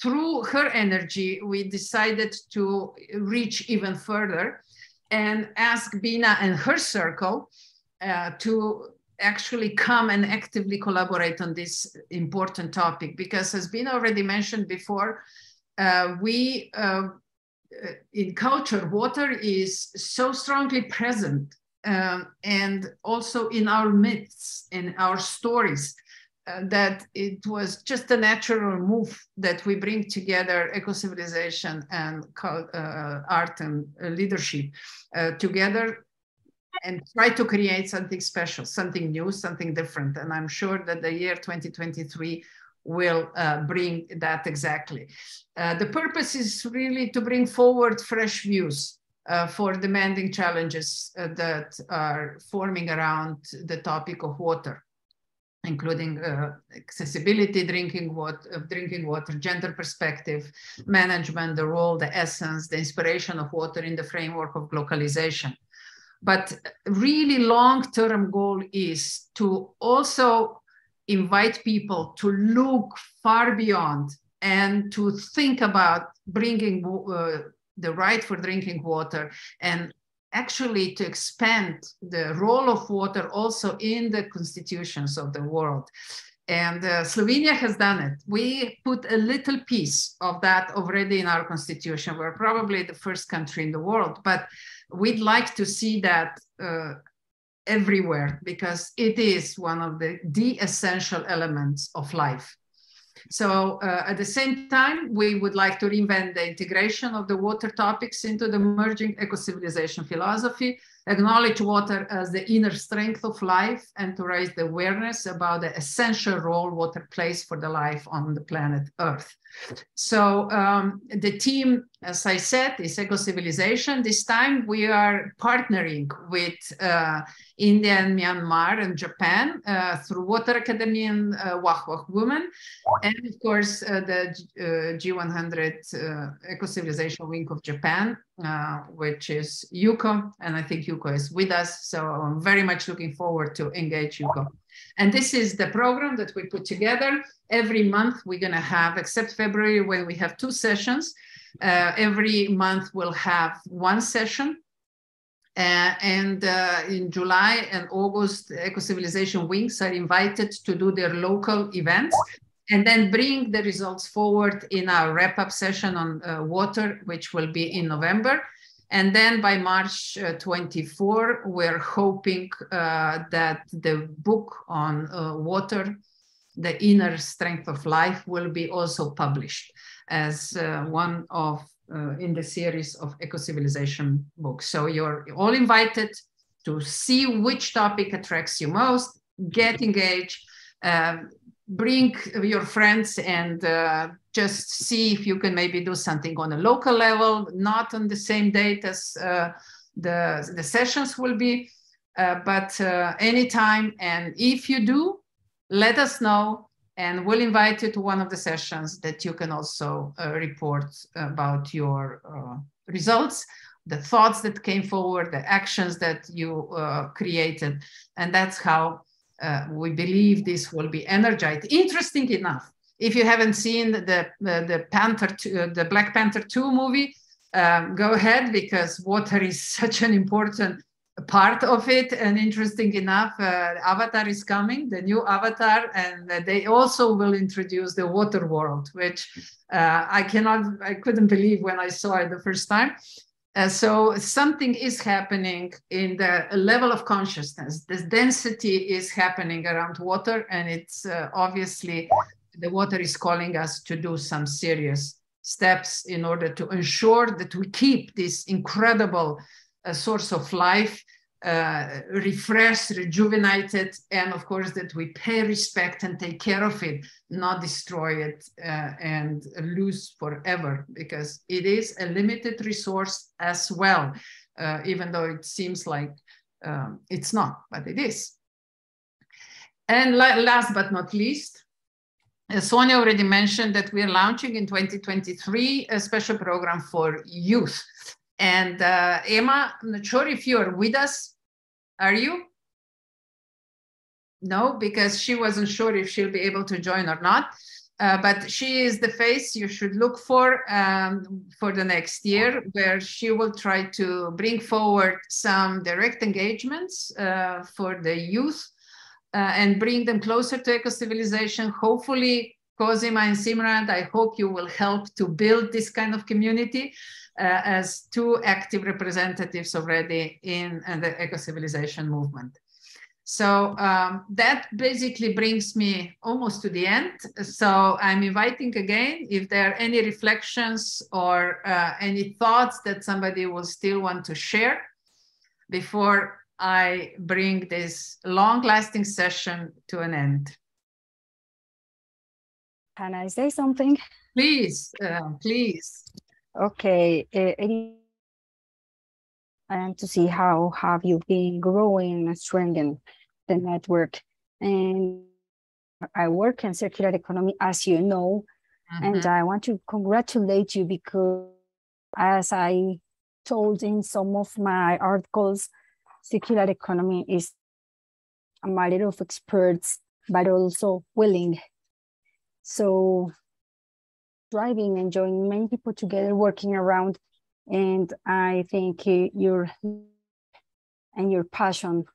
through her energy, we decided to reach even further and ask Beena and her circle to actually come and actively collaborate on this important topic. Because as Beena already mentioned before, in culture, water is so strongly present and also in our myths, in our stories, that it was just a natural move that we bring together eco-civilization and art and leadership together and try to create something special, something new, something different. And I'm sure that the year 2023 will bring that exactly. The purpose is really to bring forward fresh views for demanding challenges that are forming around the topic of water, including accessibility, drinking water, gender perspective, management, the role, the essence, the inspiration of water in the framework of globalization. But really long-term goal is to also invite people to look far beyond and to think about bringing the right for drinking water, and actually to expand the role of water also in the constitutions of the world. And Slovenia has done it. We put a little piece of that already in our constitution. We're probably the first country in the world, but we'd like to see that everywhere, because it is one of the essential elements of life. So at the same time, we would like to reinvent the integration of the water topics into the emerging eco-civilization philosophy, acknowledge water as the inner strength of life, and to raise the awareness about the essential role water plays for the life on the planet Earth. So the team, as I said, is Ecocivilisation. This time we are partnering with India and Myanmar and Japan through Water Academy and Wah Women, and of course the G100 Ecocivilisation Wing of Japan, which is Yuko, and I think Yuko is with us, so I'm very much looking forward to engage Yuko. And this is the program that we put together. Every month we're going to have, except February when we have 2 sessions, every month we'll have 1 session. And in July and August, Ecocivilisation Wings are invited to do their local events and then bring the results forward in our wrap-up session on water, which will be in November. And then by March 24, we're hoping that the book on water, the inner strength of life, will be also published as one of in the series of Ecocivilisation books. So you're all invited to see which topic attracts you most, get engaged, bring your friends, and just see if you can maybe do something on a local level, not on the same date as the sessions will be, but anytime. And if you do, let us know. And we'll invite you to one of the sessions that you can also report about your results, the thoughts that came forward, the actions that you created. And that's how we believe this will be energized. Interesting enough, if you haven't seen the Black Panther 2 movie, go ahead, because water is such an important part of it. And interesting enough, Avatar is coming, the new Avatar, and they also will introduce the water world, which I couldn't believe when I saw it the first time. So something is happening in the level of consciousness. This density is happening around water, and it's obviously the water is calling us to do some serious steps in order to ensure that we keep this incredible source of life refreshed, rejuvenated, and of course that we pay respect and take care of it, not destroy it and lose forever, because it is a limited resource as well, even though it seems like it's not, but it is. And last but not least, Sonja already mentioned that we are launching in 2023 a special program for youth. And Emma, I'm not sure if you are with us. Are you? No, because she wasn't sure if she'll be able to join or not. But she is the face you should look for the next year, where she will try to bring forward some direct engagements for the youth and bring them closer to eco-civilization. Hopefully, Cosima and Simran, I hope you will help to build this kind of community as two active representatives already in the eco-civilization movement. So that basically brings me almost to the end. So I'm inviting again, if there are any reflections or any thoughts that somebody will still want to share before I bring this long-lasting session to an end. Can I say something? Please, please. Okay, and to see how have you been growing and strengthening the network. And I work in circular economy, as you know, and I want to congratulate you, because as I told in some of my articles, circular economy is a matter of experts, but also willing. So driving, enjoying many people together, working around, and I think your passion,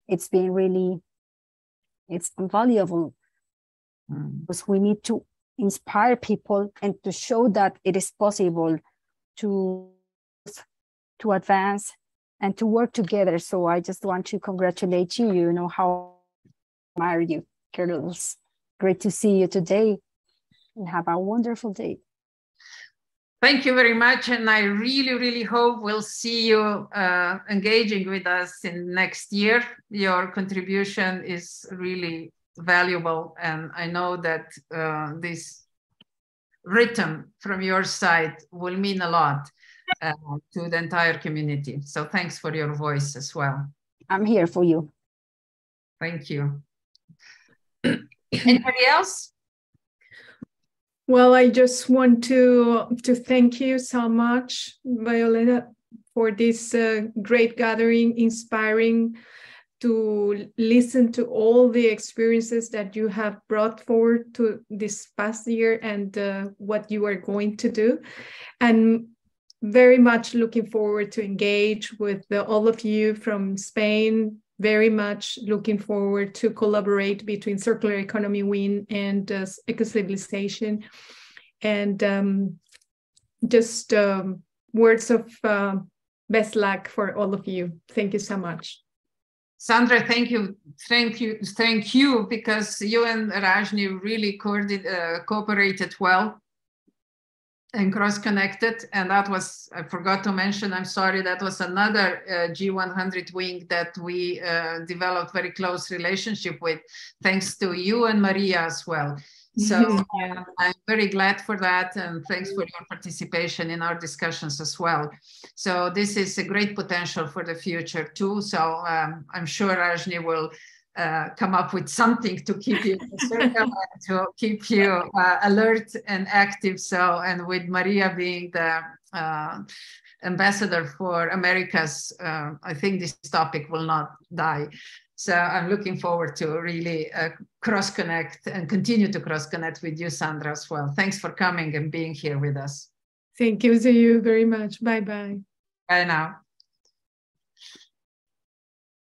it's been really, it's invaluable, because we need to inspire people and to show that it is possible to advance and to work together. So I just want to congratulate you. You know how I admire you, girls. Great to see you today, and have a wonderful day. Thank you very much. And I really, really hope we'll see you engaging with us in next year. Your contribution is really valuable. And I know that this written from your side will mean a lot to the entire community. So thanks for your voice as well. I'm here for you. Thank you. Anybody else? Well, I just want to thank you so much, Violeta, for this great gathering, inspiring to listen to all the experiences that you have brought forward to this past year and what you are going to do. And very much looking forward to engage with all of you from Spain. Very much looking forward to collaborate between Circular Economy Win and Ecocivilisation. And just words of best luck for all of you. Thank you so much. Sandra, thank you, because you and Rajni really cooperated well and cross-connected, and that was, I forgot to mention, I'm sorry, that was another G100 wing that we developed very close relationship with, thanks to you and Maria as well. So I'm very glad for that, and thanks for your participation in our discussions as well. So this is a great potential for the future too. So I'm sure Rajni will come up with something to keep you in the circle and to keep you alert and active. So, and with Maria being the ambassador for Americas, I think this topic will not die. So I'm looking forward to really cross-connect and continue to cross-connect with you, Sandra, as well. Thanks for coming and being here with us. Thank you to you very much. Bye-bye. Bye now.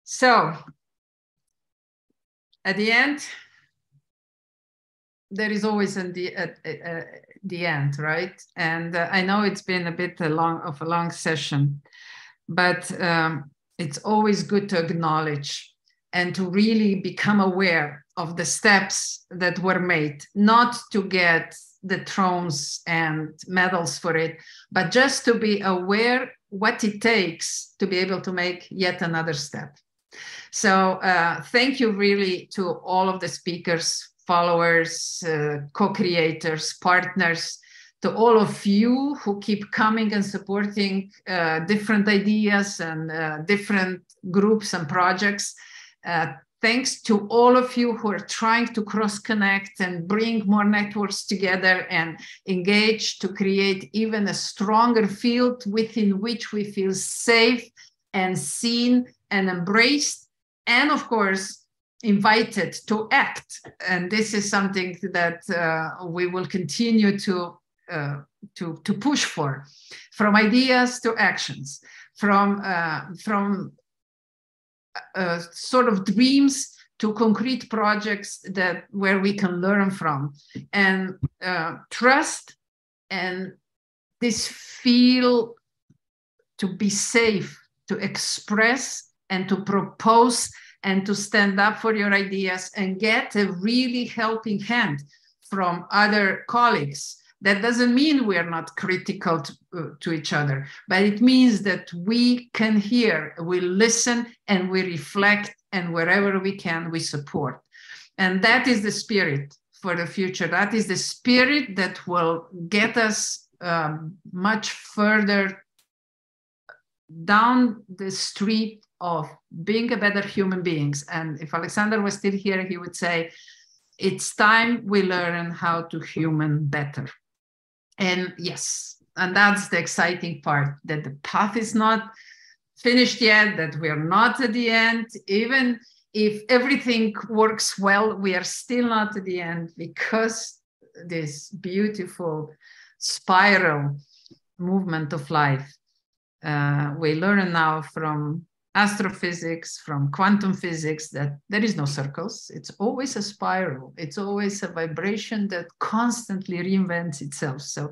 So at the end, there is always the end, right? And I know it's been a bit of a long session, but it's always good to acknowledge and to really become aware of the steps that were made, not to get the thrones and medals for it, but just to be aware what it takes to be able to make yet another step. So thank you really to all of the speakers, followers, co-creators, partners, to all of you who keep coming and supporting different ideas and different groups and projects. Thanks to all of you who are trying to cross-connect and bring more networks together and engage to create even a stronger field within which we feel safe and seen and embraced, and of course, invited to act. And this is something that we will continue to push for, from ideas to actions, from sort of dreams to concrete projects where we can learn from, and trust and this feel to be safe, to express and to propose and to stand up for your ideas and get a really helping hand from other colleagues. That doesn't mean we are not critical to each other, but it means that we can hear, we listen, and we reflect, and wherever we can, we support. And that is the spirit for the future. That is the spirit that will get us much further down the street of being a better human beings. And if Alexander was still here, he would say, it's time we learn how to human better. And yes, and that's the exciting part, that the path is not finished yet, that we are not at the end. Even if everything works well, we are still not at the end, because this beautiful spiral movement of life, we learn now from astrophysics, from quantum physics, that there is no circles. It's always a spiral. It's always a vibration that constantly reinvents itself. So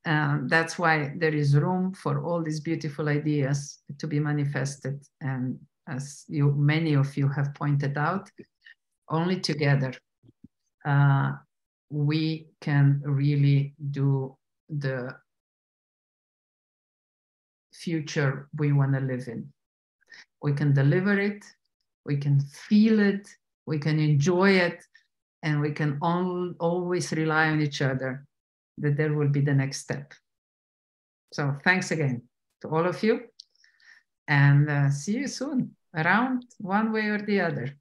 that's why there is room for all these beautiful ideas to be manifested. And as many of you have pointed out, only together we can really do the future we want to live in. We can deliver it, we can feel it, we can enjoy it, and we can always rely on each other that there will be the next step. So thanks again to all of you, and see you soon, around one way or the other.